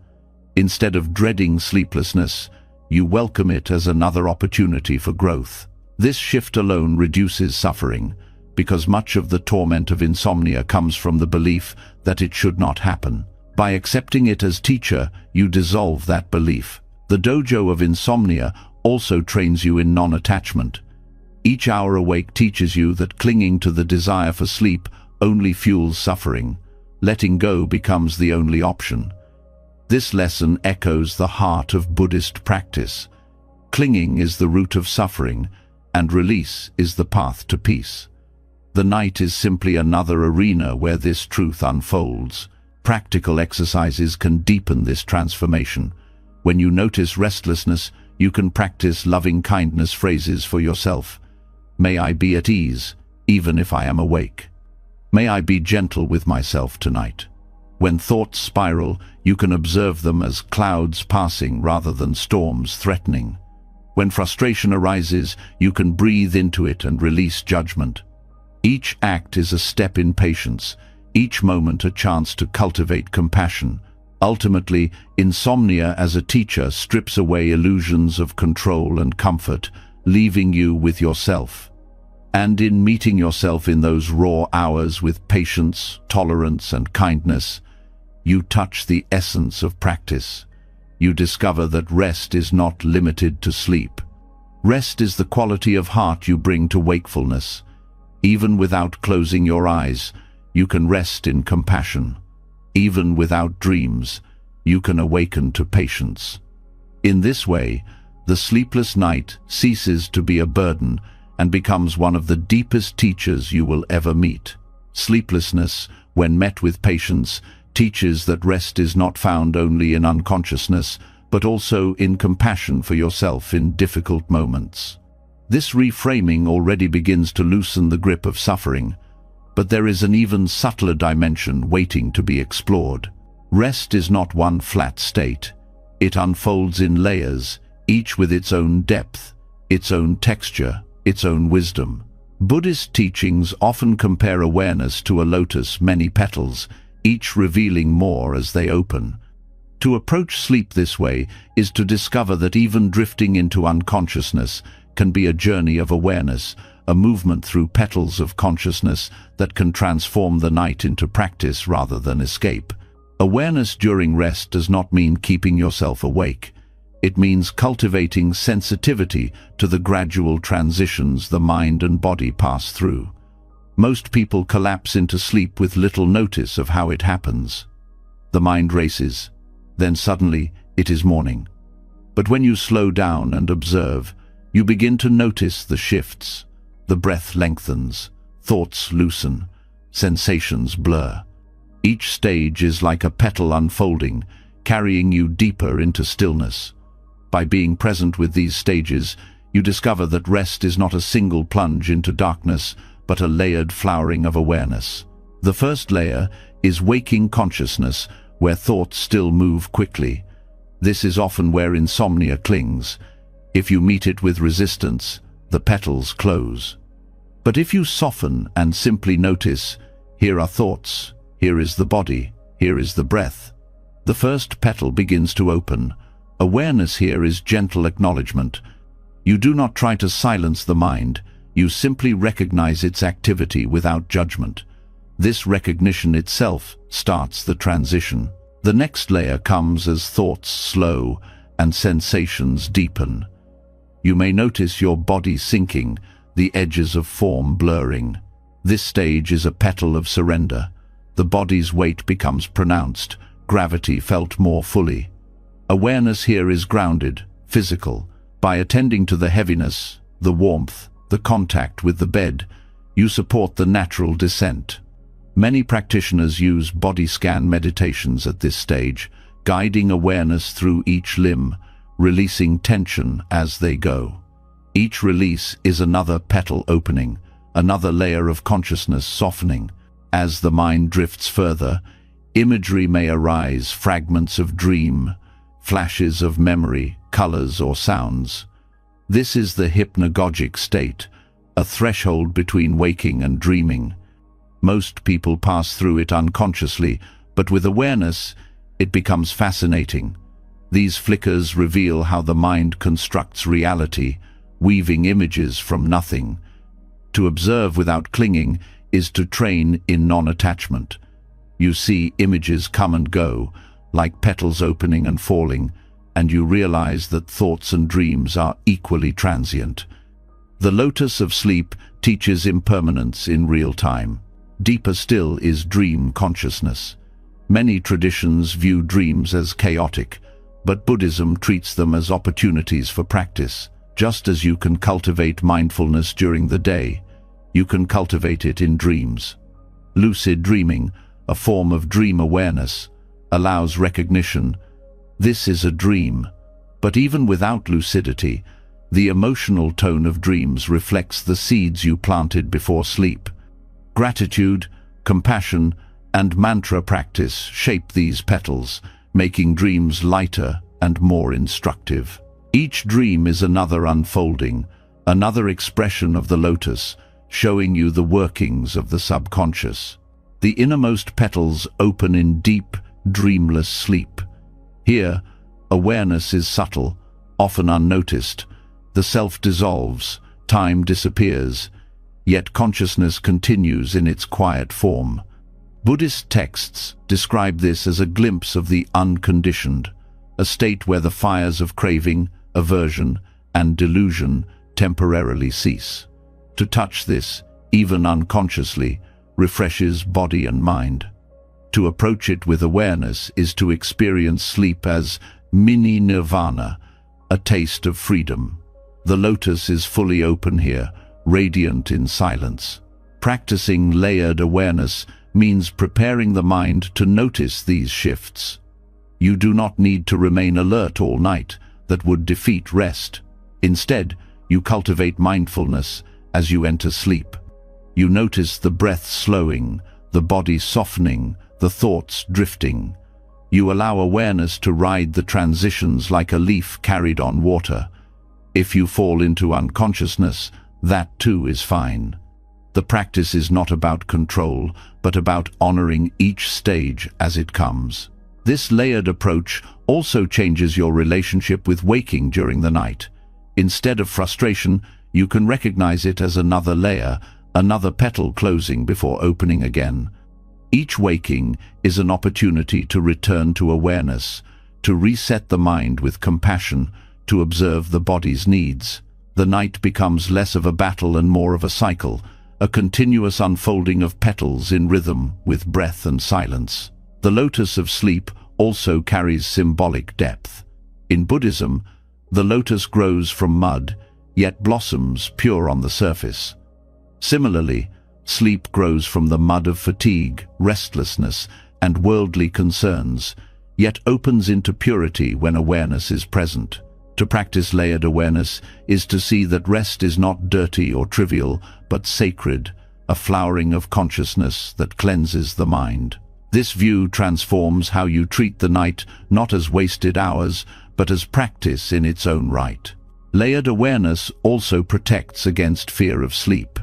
Instead of dreading sleeplessness, you welcome it as another opportunity for growth. This shift alone reduces suffering, because much of the torment of insomnia comes from the belief that it should not happen. By accepting it as teacher, you dissolve that belief. The dojo of insomnia also trains you in non-attachment. Each hour awake teaches you that clinging to the desire for sleep only fuels suffering. Letting go becomes the only option. This lesson echoes the heart of Buddhist practice. Clinging is the root of suffering, and release is the path to peace. The night is simply another arena where this truth unfolds. Practical exercises can deepen this transformation. When you notice restlessness, you can practice loving-kindness phrases for yourself. May I be at ease, even if I am awake. May I be gentle with myself tonight. When thoughts spiral, you can observe them as clouds passing rather than storms threatening. When frustration arises, you can breathe into it and release judgment. Each act is a step in patience, each moment a chance to cultivate compassion. Ultimately, insomnia as a teacher strips away illusions of control and comfort, leaving you with yourself. And in meeting yourself in those raw hours with patience, tolerance, and kindness, you touch the essence of practice. You discover that rest is not limited to sleep. Rest is the quality of heart you bring to wakefulness. Even without closing your eyes, you can rest in compassion. Even without dreams, you can awaken to patience. In this way, the sleepless night ceases to be a burden and becomes one of the deepest teachers you will ever meet. Sleeplessness, when met with patience, teaches that rest is not found only in unconsciousness, but also in compassion for yourself in difficult moments. This reframing already begins to loosen the grip of suffering, but there is an even subtler dimension waiting to be explored. Rest is not one flat state. It unfolds in layers, each with its own depth, its own texture, its own wisdom. Buddhist teachings often compare awareness to a lotus' many petals, each revealing more as they open. To approach sleep this way is to discover that even drifting into unconsciousness can be a journey of awareness, a movement through petals of consciousness that can transform the night into practice rather than escape. Awareness during rest does not mean keeping yourself awake. It means cultivating sensitivity to the gradual transitions the mind and body pass through. Most people collapse into sleep with little notice of how it happens. The mind races. Then suddenly, it is morning. But when you slow down and observe, you begin to notice the shifts. The breath lengthens, thoughts loosen, sensations blur. Each stage is like a petal unfolding, carrying you deeper into stillness. By being present with these stages, you discover that rest is not a single plunge into darkness, but a layered flowering of awareness. The first layer is waking consciousness, where thoughts still move quickly. This is often where insomnia clings. If you meet it with resistance, the petals close. But if you soften and simply notice, here are thoughts, here is the body, here is the breath, the first petal begins to open. Awareness here is gentle acknowledgement. You do not try to silence the mind, you simply recognize its activity without judgment. This recognition itself starts the transition. The next layer comes as thoughts slow and sensations deepen. You may notice your body sinking, the edges of form blurring. This stage is a petal of surrender. The body's weight becomes pronounced, gravity felt more fully. Awareness here is grounded, physical. By attending to the heaviness, the warmth, the contact with the bed, You support the natural descent. Many practitioners use body scan meditations at this stage, guiding awareness through each limb, releasing tension as they go. Each release is another petal opening, another layer of consciousness softening. As the mind drifts further, imagery may arise, fragments of dream, flashes of memory, colors or sounds. This is the hypnagogic state, a threshold between waking and dreaming. Most people pass through it unconsciously, but with awareness, it becomes fascinating. These flickers reveal how the mind constructs reality, weaving images from nothing. To observe without clinging is to train in non-attachment. You see images come and go, like petals opening and falling, and you realize that thoughts and dreams are equally transient. The lotus of sleep teaches impermanence in real time. Deeper still is dream consciousness. Many traditions view dreams as chaotic, but Buddhism treats them as opportunities for practice. Just as you can cultivate mindfulness during the day, you can cultivate it in dreams. Lucid dreaming, a form of dream awareness, allows recognition. This is a dream, but even without lucidity, the emotional tone of dreams reflects the seeds you planted before sleep. Gratitude, compassion, and mantra practice shape these petals, making dreams lighter and more instructive. Each dream is another unfolding, another expression of the lotus, showing you the workings of the subconscious. The innermost petals open in deep, dreamless sleep. Here, awareness is subtle, often unnoticed. The self dissolves, time disappears, yet consciousness continues in its quiet form. Buddhist texts describe this as a glimpse of the unconditioned, a state where the fires of craving, aversion, and delusion temporarily cease. To touch this, even unconsciously, refreshes body and mind. To approach it with awareness is to experience sleep as mini nirvana, a taste of freedom. The lotus is fully open here, radiant in silence. Practicing layered awareness means preparing the mind to notice these shifts. You do not need to remain alert all night. That would defeat rest. Instead, you cultivate mindfulness as you enter sleep. You notice the breath slowing, the body softening, the thoughts drifting. You allow awareness to ride the transitions like a leaf carried on water. If you fall into unconsciousness, that too is fine. The practice is not about control, but about honoring each stage as it comes. This layered approach also changes your relationship with waking during the night. Instead of frustration, you can recognize it as another layer, another petal closing before opening again. Each waking is an opportunity to return to awareness, to reset the mind with compassion, to observe the body's needs. The night becomes less of a battle and more of a cycle, a continuous unfolding of petals in rhythm with breath and silence. The lotus of sleep also carries symbolic depth. In Buddhism, the lotus grows from mud, yet blossoms pure on the surface. Similarly, sleep grows from the mud of fatigue, restlessness, and worldly concerns, yet opens into purity when awareness is present. To practice layered awareness is to see that rest is not dirty or trivial, but sacred, a flowering of consciousness that cleanses the mind. This view transforms how you treat the night, not as wasted hours, but as practice in its own right. Layered awareness also protects against fear of sleep.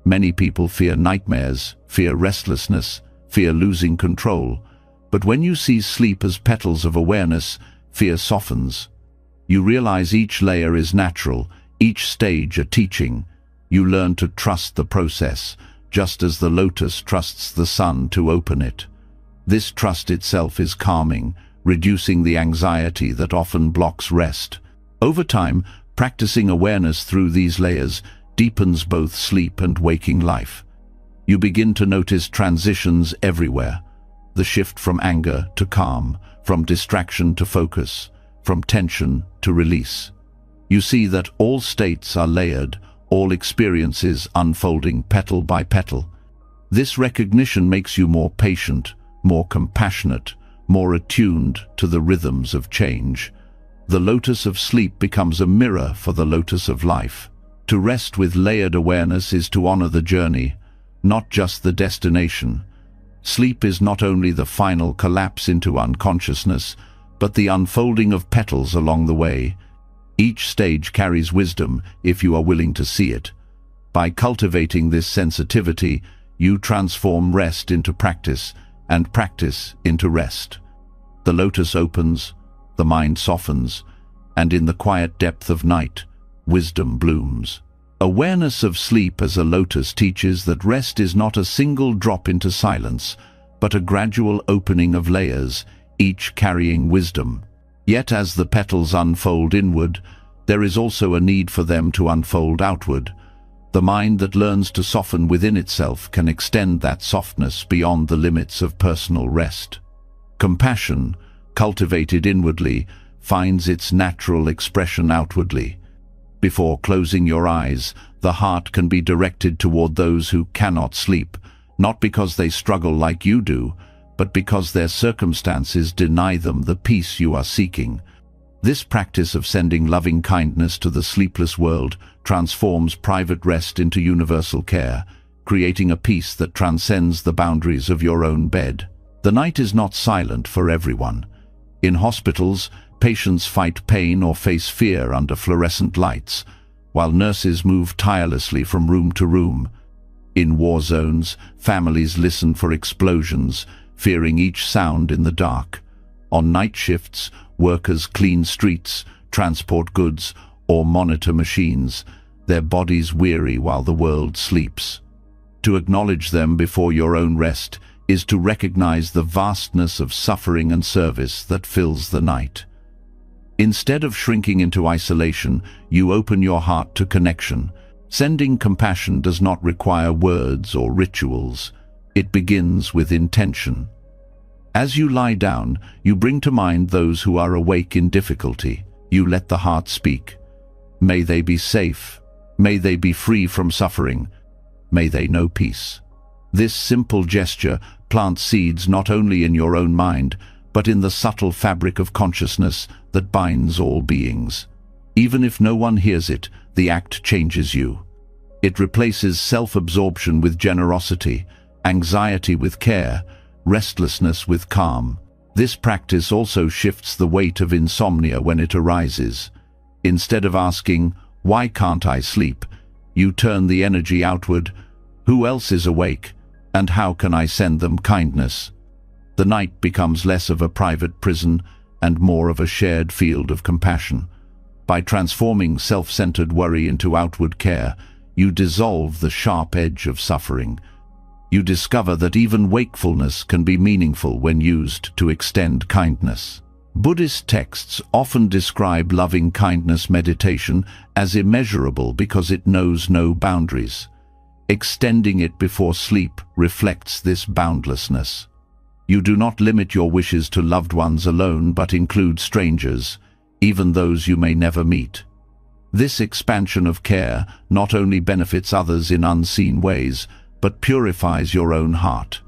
Many people fear nightmares, fear restlessness, fear losing control. But when you see sleep as petals of awareness, fear softens. You realize each layer is natural, each stage a teaching. You learn to trust the process, just as the lotus trusts the sun to open it. This trust itself is calming, reducing the anxiety that often blocks rest. Over time, practicing awareness through these layers deepens both sleep and waking life. You begin to notice transitions everywhere. The shift from anger to calm, from distraction to focus, from tension to release. You see that all states are layered, all experiences unfolding petal by petal. This recognition makes you more patient, more compassionate, more attuned to the rhythms of change. The lotus of sleep becomes a mirror for the lotus of life. To rest with layered awareness is to honor the journey, not just the destination. Sleep is not only the final collapse into unconsciousness, but the unfolding of petals along the way. Each stage carries wisdom if you are willing to see it. By cultivating this sensitivity, you transform rest into practice and practice into rest. The lotus opens, the mind softens, and in the quiet depth of night, wisdom blooms. Awareness of sleep as a lotus teaches that rest is not a single drop into silence, but a gradual opening of layers, each carrying wisdom. Yet as the petals unfold inward, there is also a need for them to unfold outward. The mind that learns to soften within itself can extend that softness beyond the limits of personal rest. Compassion, cultivated inwardly, finds its natural expression outwardly. Before closing your eyes, the heart can be directed toward those who cannot sleep, not because they struggle like you do, but because their circumstances deny them the peace you are seeking. This practice of sending loving kindness to the sleepless world transforms private rest into universal care, creating a peace that transcends the boundaries of your own bed. The night is not silent for everyone. In hospitals, patients fight pain or face fear under fluorescent lights, while nurses move tirelessly from room to room. In war zones, families listen for explosions, fearing each sound in the dark. On night shifts, workers clean streets, transport goods, or monitor machines, their bodies weary while the world sleeps. To acknowledge them before your own rest is to recognize the vastness of suffering and service that fills the night. Instead of shrinking into isolation, you open your heart to connection. Sending compassion does not require words or rituals. It begins with intention. As you lie down, you bring to mind those who are awake in difficulty. You let the heart speak. May they be safe. May they be free from suffering. May they know peace. This simple gesture plants seeds not only in your own mind, but in the subtle fabric of consciousness that binds all beings. Even if no one hears it, the act changes you. It replaces self-absorption with generosity, anxiety with care, restlessness with calm. This practice also shifts the weight of insomnia when it arises. Instead of asking, "Why can't I sleep?" you turn the energy outward. Who else is awake? And how can I send them kindness? The night becomes less of a private prison and more of a shared field of compassion. By transforming self-centered worry into outward care, you dissolve the sharp edge of suffering. You discover that even wakefulness can be meaningful when used to extend kindness. Buddhist texts often describe loving kindness meditation as immeasurable because it knows no boundaries. Extending it before sleep reflects this boundlessness. You do not limit your wishes to loved ones alone, but include strangers, even those you may never meet. This expansion of care not only benefits others in unseen ways, but purifies your own heart.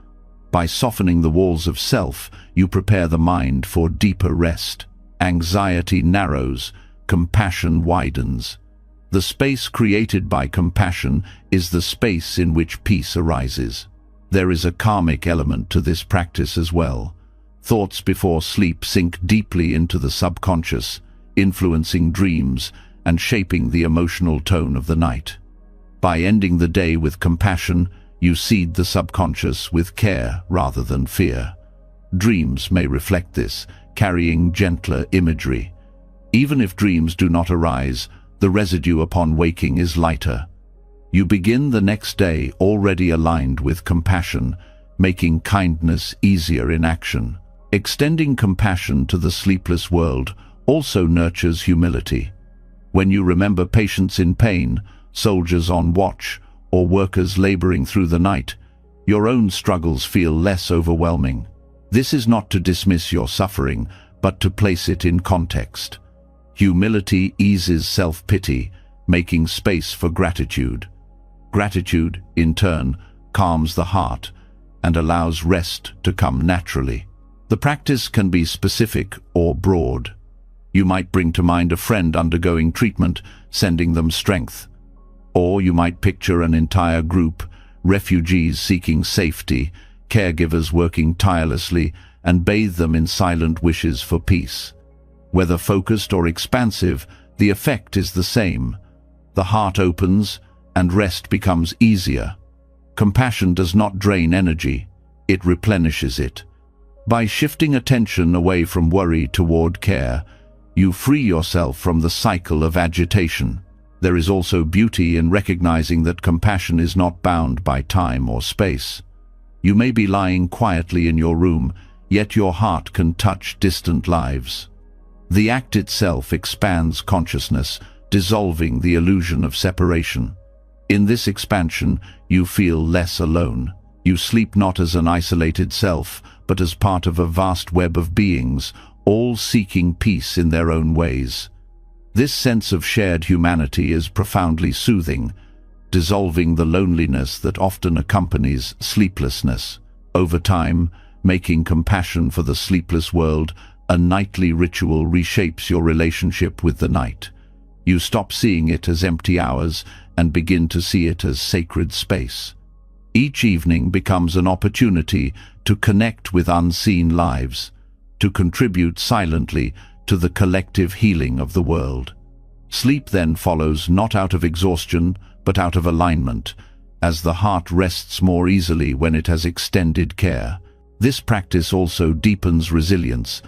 By softening the walls of self, you prepare the mind for deeper rest. Anxiety narrows, compassion widens. The space created by compassion is the space in which peace arises. There is a karmic element to this practice as well. Thoughts before sleep sink deeply into the subconscious, influencing dreams and shaping the emotional tone of the night. By ending the day with compassion, you seed the subconscious with care rather than fear. Dreams may reflect this, carrying gentler imagery. Even if dreams do not arise, the residue upon waking is lighter. You begin the next day already aligned with compassion, making kindness easier in action. Extending compassion to the sleepless world also nurtures humility. When you remember patients in pain, soldiers on watch, or workers laboring through the night, your own struggles feel less overwhelming. This is not to dismiss your suffering, but to place it in context. Humility eases self-pity, making space for gratitude. Gratitude, in turn, calms the heart and allows rest to come naturally. The practice can be specific or broad. You might bring to mind a friend undergoing treatment, sending them strength. Or you might picture an entire group, refugees seeking safety, caregivers working tirelessly, and bathe them in silent wishes for peace. Whether focused or expansive, the effect is the same. The heart opens, and rest becomes easier. Compassion does not drain energy, it replenishes it. By shifting attention away from worry toward care, you free yourself from the cycle of agitation. There is also beauty in recognizing that compassion is not bound by time or space. You may be lying quietly in your room, yet your heart can touch distant lives. The act itself expands consciousness, dissolving the illusion of separation. In this expansion, you feel less alone. You sleep not as an isolated self, but as part of a vast web of beings, all seeking peace in their own ways. This sense of shared humanity is profoundly soothing, dissolving the loneliness that often accompanies sleeplessness. Over time, making compassion for the sleepless world a nightly ritual reshapes your relationship with the night. You stop seeing it as empty hours and begin to see it as sacred space. Each evening becomes an opportunity to connect with unseen lives, to contribute silently to the collective healing of the world. Sleep then follows not out of exhaustion, but out of alignment, as the heart rests more easily when it has extended care. This practice also deepens resilience.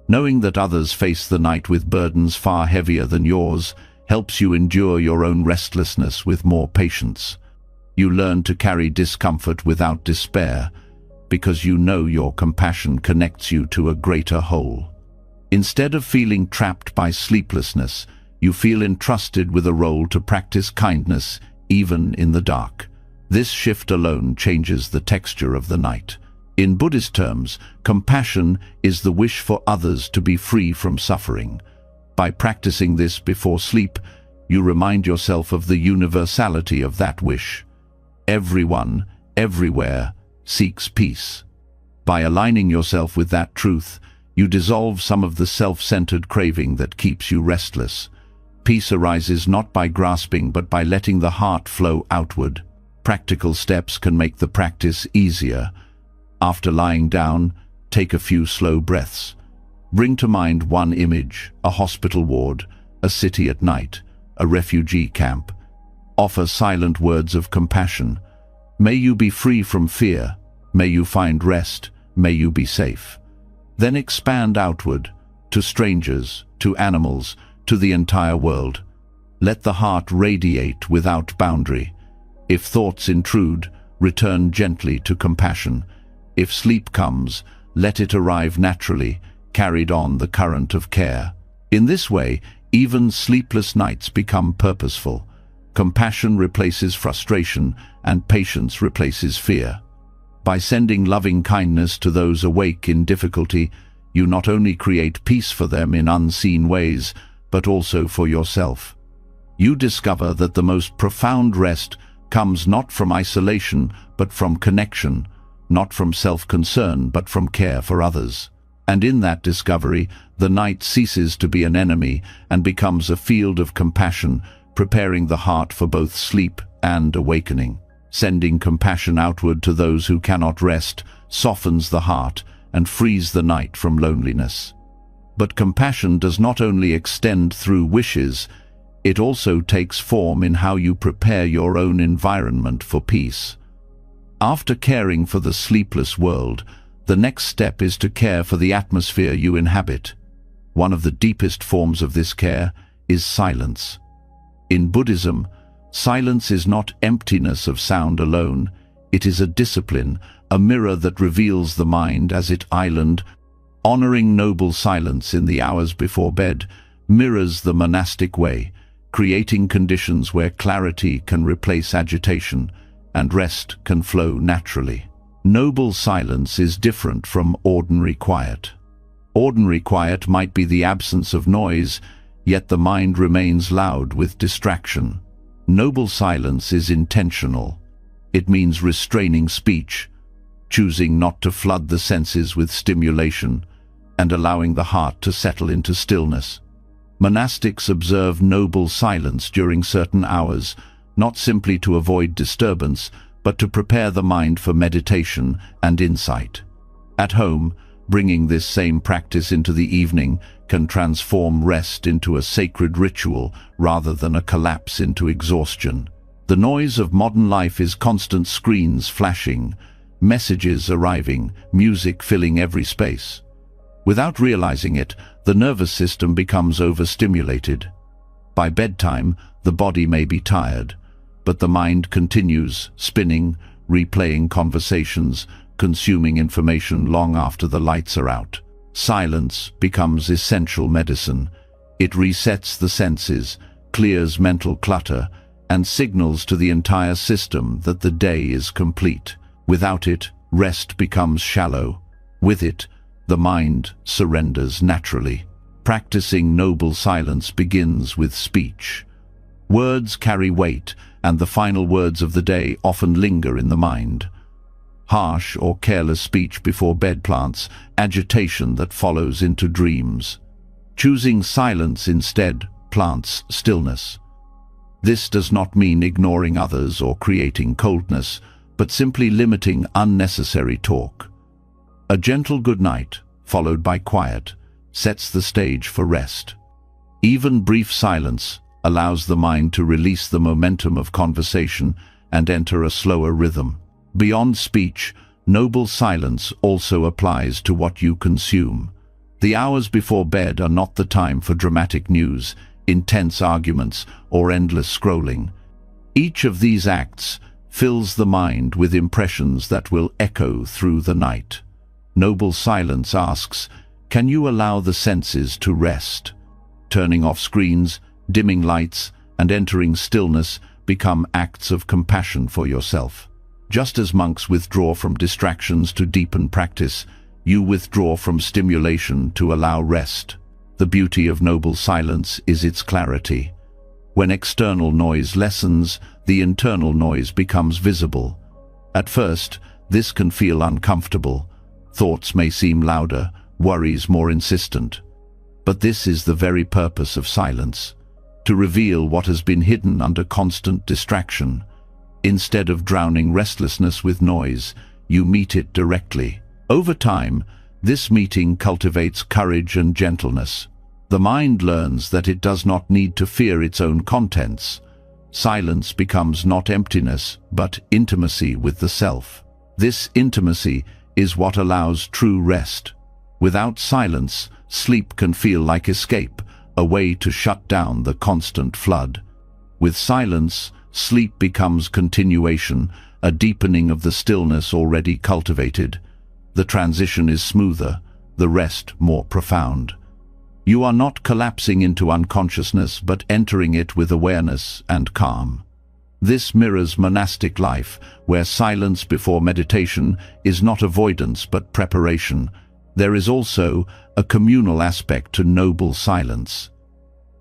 Knowing that others face the night with burdens far heavier than yours helps you endure your own restlessness with more patience. You learn to carry discomfort without despair, because you know your compassion connects you to a greater whole. Instead of feeling trapped by sleeplessness, you feel entrusted with a role to practice kindness even in the dark. This shift alone changes the texture of the night. In Buddhist terms, compassion is the wish for others to be free from suffering. By practicing this before sleep, you remind yourself of the universality of that wish. Everyone, everywhere, seeks peace. By aligning yourself with that truth, you dissolve some of the self-centered craving that keeps you restless. Peace arises not by grasping but by letting the heart flow outward. Practical steps can make the practice easier. After lying down, take a few slow breaths. Bring to mind one image: a hospital ward, a city at night, a refugee camp. Offer silent words of compassion. May you be free from fear. May you find rest. May you be safe. Then expand outward, to strangers, to animals, to the entire world. Let the heart radiate without boundary. If thoughts intrude, return gently to compassion. If sleep comes, let it arrive naturally, carried on the current of care. In this way, even sleepless nights become purposeful. Compassion replaces frustration, and patience replaces fear. By sending loving kindness to those awake in difficulty, you not only create peace for them in unseen ways, but also for yourself. You discover that the most profound rest comes not from isolation, but from connection, not from self-concern, but from care for others. And in that discovery, the night ceases to be an enemy and becomes a field of compassion, preparing the heart for both sleep and awakening. Sending compassion outward to those who cannot rest softens the heart and frees the night from loneliness. But compassion does not only extend through wishes, it also takes form in how you prepare your own environment for peace. After caring for the sleepless world, the next step is to care for the atmosphere you inhabit. One of the deepest forms of this care is silence. In Buddhism, silence is not emptiness of sound alone. It is a discipline, a mirror that reveals the mind as its island. Honoring noble silence in the hours before bed mirrors the monastic way, creating conditions where clarity can replace agitation and rest can flow naturally. Noble silence is different from ordinary quiet. Ordinary quiet might be the absence of noise, yet the mind remains loud with distraction. Noble silence is intentional. It means restraining speech, choosing not to flood the senses with stimulation, and allowing the heart to settle into stillness. Monastics observe noble silence during certain hours, not simply to avoid disturbance, but to prepare the mind for meditation and insight. At home, bringing this same practice into the evening can transform rest into a sacred ritual rather than a collapse into exhaustion. The noise of modern life is constant screens flashing, messages arriving, music filling every space. Without realizing it, the nervous system becomes overstimulated. By bedtime, the body may be tired, but the mind continues spinning, replaying conversations, consuming information long after the lights are out. Silence becomes essential medicine. It resets the senses, clears mental clutter, and signals to the entire system that the day is complete. Without it, rest becomes shallow. With it, the mind surrenders naturally. Practicing noble silence begins with speech. Words carry weight, and the final words of the day often linger in the mind. Harsh or careless speech before bed plants agitation that follows into dreams. Choosing silence instead plants stillness. This does not mean ignoring others or creating coldness, but simply limiting unnecessary talk. A gentle good night, followed by quiet, sets the stage for rest. Even brief silence allows the mind to release the momentum of conversation and enter a slower rhythm. Beyond speech, noble silence also applies to what you consume. The hours before bed are not the time for dramatic news, intense arguments, or endless scrolling. Each of these acts fills the mind with impressions that will echo through the night. Noble silence asks, can you allow the senses to rest? Turning off screens, dimming lights, and entering stillness become acts of compassion for yourself. Just as monks withdraw from distractions to deepen practice, you withdraw from stimulation to allow rest. The beauty of noble silence is its clarity. When external noise lessens, the internal noise becomes visible. At first, this can feel uncomfortable. Thoughts may seem louder, worries more insistent. But this is the very purpose of silence, to reveal what has been hidden under constant distraction. Instead of drowning restlessness with noise, you meet it directly. Over time, this meeting cultivates courage and gentleness. The mind learns that it does not need to fear its own contents. Silence becomes not emptiness, but intimacy with the self. This intimacy is what allows true rest. Without silence, sleep can feel like escape, a way to shut down the constant flood. With silence, sleep becomes continuation, a deepening of the stillness already cultivated. The transition is smoother, the rest more profound. You are not collapsing into unconsciousness, but entering it with awareness and calm. This mirrors monastic life, where silence before meditation is not avoidance but preparation. There is also a communal aspect to noble silence.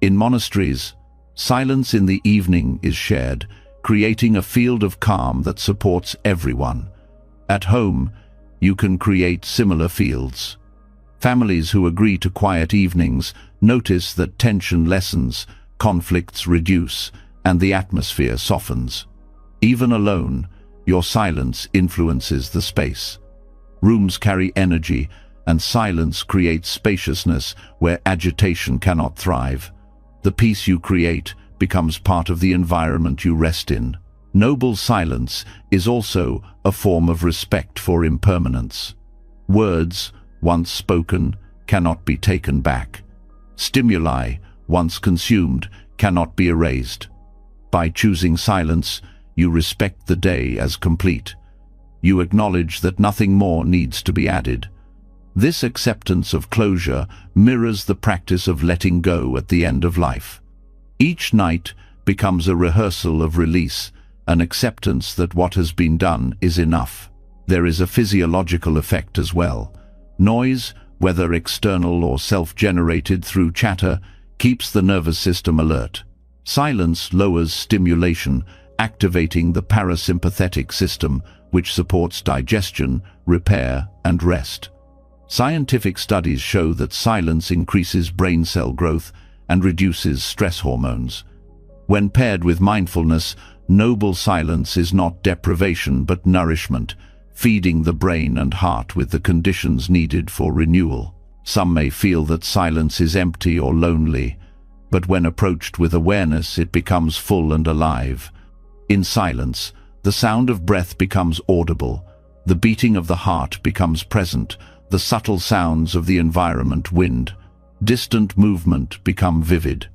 In monasteries, silence in the evening is shared, creating a field of calm that supports everyone. At home, you can create similar fields. Families who agree to quiet evenings notice that tension lessens, conflicts reduce, and the atmosphere softens. Even alone, your silence influences the space. Rooms carry energy, and silence creates spaciousness where agitation cannot thrive. The peace you create becomes part of the environment you rest in. Noble silence is also a form of respect for impermanence. Words, once spoken, cannot be taken back. Stimuli, once consumed, cannot be erased. By choosing silence, you respect the day as complete. You acknowledge that nothing more needs to be added. This acceptance of closure mirrors the practice of letting go at the end of life. Each night becomes a rehearsal of release, an acceptance that what has been done is enough. There is a physiological effect as well. Noise, whether external or self-generated through chatter, keeps the nervous system alert. Silence lowers stimulation, activating the parasympathetic system, which supports digestion, repair, and rest. Scientific studies show that silence increases brain cell growth and reduces stress hormones. When paired with mindfulness, noble silence is not deprivation but nourishment, feeding the brain and heart with the conditions needed for renewal. Some may feel that silence is empty or lonely, but when approached with awareness, it becomes full and alive. In silence, the sound of breath becomes audible, the beating of the heart becomes present, the subtle sounds of the environment, wind, distant movement become vivid.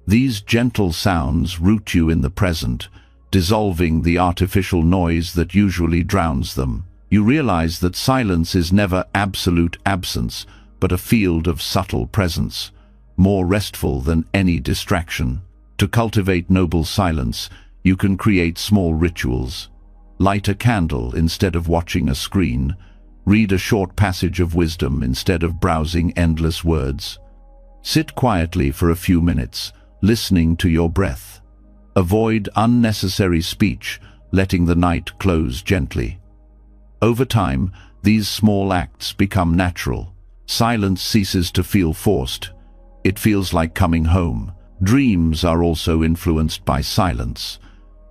These gentle sounds root you in the present, dissolving the artificial noise that usually drowns them. You realize that silence is never absolute absence, but a field of subtle presence, more restful than any distraction. To cultivate noble silence, you can create small rituals. Light a candle instead of watching a screen. Read a short passage of wisdom instead of browsing endless words. Sit quietly for a few minutes, listening to your breath. Avoid unnecessary speech, letting the night close gently. Over time, these small acts become natural. Silence ceases to feel forced. It feels like coming home. Dreams are also influenced by silence.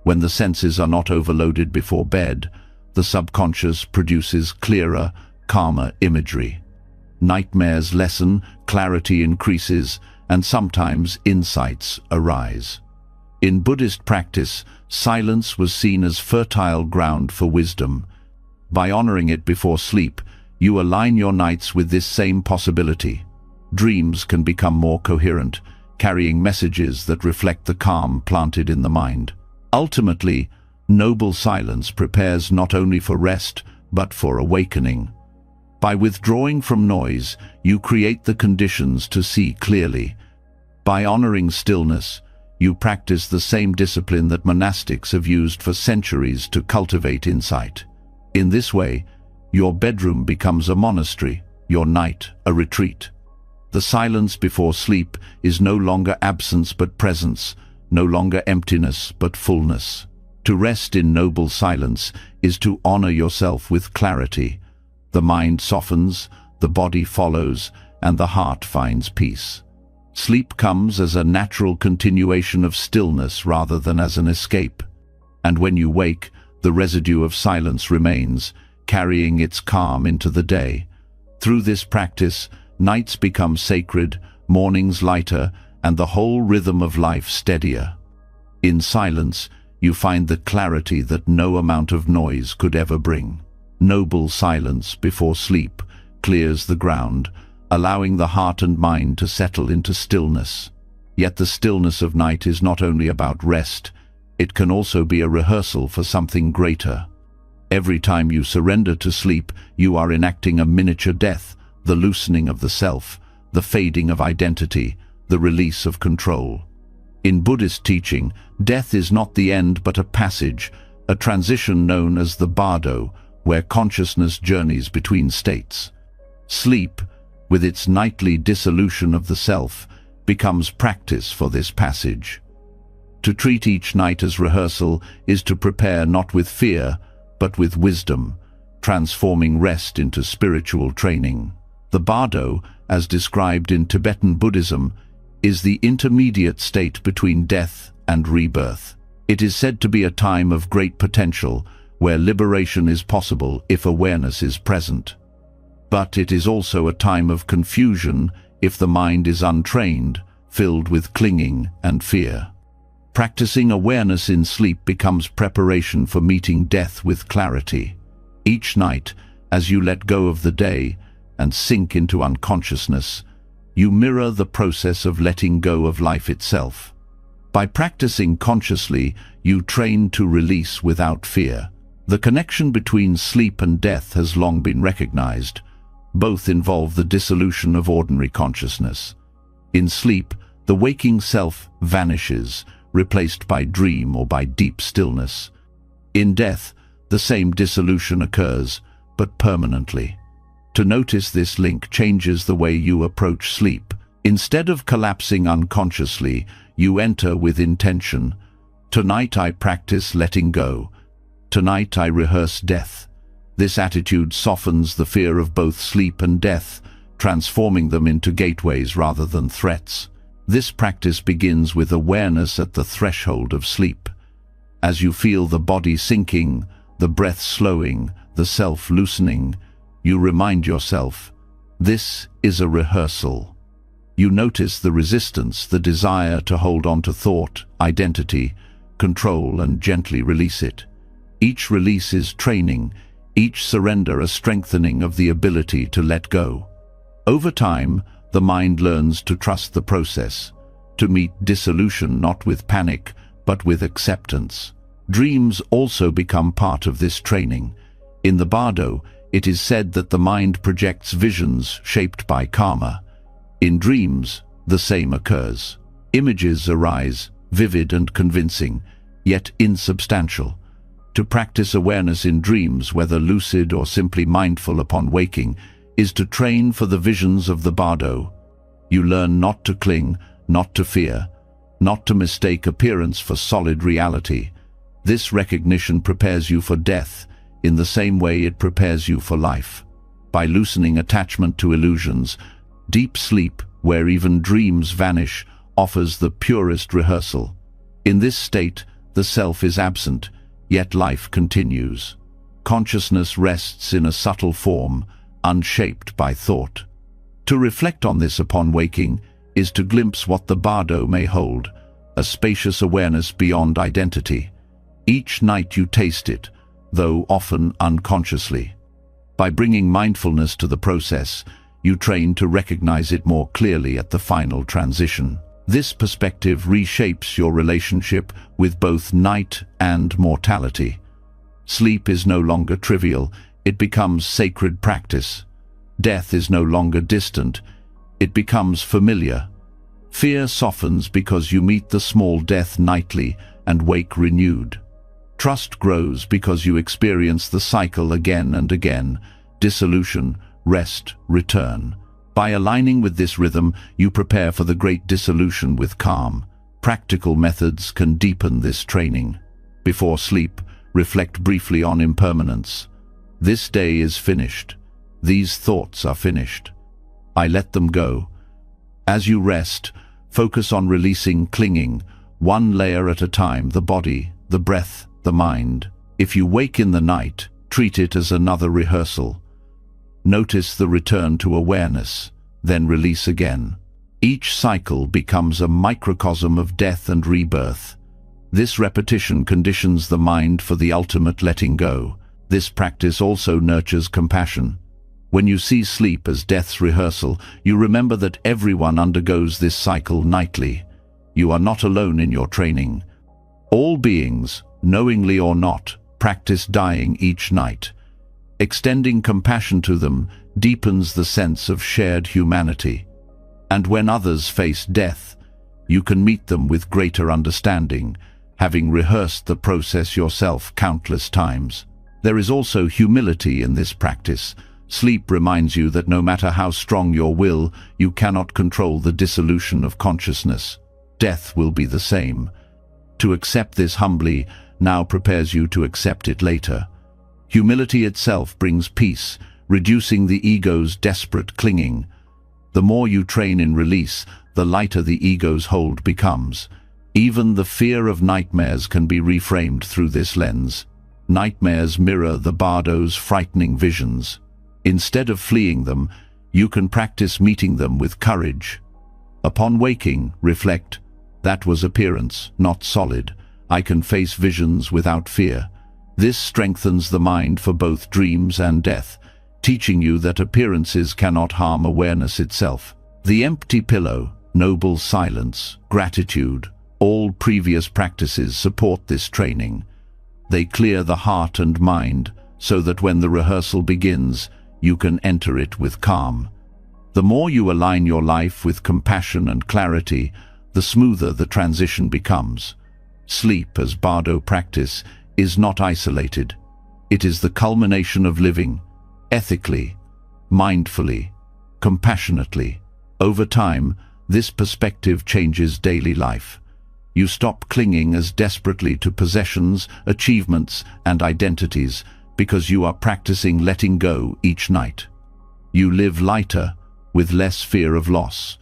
When the senses are not overloaded before bed, the subconscious produces clearer, calmer imagery. Nightmares lessen, clarity increases, and sometimes insights arise. In Buddhist practice, silence was seen as fertile ground for wisdom. By honoring it before sleep, you align your nights with this same possibility. Dreams can become more coherent, carrying messages that reflect the calm planted in the mind. Ultimately, noble silence prepares not only for rest, but for awakening. By withdrawing from noise, you create the conditions to see clearly. By honoring stillness, you practice the same discipline that monastics have used for centuries to cultivate insight. In this way, your bedroom becomes a monastery, your night a retreat. The silence before sleep is no longer absence but presence, no longer emptiness but fullness. To rest in noble silence is to honor yourself with clarity. The mind softens, the body follows, and the heart finds peace. Sleep comes as a natural continuation of stillness rather than as an escape. And when you wake, the residue of silence remains, carrying its calm into the day. Through this practice, nights become sacred, mornings lighter, and the whole rhythm of life steadier. In silence, you find the clarity that no amount of noise could ever bring. Noble silence before sleep clears the ground, allowing the heart and mind to settle into stillness. Yet the stillness of night is not only about rest, it can also be a rehearsal for something greater. Every time you surrender to sleep, you are enacting a miniature death, the loosening of the self, the fading of identity, the release of control. In Buddhist teaching, death is not the end but a passage, a transition known as the bardo, where consciousness journeys between states. Sleep, with its nightly dissolution of the self, becomes practice for this passage. To treat each night as rehearsal is to prepare not with fear, but with wisdom, transforming rest into spiritual training. The bardo, as described in Tibetan Buddhism, is the intermediate state between death and rebirth. It is said to be a time of great potential, where liberation is possible if awareness is present. But it is also a time of confusion if the mind is untrained, filled with clinging and fear. Practicing awareness in sleep becomes preparation for meeting death with clarity. Each night, as you let go of the day and sink into unconsciousness, you mirror the process of letting go of life itself. By practicing consciously, you train to release without fear. The connection between sleep and death has long been recognized. Both involve the dissolution of ordinary consciousness. In sleep, the waking self vanishes, replaced by dream or by deep stillness. In death, the same dissolution occurs, but permanently. To notice this link changes the way you approach sleep. Instead of collapsing unconsciously, you enter with intention. Tonight I practice letting go. Tonight I rehearse death. This attitude softens the fear of both sleep and death, transforming them into gateways rather than threats. This practice begins with awareness at the threshold of sleep. As you feel the body sinking, the breath slowing, the self loosening, you remind yourself, this is a rehearsal. You notice the resistance, the desire to hold on to thought, identity, control, and gently release it. Each release is training, each surrender a strengthening of the ability to let go. Over time, the mind learns to trust the process, to meet dissolution not with panic, but with acceptance. Dreams also become part of this training. In the Bardo, it is said that the mind projects visions shaped by karma. In dreams, the same occurs. Images arise, vivid and convincing, yet insubstantial. To practice awareness in dreams, whether lucid or simply mindful upon waking, is to train for the visions of the Bardo. You learn not to cling, not to fear, not to mistake appearance for solid reality. This recognition prepares you for death in the same way it prepares you for life. By loosening attachment to illusions, deep sleep, where even dreams vanish, offers the purest rehearsal. In this state, the self is absent, yet life continues. Consciousness rests in a subtle form, unshaped by thought. To reflect on this upon waking is to glimpse what the Bardo may hold, a spacious awareness beyond identity. Each night you taste it, though often unconsciously. By bringing mindfulness to the process, you train to recognize it more clearly at the final transition. This perspective reshapes your relationship with both night and mortality. Sleep is no longer trivial, it becomes sacred practice. Death is no longer distant, it becomes familiar. Fear softens because you meet the small death nightly and wake renewed. Trust grows because you experience the cycle again and again: dissolution, rest, return. By aligning with this rhythm, you prepare for the great dissolution with calm. Practical methods can deepen this training. Before sleep, reflect briefly on impermanence. This day is finished. These thoughts are finished. I let them go. As you rest, focus on releasing clinging, one layer at a time: the body, the breath, the mind. If you wake in the night, treat it as another rehearsal. Notice the return to awareness, then release again. Each cycle becomes a microcosm of death and rebirth. This repetition conditions the mind for the ultimate letting go. This practice also nurtures compassion. When you see sleep as death's rehearsal, you remember that everyone undergoes this cycle nightly. You are not alone in your training. All beings, knowingly or not, practice dying each night. Extending compassion to them deepens the sense of shared humanity. And when others face death, you can meet them with greater understanding, having rehearsed the process yourself countless times. There is also humility in this practice. Sleep reminds you that no matter how strong your will, you cannot control the dissolution of consciousness. Death will be the same. To accept this humbly now prepares you to accept it later. Humility itself brings peace, reducing the ego's desperate clinging. The more you train in release, the lighter the ego's hold becomes. Even the fear of nightmares can be reframed through this lens. Nightmares mirror the Bardo's frightening visions. Instead of fleeing them, you can practice meeting them with courage. Upon waking, reflect, that was appearance, not solid. I can face visions without fear. This strengthens the mind for both dreams and death, teaching you that appearances cannot harm awareness itself. The empty pillow, noble silence, gratitude, all previous practices support this training. They clear the heart and mind so that when the rehearsal begins, you can enter it with calm. The more you align your life with compassion and clarity, the smoother the transition becomes. Sleep as Bardo practice is not isolated. It is the culmination of living, ethically, mindfully, compassionately. Over time, This perspective changes daily life. You stop clinging as desperately to possessions, achievements, and identities because you are practicing letting go each night. You live lighter, with less fear of loss.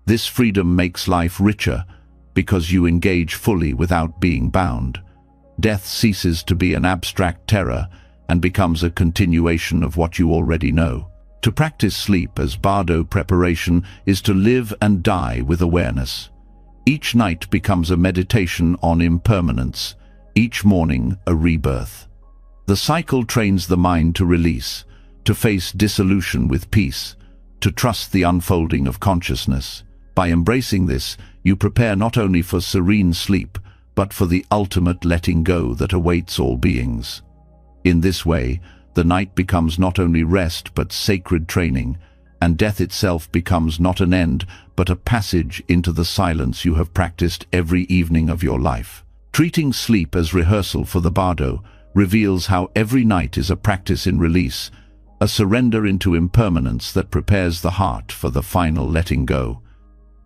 This freedom makes life richer because you engage fully without being bound. Death ceases to be an abstract terror and becomes a continuation of what you already know. To practice sleep as bardo preparation is to live and die with awareness. Each night becomes a meditation on impermanence, each morning a rebirth. The cycle trains the mind to release, to face dissolution with peace, to trust the unfolding of consciousness. By embracing this, you prepare not only for serene sleep, but for the ultimate letting go that awaits all beings. In this way, the night becomes not only rest but sacred training, and death itself becomes not an end but a passage into the silence you have practiced every evening of your life. Treating sleep as rehearsal for the bardo reveals how every night is a practice in release, a surrender into impermanence that prepares the heart for the final letting go.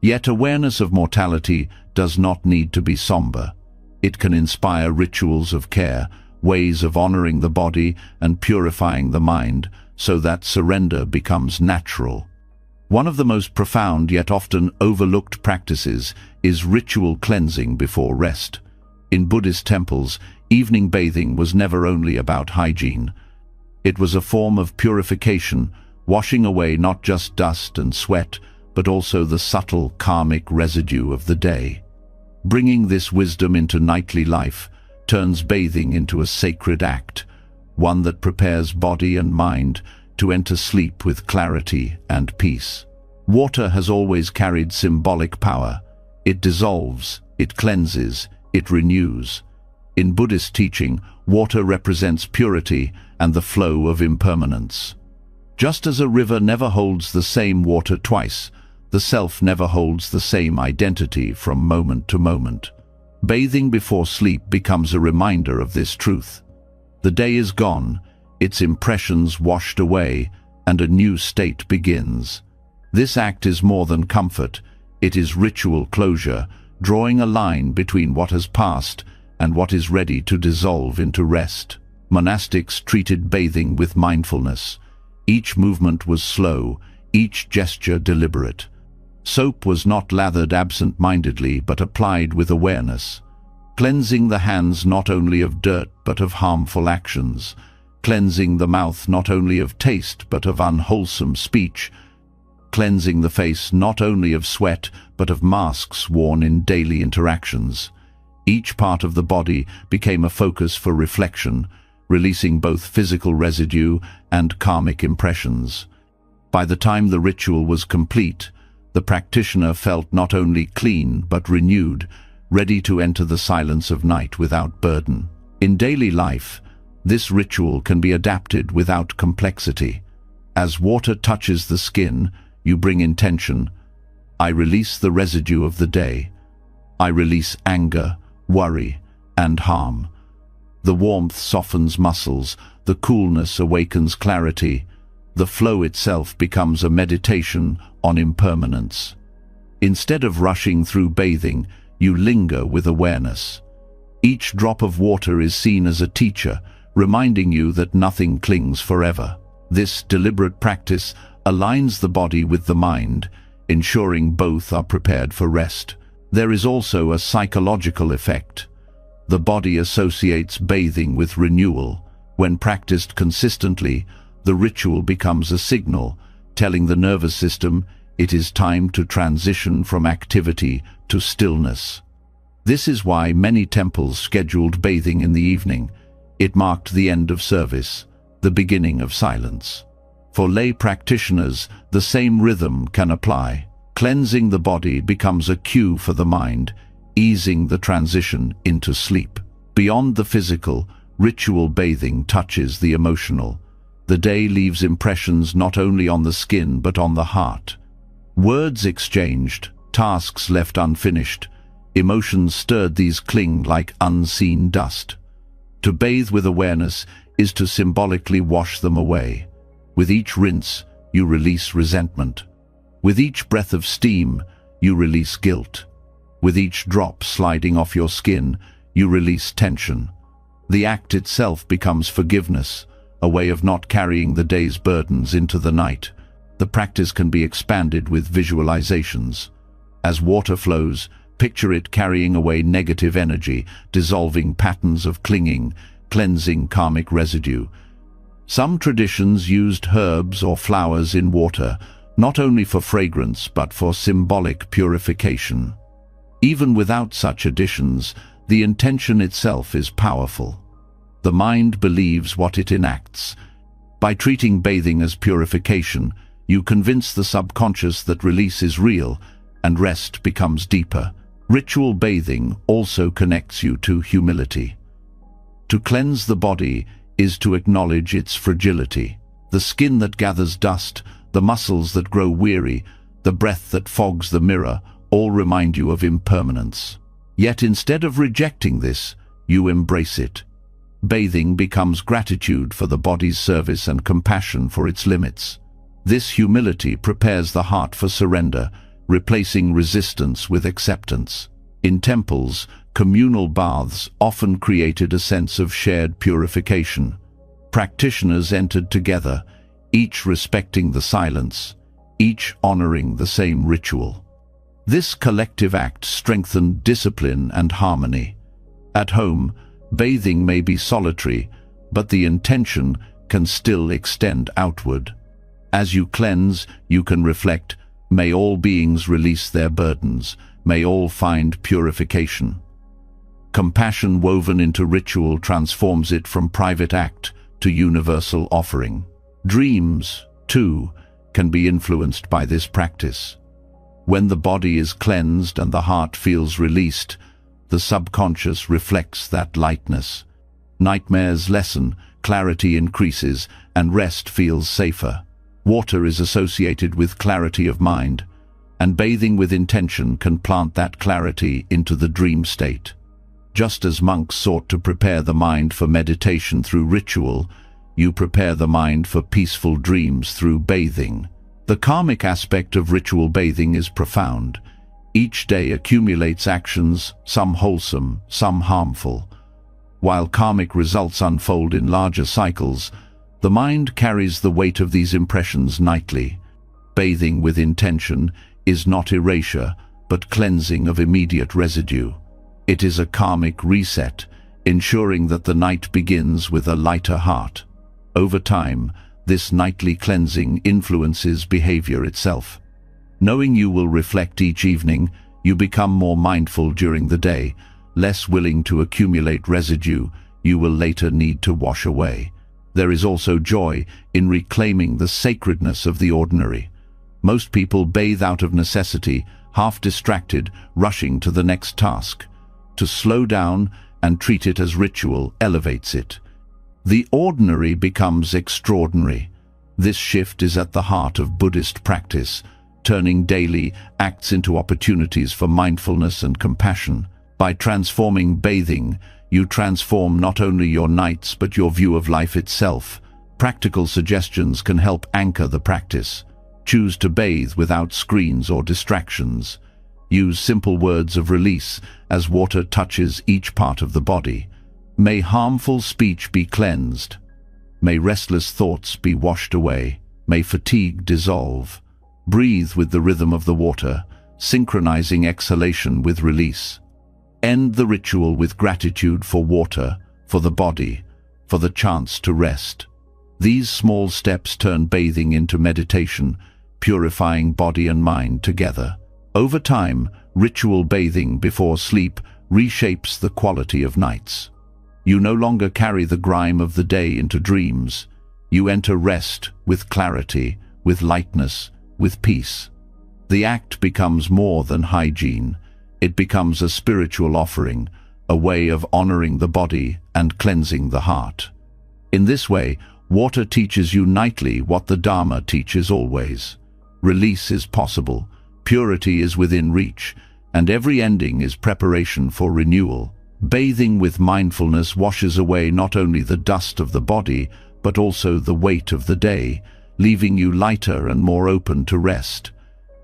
Yet awareness of mortality does not need to be somber. It can inspire rituals of care, ways of honoring the body and purifying the mind, so that surrender becomes natural. One of the most profound yet often overlooked practices is ritual cleansing before rest. In Buddhist temples, evening bathing was never only about hygiene. It was a form of purification, washing away not just dust and sweat, but also the subtle karmic residue of the day. Bringing this wisdom into nightly life turns bathing into a sacred act, one that prepares body and mind to enter sleep with clarity and peace. Water has always carried symbolic power. It dissolves, it cleanses, it renews. In Buddhist teaching, water represents purity and the flow of impermanence. Just as a river never holds the same water twice, the self never holds the same identity from moment to moment. Bathing before sleep becomes a reminder of this truth. The day is gone, its impressions washed away, and a new state begins. This act is more than comfort, it is ritual closure, drawing a line between what has passed and what is ready to dissolve into rest. Monastics treated bathing with mindfulness. Each movement was slow, each gesture deliberate. Soap was not lathered absent-mindedly but applied with awareness, cleansing the hands not only of dirt but of harmful actions, cleansing the mouth not only of taste but of unwholesome speech, cleansing the face not only of sweat but of masks worn in daily interactions. Each part of the body became a focus for reflection, releasing both physical residue and karmic impressions. By the time the ritual was complete, the practitioner felt not only clean but renewed, ready to enter the silence of night without burden. In daily life, this ritual can be adapted without complexity. As water touches the skin, you bring intention. I release the residue of the day. I release anger, worry, and harm. The warmth softens muscles, the coolness awakens clarity. The flow itself becomes a meditation on impermanence. Instead of rushing through bathing, you linger with awareness. Each drop of water is seen as a teacher, reminding you that nothing clings forever. This deliberate practice aligns the body with the mind, ensuring both are prepared for rest. There is also a psychological effect. The body associates bathing with renewal. When practiced consistently, the ritual becomes a signal, telling the nervous system it is time to transition from activity to stillness. This is why many temples scheduled bathing in the evening. It marked the end of service, the beginning of silence. For lay practitioners, the same rhythm can apply. Cleansing the body becomes a cue for the mind, easing the transition into sleep. Beyond the physical, ritual bathing touches the emotional. The day leaves impressions not only on the skin but on the heart. Words exchanged, tasks left unfinished, emotions stirred, these cling like unseen dust. To bathe with awareness is to symbolically wash them away. With each rinse, you release resentment. With each breath of steam, you release guilt. With each drop sliding off your skin, you release tension. The act itself becomes forgiveness, a way of not carrying the day's burdens into the night. The practice can be expanded with visualizations. As water flows, picture it carrying away negative energy, dissolving patterns of clinging, cleansing karmic residue. Some traditions used herbs or flowers in water, not only for fragrance but for symbolic purification. Even without such additions, the intention itself is powerful. The mind believes what it enacts. By treating bathing as purification, you convince the subconscious that release is real and rest becomes deeper. Ritual bathing also connects you to humility. To cleanse the body is to acknowledge its fragility. The skin that gathers dust, the muscles that grow weary, the breath that fogs the mirror, all remind you of impermanence. Yet instead of rejecting this, you embrace it. Bathing becomes gratitude for the body's service and compassion for its limits. This humility prepares the heart for surrender, replacing resistance with acceptance. In temples, communal baths often created a sense of shared purification. Practitioners entered together, each respecting the silence, each honoring the same ritual. This collective act strengthened discipline and harmony. At home, bathing may be solitary, but the intention can still extend outward. As you cleanse, you can reflect, "May all beings release their burdens. May all find purification." Compassion woven into ritual transforms it from private act to universal offering. Dreams, too, can be influenced by this practice. When the body is cleansed and the heart feels released, the subconscious reflects that lightness. Nightmares lessen, clarity increases, and rest feels safer. Water is associated with clarity of mind, and bathing with intention can plant that clarity into the dream state. Just as monks sought to prepare the mind for meditation through ritual, you prepare the mind for peaceful dreams through bathing. The karmic aspect of ritual bathing is profound. Each day accumulates actions, some wholesome, some harmful. While karmic results unfold in larger cycles, the mind carries the weight of these impressions nightly. Bathing with intention is not erasure, but cleansing of immediate residue. It is a karmic reset, ensuring that the night begins with a lighter heart. Over time, this nightly cleansing influences behavior itself. Knowing you will reflect each evening, you become more mindful during the day, less willing to accumulate residue you will later need to wash away. There is also joy in reclaiming the sacredness of the ordinary. Most people bathe out of necessity, half distracted, rushing to the next task. To slow down and treat it as ritual elevates it. The ordinary becomes extraordinary. This shift is at the heart of Buddhist practice, turning daily acts into opportunities for mindfulness and compassion. By transforming bathing, you transform not only your nights but your view of life itself. Practical suggestions can help anchor the practice. Choose to bathe without screens or distractions. Use simple words of release as water touches each part of the body. May harmful speech be cleansed. May restless thoughts be washed away. May fatigue dissolve. Breathe with the rhythm of the water, synchronizing exhalation with release. End the ritual with gratitude for water, for the body, for the chance to rest. These small steps turn bathing into meditation, purifying body and mind together. Over time, ritual bathing before sleep reshapes the quality of nights. You no longer carry the grime of the day into dreams. You enter rest with clarity, with lightness, with peace. The act becomes more than hygiene. It becomes a spiritual offering, a way of honoring the body and cleansing the heart. In this way, water teaches you nightly what the Dharma teaches always. Release is possible, purity is within reach, and every ending is preparation for renewal. Bathing with mindfulness washes away not only the dust of the body, but also the weight of the day, leaving you lighter and more open to rest.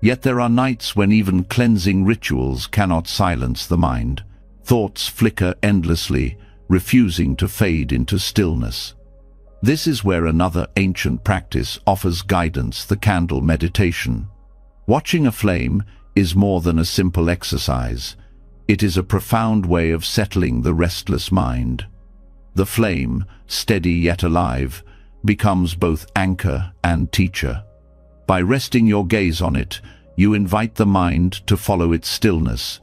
Yet there are nights when even cleansing rituals cannot silence the mind. Thoughts flicker endlessly, refusing to fade into stillness. This is where another ancient practice offers guidance: the candle meditation. Watching a flame is more than a simple exercise. It is a profound way of settling the restless mind. The flame, steady yet alive, becomes both anchor and teacher. By resting your gaze on it, you invite the mind to follow its stillness,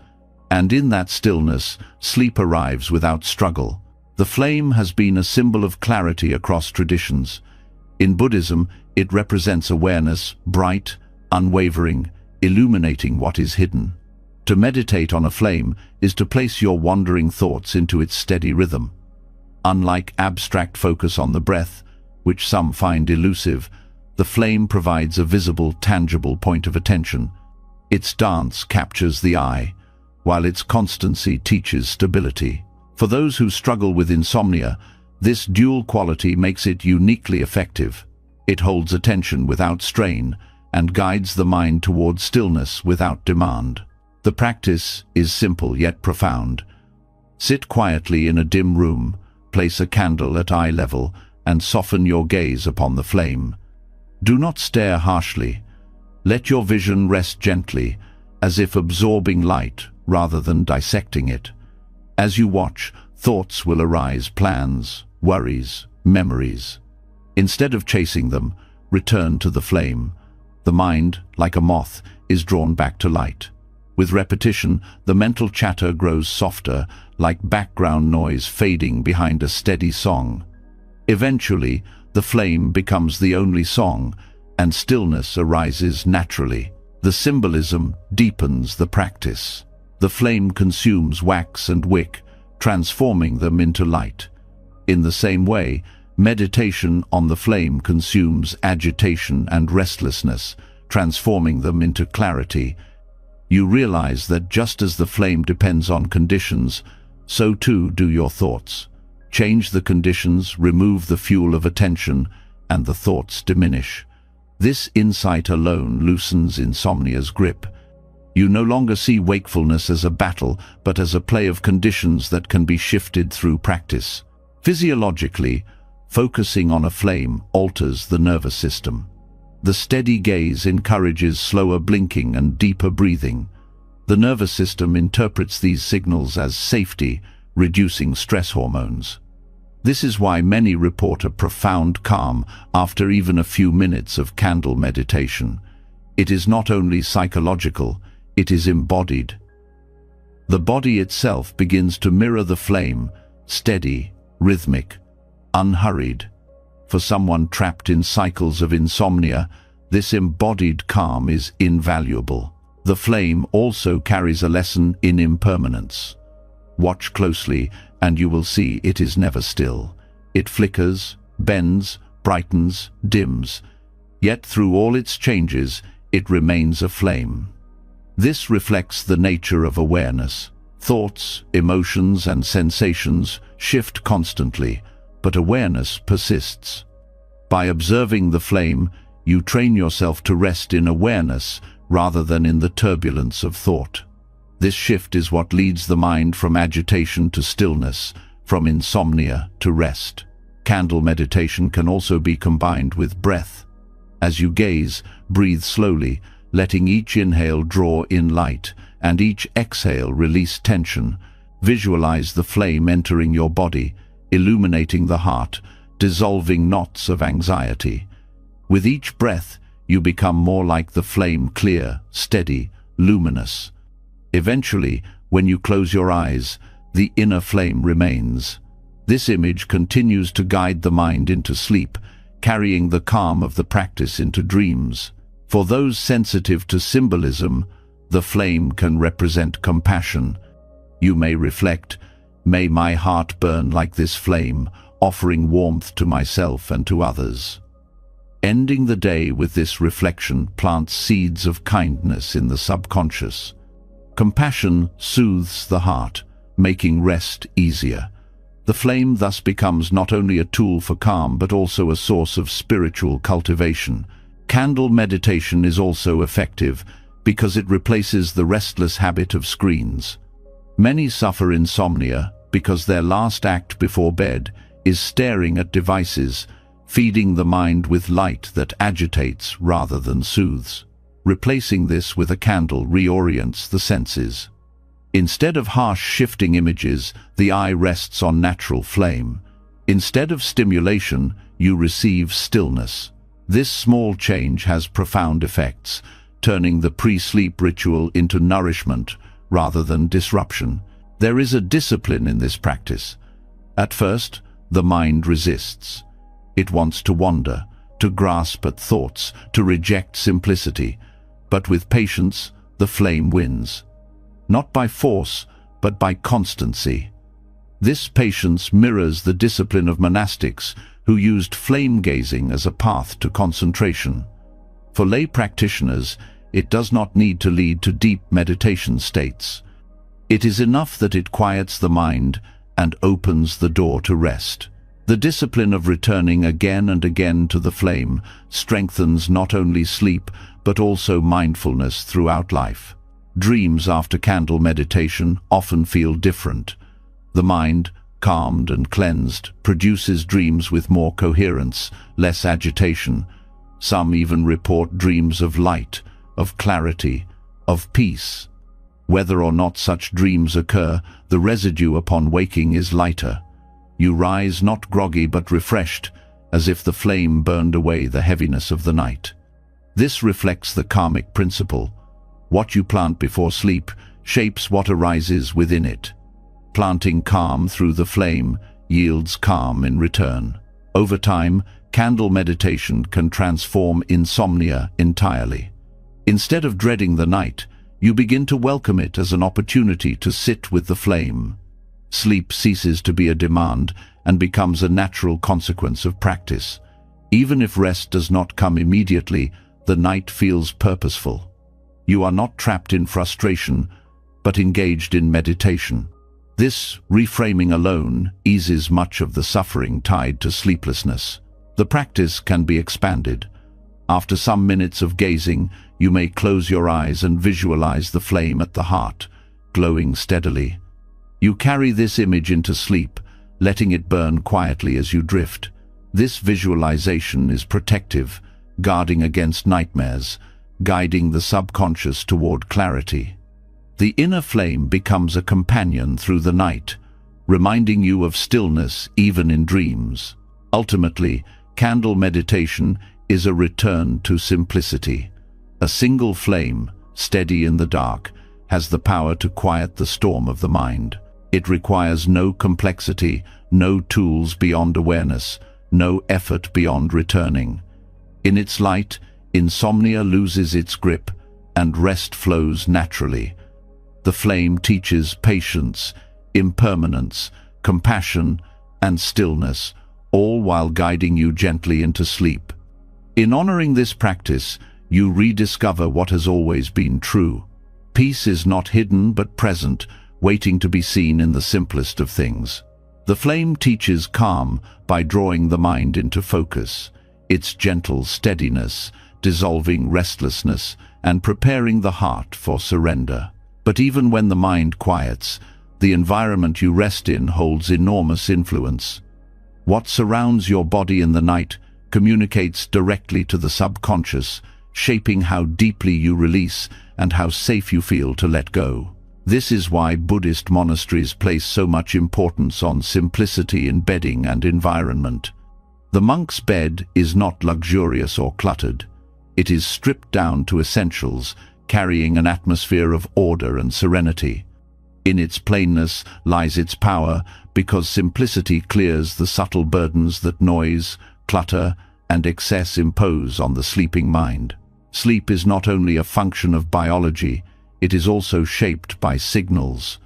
and in that stillness, sleep arrives without struggle. The flame has been a symbol of clarity across traditions. In Buddhism, it represents awareness, bright, unwavering, illuminating what is hidden. To meditate on a flame is to place your wandering thoughts into its steady rhythm. Unlike abstract focus on the breath, which some find elusive, the flame provides a visible, tangible point of attention. Its dance captures the eye, while its constancy teaches stability. For those who struggle with insomnia, this dual quality makes it uniquely effective. It holds attention without strain and guides the mind toward stillness without demand. The practice is simple yet profound. Sit quietly in a dim room, place a candle at eye level, and soften your gaze upon the flame. Do not stare harshly. Let your vision rest gently, as if absorbing light rather than dissecting it. As you watch, thoughts will arise: plans, worries, memories. Instead of chasing them, return to the flame. The mind, like a moth, is drawn back to light. With repetition, the mental chatter grows softer, like background noise fading behind a steady song. Eventually, the flame becomes the only song, and stillness arises naturally. The symbolism deepens the practice. The flame consumes wax and wick, transforming them into light. In the same way, meditation on the flame consumes agitation and restlessness, transforming them into clarity. You realize that just as the flame depends on conditions, so too do your thoughts. Change the conditions, remove the fuel of attention, and the thoughts diminish. This insight alone loosens insomnia's grip. You no longer see wakefulness as a battle, but as a play of conditions that can be shifted through practice. Physiologically, focusing on a flame alters the nervous system. The steady gaze encourages slower blinking and deeper breathing. The nervous system interprets these signals as safety, reducing stress hormones. This is why many report a profound calm after even a few minutes of candle meditation. It is not only psychological, it is embodied. The body itself begins to mirror the flame, steady, rhythmic, unhurried. For someone trapped in cycles of insomnia, this embodied calm is invaluable. The flame also carries a lesson in impermanence. Watch closely, and you will see it is never still. It flickers, bends, brightens, dims. Yet through all its changes, it remains a flame. This reflects the nature of awareness. Thoughts, emotions, and sensations shift constantly, but awareness persists. By observing the flame, you train yourself to rest in awareness rather than in the turbulence of thought. This shift is what leads the mind from agitation to stillness, from insomnia to rest. Candle meditation can also be combined with breath. As you gaze, breathe slowly, letting each inhale draw in light and each exhale release tension. Visualize the flame entering your body, illuminating the heart, dissolving knots of anxiety. With each breath, you become more like the flame, clear, steady, luminous. Eventually, when you close your eyes, the inner flame remains. This image continues to guide the mind into sleep, carrying the calm of the practice into dreams. For those sensitive to symbolism, the flame can represent compassion. You may reflect, "May my heart burn like this flame, offering warmth to myself and to others." Ending the day with this reflection plants seeds of kindness in the subconscious. Compassion soothes the heart, making rest easier. The flame thus becomes not only a tool for calm but also a source of spiritual cultivation. Candle meditation is also effective Because it replaces the restless habit of screens. Many suffer insomnia because their last act before bed is staring at devices, feeding the mind with light that agitates rather than soothes. Replacing this with a candle reorients the senses. Instead of harsh shifting images, the eye rests on natural flame. Instead of stimulation, you receive stillness. This small change has profound effects, turning the pre-sleep ritual into nourishment rather than disruption. There is a discipline in this practice. At first, the mind resists. It wants to wander, to grasp at thoughts, to reject simplicity. But with patience, the flame wins. Not by force, but by constancy. This patience mirrors the discipline of monastics who used flame gazing as a path to concentration. For lay practitioners, it does not need to lead to deep meditation states. It is enough that it quiets the mind and opens the door to rest. The discipline of returning again and again to the flame strengthens not only sleep, but also mindfulness throughout life. Dreams after candle meditation often feel different. The mind, calmed and cleansed, produces dreams with more coherence, less agitation. Some even report dreams of light, of clarity, of peace. Whether or not such dreams occur, the residue upon waking is lighter. You rise not groggy but refreshed, as if the flame burned away the heaviness of the night. This reflects the karmic principle. What you plant before sleep shapes what arises within it. Planting calm through the flame yields calm in return. Over time, candle meditation can transform insomnia entirely. Instead of dreading the night, you begin to welcome it as an opportunity to sit with the flame. Sleep ceases to be a demand and becomes a natural consequence of practice. Even if rest does not come immediately, the night feels purposeful. You are not trapped in frustration, but engaged in meditation. This reframing alone eases much of the suffering tied to sleeplessness. The practice can be expanded. After some minutes of gazing, you may close your eyes and visualize the flame at the heart, glowing steadily. You carry this image into sleep, letting it burn quietly as you drift. This visualization is protective, guarding against nightmares, guiding the subconscious toward clarity. The inner flame becomes a companion through the night, reminding you of stillness even in dreams. Ultimately, candle meditation is a return to simplicity. A single flame, steady in the dark, has the power to quiet the storm of the mind. It requires no complexity, no tools beyond awareness, no effort beyond returning. In its light, insomnia loses its grip and rest flows naturally. The flame teaches patience, impermanence, compassion, and stillness, all while guiding you gently into sleep. In honoring this practice, you rediscover what has always been true. Peace is not hidden but present, waiting to be seen in the simplest of things. The flame teaches calm by drawing the mind into focus, its gentle steadiness, dissolving restlessness, and preparing the heart for surrender. But even when the mind quiets, the environment you rest in holds enormous influence. What surrounds your body in the night communicates directly to the subconscious, shaping how deeply you release and how safe you feel to let go. This is why Buddhist monasteries place so much importance on simplicity in bedding and environment. The monk's bed is not luxurious or cluttered. It is stripped down to essentials, carrying an atmosphere of order and serenity. In its plainness lies its power, because simplicity clears the subtle burdens that noise, clutter, and excess impose on the sleeping mind. Sleep is not only a function of biology, it is also shaped by signals.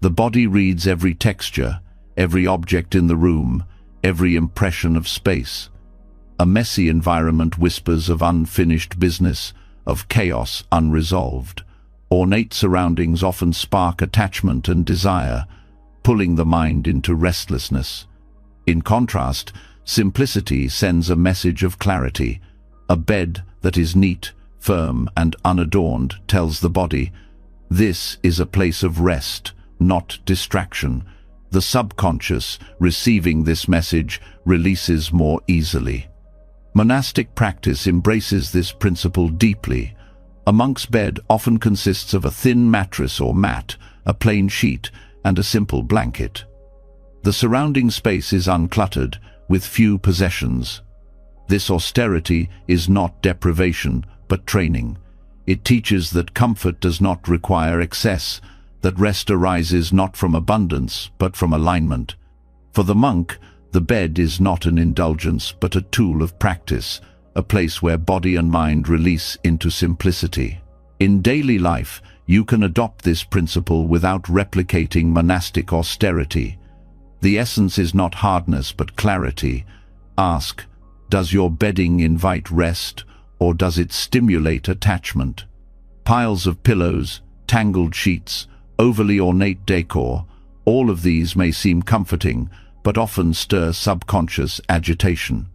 The body reads every texture, every object in the room, every impression of space. A messy environment whispers of unfinished business, of chaos unresolved. Ornate surroundings often spark attachment and desire, pulling the mind into restlessness. In contrast, simplicity sends a message of clarity. A bed that is neat, firm and unadorned, tells the body, this is a place of rest, not distraction. The subconscious, receiving this message, releases more easily. Monastic practice embraces this principle deeply. A monk's bed often consists of a thin mattress or mat, a plain sheet, and a simple blanket. The surrounding space is uncluttered, with few possessions. This austerity is not deprivation, but training. It teaches that comfort does not require excess, that rest arises not from abundance, but from alignment. For the monk, the bed is not an indulgence, but a tool of practice, a place where body and mind release into simplicity. In daily life, you can adopt this principle without replicating monastic austerity. The essence is not hardness, but clarity. Ask, does your bedding invite rest, or does it stimulate attachment? Piles of pillows, tangled sheets, overly ornate decor, all of these may seem comforting, but often stir subconscious agitation.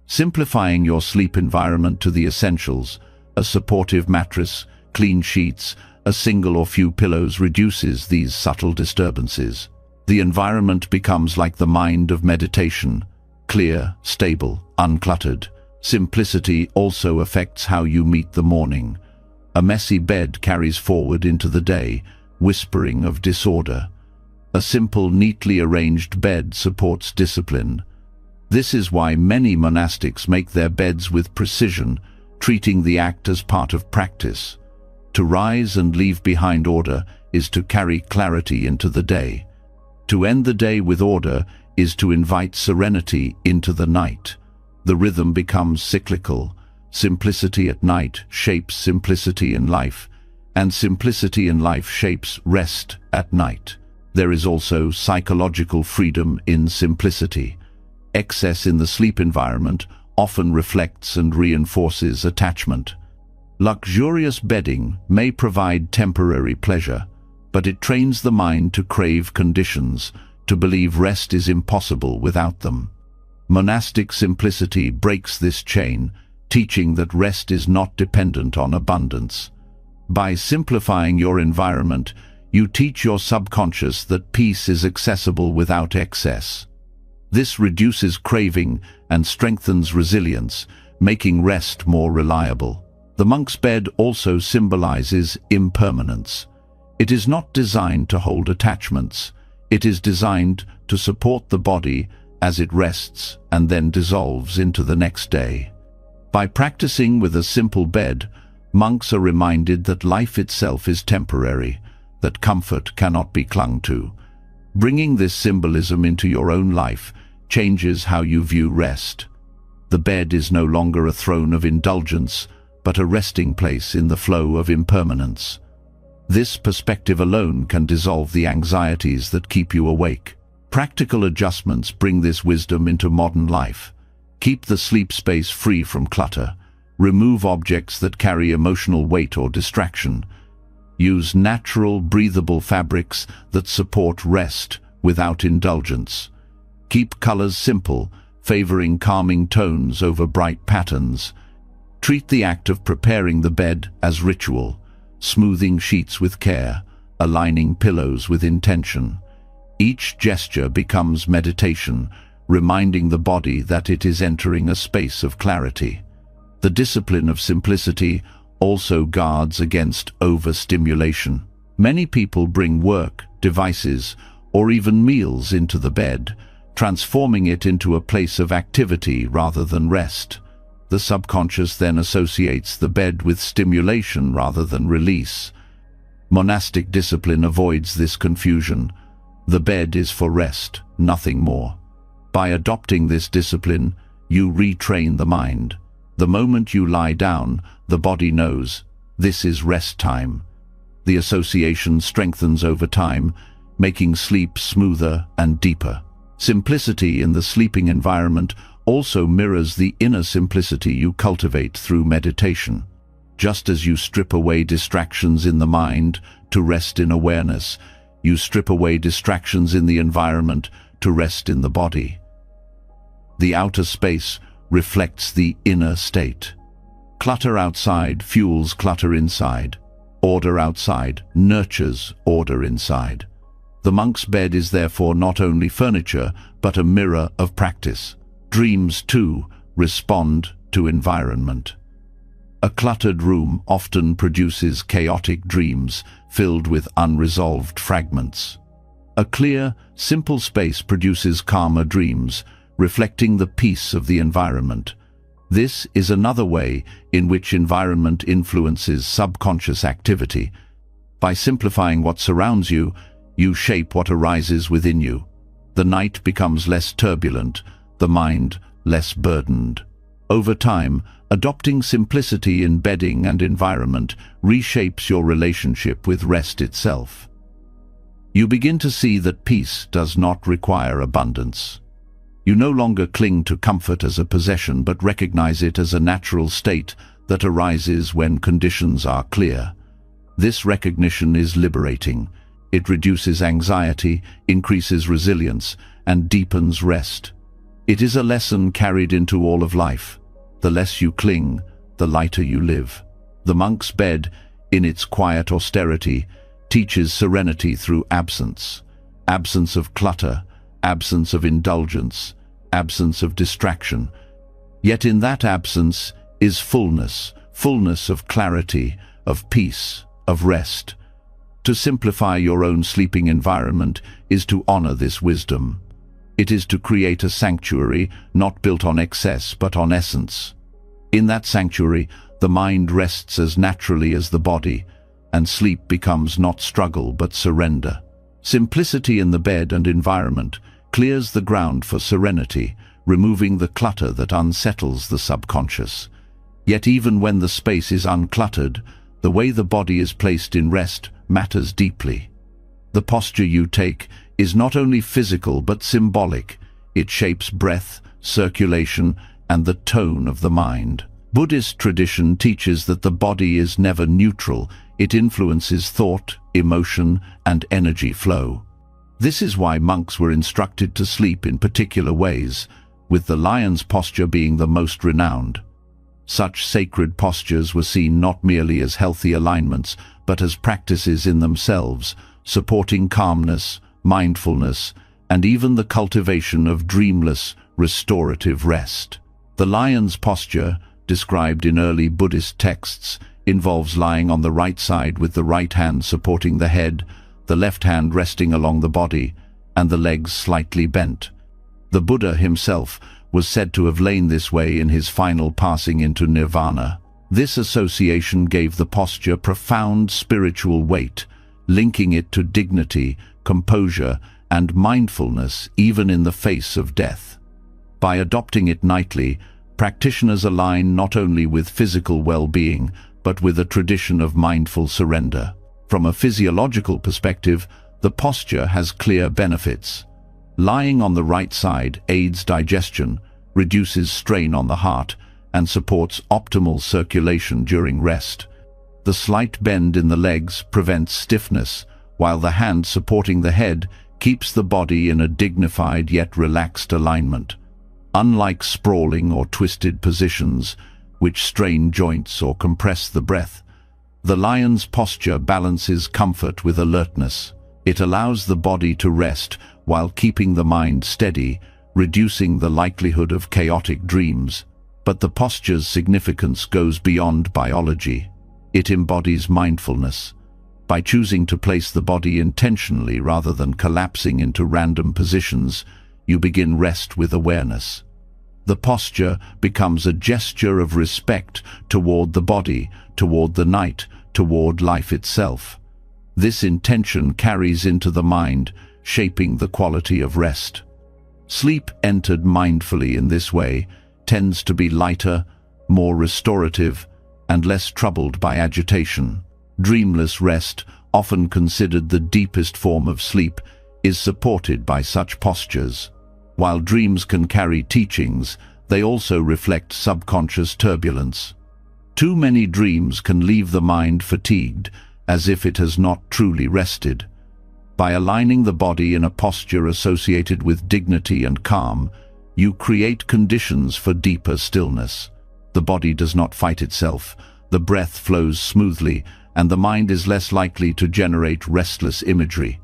Simplifying your sleep environment to the essentials, a supportive mattress, clean sheets, a single or few pillows reduces these subtle disturbances. The environment becomes like the mind of meditation, clear, stable, uncluttered. Simplicity also affects how you meet the morning. A messy bed carries forward into the day, whispering of disorder. A simple, neatly arranged bed supports discipline. This is why many monastics make their beds with precision, treating the act as part of practice. To rise and leave behind order is to carry clarity into the day. To end the day with order is to invite serenity into the night. The rhythm becomes cyclical. Simplicity at night shapes simplicity in life, and simplicity in life shapes rest at night. There is also psychological freedom in simplicity. Excess in the sleep environment often reflects and reinforces attachment. Luxurious bedding may provide temporary pleasure, but it trains the mind to crave conditions, to believe rest is impossible without them. Monastic simplicity breaks this chain, teaching that rest is not dependent on abundance. By simplifying your environment, you teach your subconscious that peace is accessible without excess. This reduces craving and strengthens resilience, making rest more reliable. The monk's bed also symbolizes impermanence. It is not designed to hold attachments. It is designed to support the body as it rests and then dissolves into the next day. By practicing with a simple bed, monks are reminded that life itself is temporary, that comfort cannot be clung to. Bringing this symbolism into your own life changes how you view rest. The bed is no longer a throne of indulgence, but a resting place in the flow of impermanence. This perspective alone can dissolve the anxieties that keep you awake. Practical adjustments bring this wisdom into modern life. Keep the sleep space free from clutter. Remove objects that carry emotional weight or distraction. Use natural, breathable fabrics that support rest without indulgence. Keep colors simple, favoring calming tones over bright patterns. Treat the act of preparing the bed as ritual, smoothing sheets with care, aligning pillows with intention. Each gesture becomes meditation, reminding the body that it is entering a space of clarity. The discipline of simplicity also guards against overstimulation. Many people bring work, devices, or even meals into the bed, transforming it into a place of activity rather than rest. The subconscious then associates the bed with stimulation rather than release. Monastic discipline avoids this confusion. The bed is for rest, nothing more. By adopting this discipline, you retrain the mind. The moment you lie down, the body knows, this is rest time. The association strengthens over time, making sleep smoother and deeper. Simplicity in the sleeping environment also mirrors the inner simplicity you cultivate through meditation. Just as you strip away distractions in the mind to rest in awareness, you strip away distractions in the environment to rest in the body. The outer space reflects the inner state. Clutter outside fuels clutter inside. Order outside nurtures order inside. The monk's bed is therefore not only furniture, but a mirror of practice. Dreams, too, respond to environment. A cluttered room often produces chaotic dreams filled with unresolved fragments. A clear, simple space produces calmer dreams, reflecting the peace of the environment. This is another way in which environment influences subconscious activity. By simplifying what surrounds you, you shape what arises within you. The night becomes less turbulent, the mind less burdened. Over time, adopting simplicity in bedding and environment reshapes your relationship with rest itself. You begin to see that peace does not require abundance. You no longer cling to comfort as a possession, but recognize it as a natural state that arises when conditions are clear. This recognition is liberating. It reduces anxiety, increases resilience, and deepens rest. It is a lesson carried into all of life. The less you cling, the lighter you live. The monk's bed, in its quiet austerity, teaches serenity through absence. Absence of clutter, absence of indulgence, absence of distraction. Yet in that absence is fullness, fullness of clarity, of peace, of rest. To simplify your own sleeping environment is to honor this wisdom. It is to create a sanctuary not built on excess but on essence. In that sanctuary, the mind rests as naturally as the body, and sleep becomes not struggle but surrender. Simplicity in the bed and environment clears the ground for serenity, removing the clutter that unsettles the subconscious. Yet even when the space is uncluttered, the way the body is placed in rest matters deeply. The posture you take is not only physical but symbolic. It shapes breath, circulation, and the tone of the mind. Buddhist tradition teaches that the body is never neutral. It influences thought, emotion, and energy flow. This is why monks were instructed to sleep in particular ways, with the lion's posture being the most renowned. Such sacred postures were seen not merely as healthy alignments, but as practices in themselves, supporting calmness, mindfulness, and even the cultivation of dreamless, restorative rest. The lion's posture, described in early Buddhist texts, involves lying on the right side with the right hand supporting the head, the left hand resting along the body, and the legs slightly bent. The Buddha himself was said to have lain this way in his final passing into nirvana. This association gave the posture profound spiritual weight, linking it to dignity, composure, and mindfulness even in the face of death. By adopting it nightly, practitioners align not only with physical well-being, but with a tradition of mindful surrender. From a physiological perspective, the posture has clear benefits. Lying on the right side aids digestion, reduces strain on the heart, and supports optimal circulation during rest. The slight bend in the legs prevents stiffness, while the hand supporting the head keeps the body in a dignified yet relaxed alignment. Unlike sprawling or twisted positions, which strain joints or compress the breath, the lion's posture balances comfort with alertness. It allows the body to rest while keeping the mind steady, reducing the likelihood of chaotic dreams. But the posture's significance goes beyond biology. It embodies mindfulness. By choosing to place the body intentionally rather than collapsing into random positions, you begin rest with awareness. The posture becomes a gesture of respect toward the body, toward the night, toward life itself. This intention carries into the mind, shaping the quality of rest. Sleep entered mindfully in this way tends to be lighter, more restorative, and less troubled by agitation. Dreamless rest, often considered the deepest form of sleep, is supported by such postures. While dreams can carry teachings, they also reflect subconscious turbulence. Too many dreams can leave the mind fatigued, as if it has not truly rested. By aligning the body in a posture associated with dignity and calm, you create conditions for deeper stillness. The body does not fight itself, the breath flows smoothly, and the mind is less likely to generate restless imagery.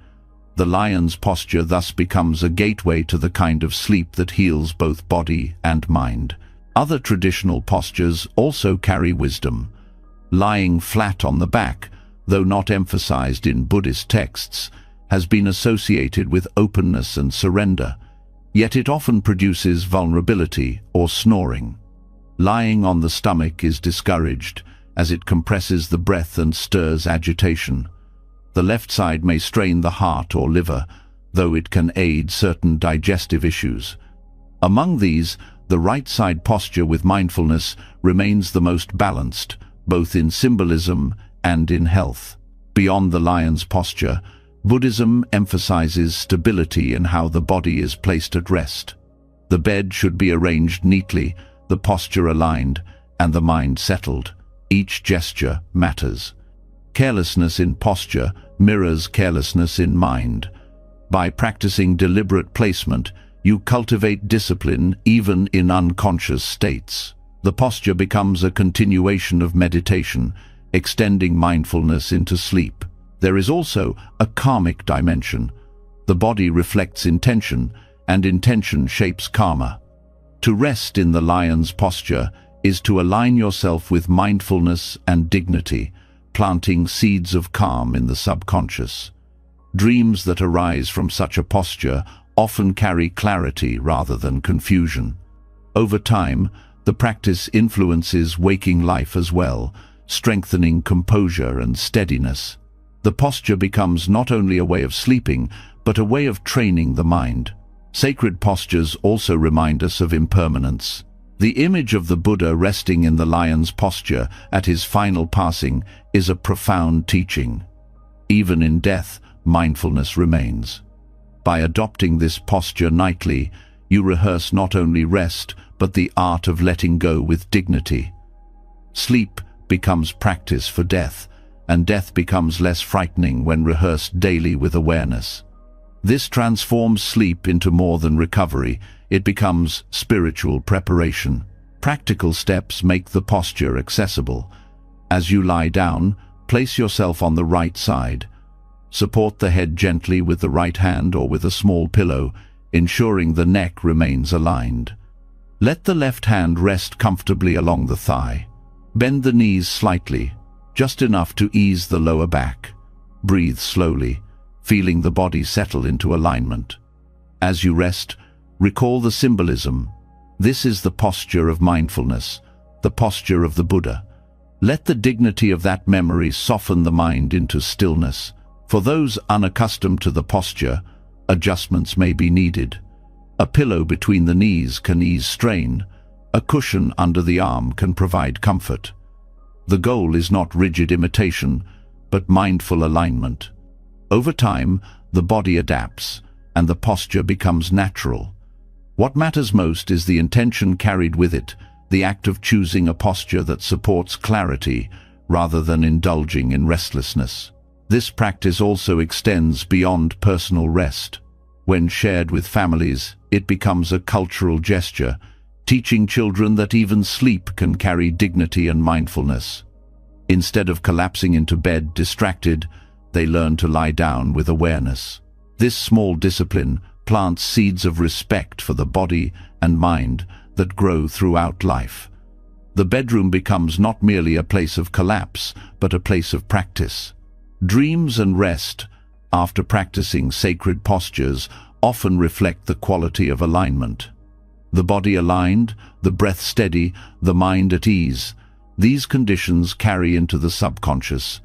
The lion's posture thus becomes a gateway to the kind of sleep that heals both body and mind. Other traditional postures also carry wisdom. Lying flat on the back, though not emphasized in Buddhist texts, has been associated with openness and surrender, yet it often produces vulnerability or snoring. Lying on the stomach is discouraged, as it compresses the breath and stirs agitation. The left side may strain the heart or liver, though it can aid certain digestive issues. Among these, the right side posture with mindfulness remains the most balanced, both in symbolism and in health. Beyond the lion's posture, Buddhism emphasizes stability in how the body is placed at rest. The bed should be arranged neatly, the posture aligned, and the mind settled. Each gesture matters. Carelessness in posture mirrors carelessness in mind. By practicing deliberate placement, you cultivate discipline even in unconscious states. The posture becomes a continuation of meditation, extending mindfulness into sleep. There is also a karmic dimension. The body reflects intention, and intention shapes karma. To rest in the lion's posture is to align yourself with mindfulness and dignity, planting seeds of calm in the subconscious. Dreams that arise from such a posture often carry clarity rather than confusion. Over time, the practice influences waking life as well, strengthening composure and steadiness. The posture becomes not only a way of sleeping, but a way of training the mind. Sacred postures also remind us of impermanence. The image of the Buddha resting in the lion's posture at his final passing is a profound teaching. Even in death, mindfulness remains. By adopting this posture nightly, you rehearse not only rest, but the art of letting go with dignity. Sleep becomes practice for death, and death becomes less frightening when rehearsed daily with awareness. This transforms sleep into more than recovery. It becomes spiritual preparation. Practical steps make the posture accessible. As you lie down, place yourself on the right side. Support the head gently with the right hand or with a small pillow, ensuring the neck remains aligned. Let the left hand rest comfortably along the thigh. Bend the knees slightly, just enough to ease the lower back. Breathe slowly, feeling the body settle into alignment. As you rest, recall the symbolism. This is the posture of mindfulness, the posture of the Buddha. Let the dignity of that memory soften the mind into stillness. For those unaccustomed to the posture, adjustments may be needed. A pillow between the knees can ease strain. A cushion under the arm can provide comfort. The goal is not rigid imitation, but mindful alignment. Over time, the body adapts, and the posture becomes natural. What matters most is the intention carried with it, the act of choosing a posture that supports clarity rather than indulging in restlessness. This practice also extends beyond personal rest. When shared with families, it becomes a cultural gesture, teaching children that even sleep can carry dignity and mindfulness. Instead of collapsing into bed distracted, they learn to lie down with awareness. This small discipline plants seeds of respect for the body and mind that grow throughout life. The bedroom becomes not merely a place of collapse, but a place of practice. Dreams and rest, after practicing sacred postures, often reflect the quality of alignment. The body aligned, the breath steady, the mind at ease. These conditions carry into the subconscious.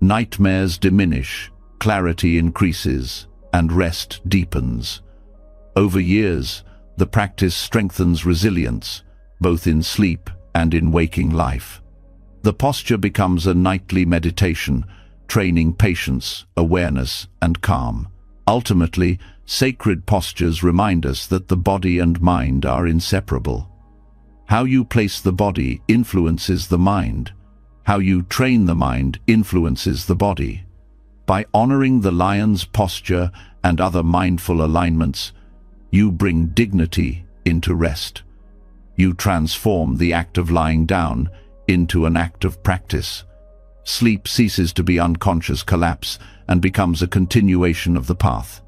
Nightmares diminish, clarity increases, and rest deepens. Over years, the practice strengthens resilience, both in sleep and in waking life. The posture becomes a nightly meditation, training patience, awareness, and calm. Ultimately, sacred postures remind us that the body and mind are inseparable. How you place the body influences the mind. How you train the mind influences the body. By honoring the lion's posture and other mindful alignments, you bring dignity into rest. You transform the act of lying down into an act of practice. Sleep ceases to be unconscious collapse and becomes a continuation of the path.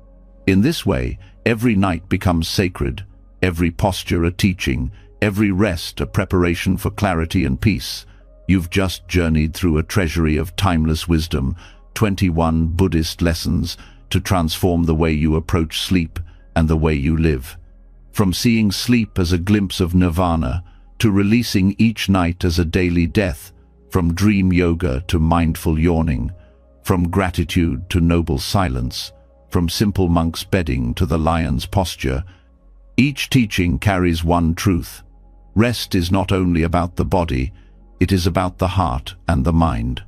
In this way, every night becomes sacred, every posture a teaching, every rest a preparation for clarity and peace. You've just journeyed through a treasury of timeless wisdom, 21 Buddhist lessons to transform the way you approach sleep and the way you live. From seeing sleep as a glimpse of nirvana, to releasing each night as a daily death, from dream yoga to mindful yawning, from gratitude to noble silence, from simple monk's bedding to the lion's posture, each teaching carries one truth. Rest is not only about the body, it is about the heart and the mind.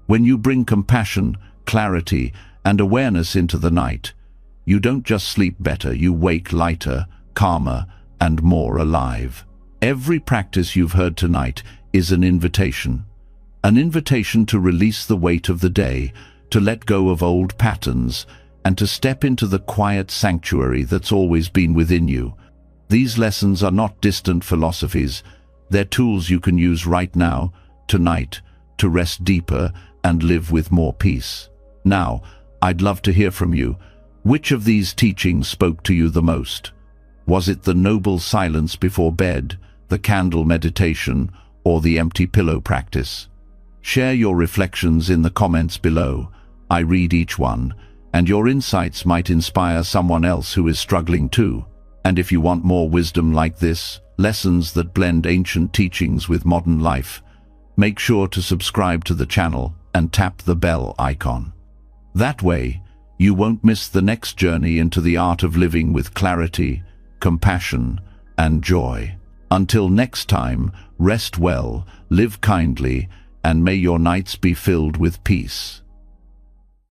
When you bring compassion, clarity, and awareness into the night, you don't just sleep better, you wake lighter, calmer, and more alive. Every practice you've heard tonight is an invitation to release the weight of the day, to let go of old patterns, and to step into the quiet sanctuary that's always been within you. These lessons are not distant philosophies, they're tools you can use right now, tonight, to rest deeper and live with more peace. Now, I'd love to hear from you. Which of these teachings spoke to you the most? Was it the noble silence before bed, the candle meditation, or the empty pillow practice? Share your reflections in the comments below. I read each one, and your insights might inspire someone else who is struggling too. And if you want more wisdom like this, lessons that blend ancient teachings with modern life, make sure to subscribe to the channel and tap the bell icon. That way, you won't miss the next journey into the art of living with clarity, compassion, and joy. Until next time, rest well, live kindly, and may your nights be filled with peace.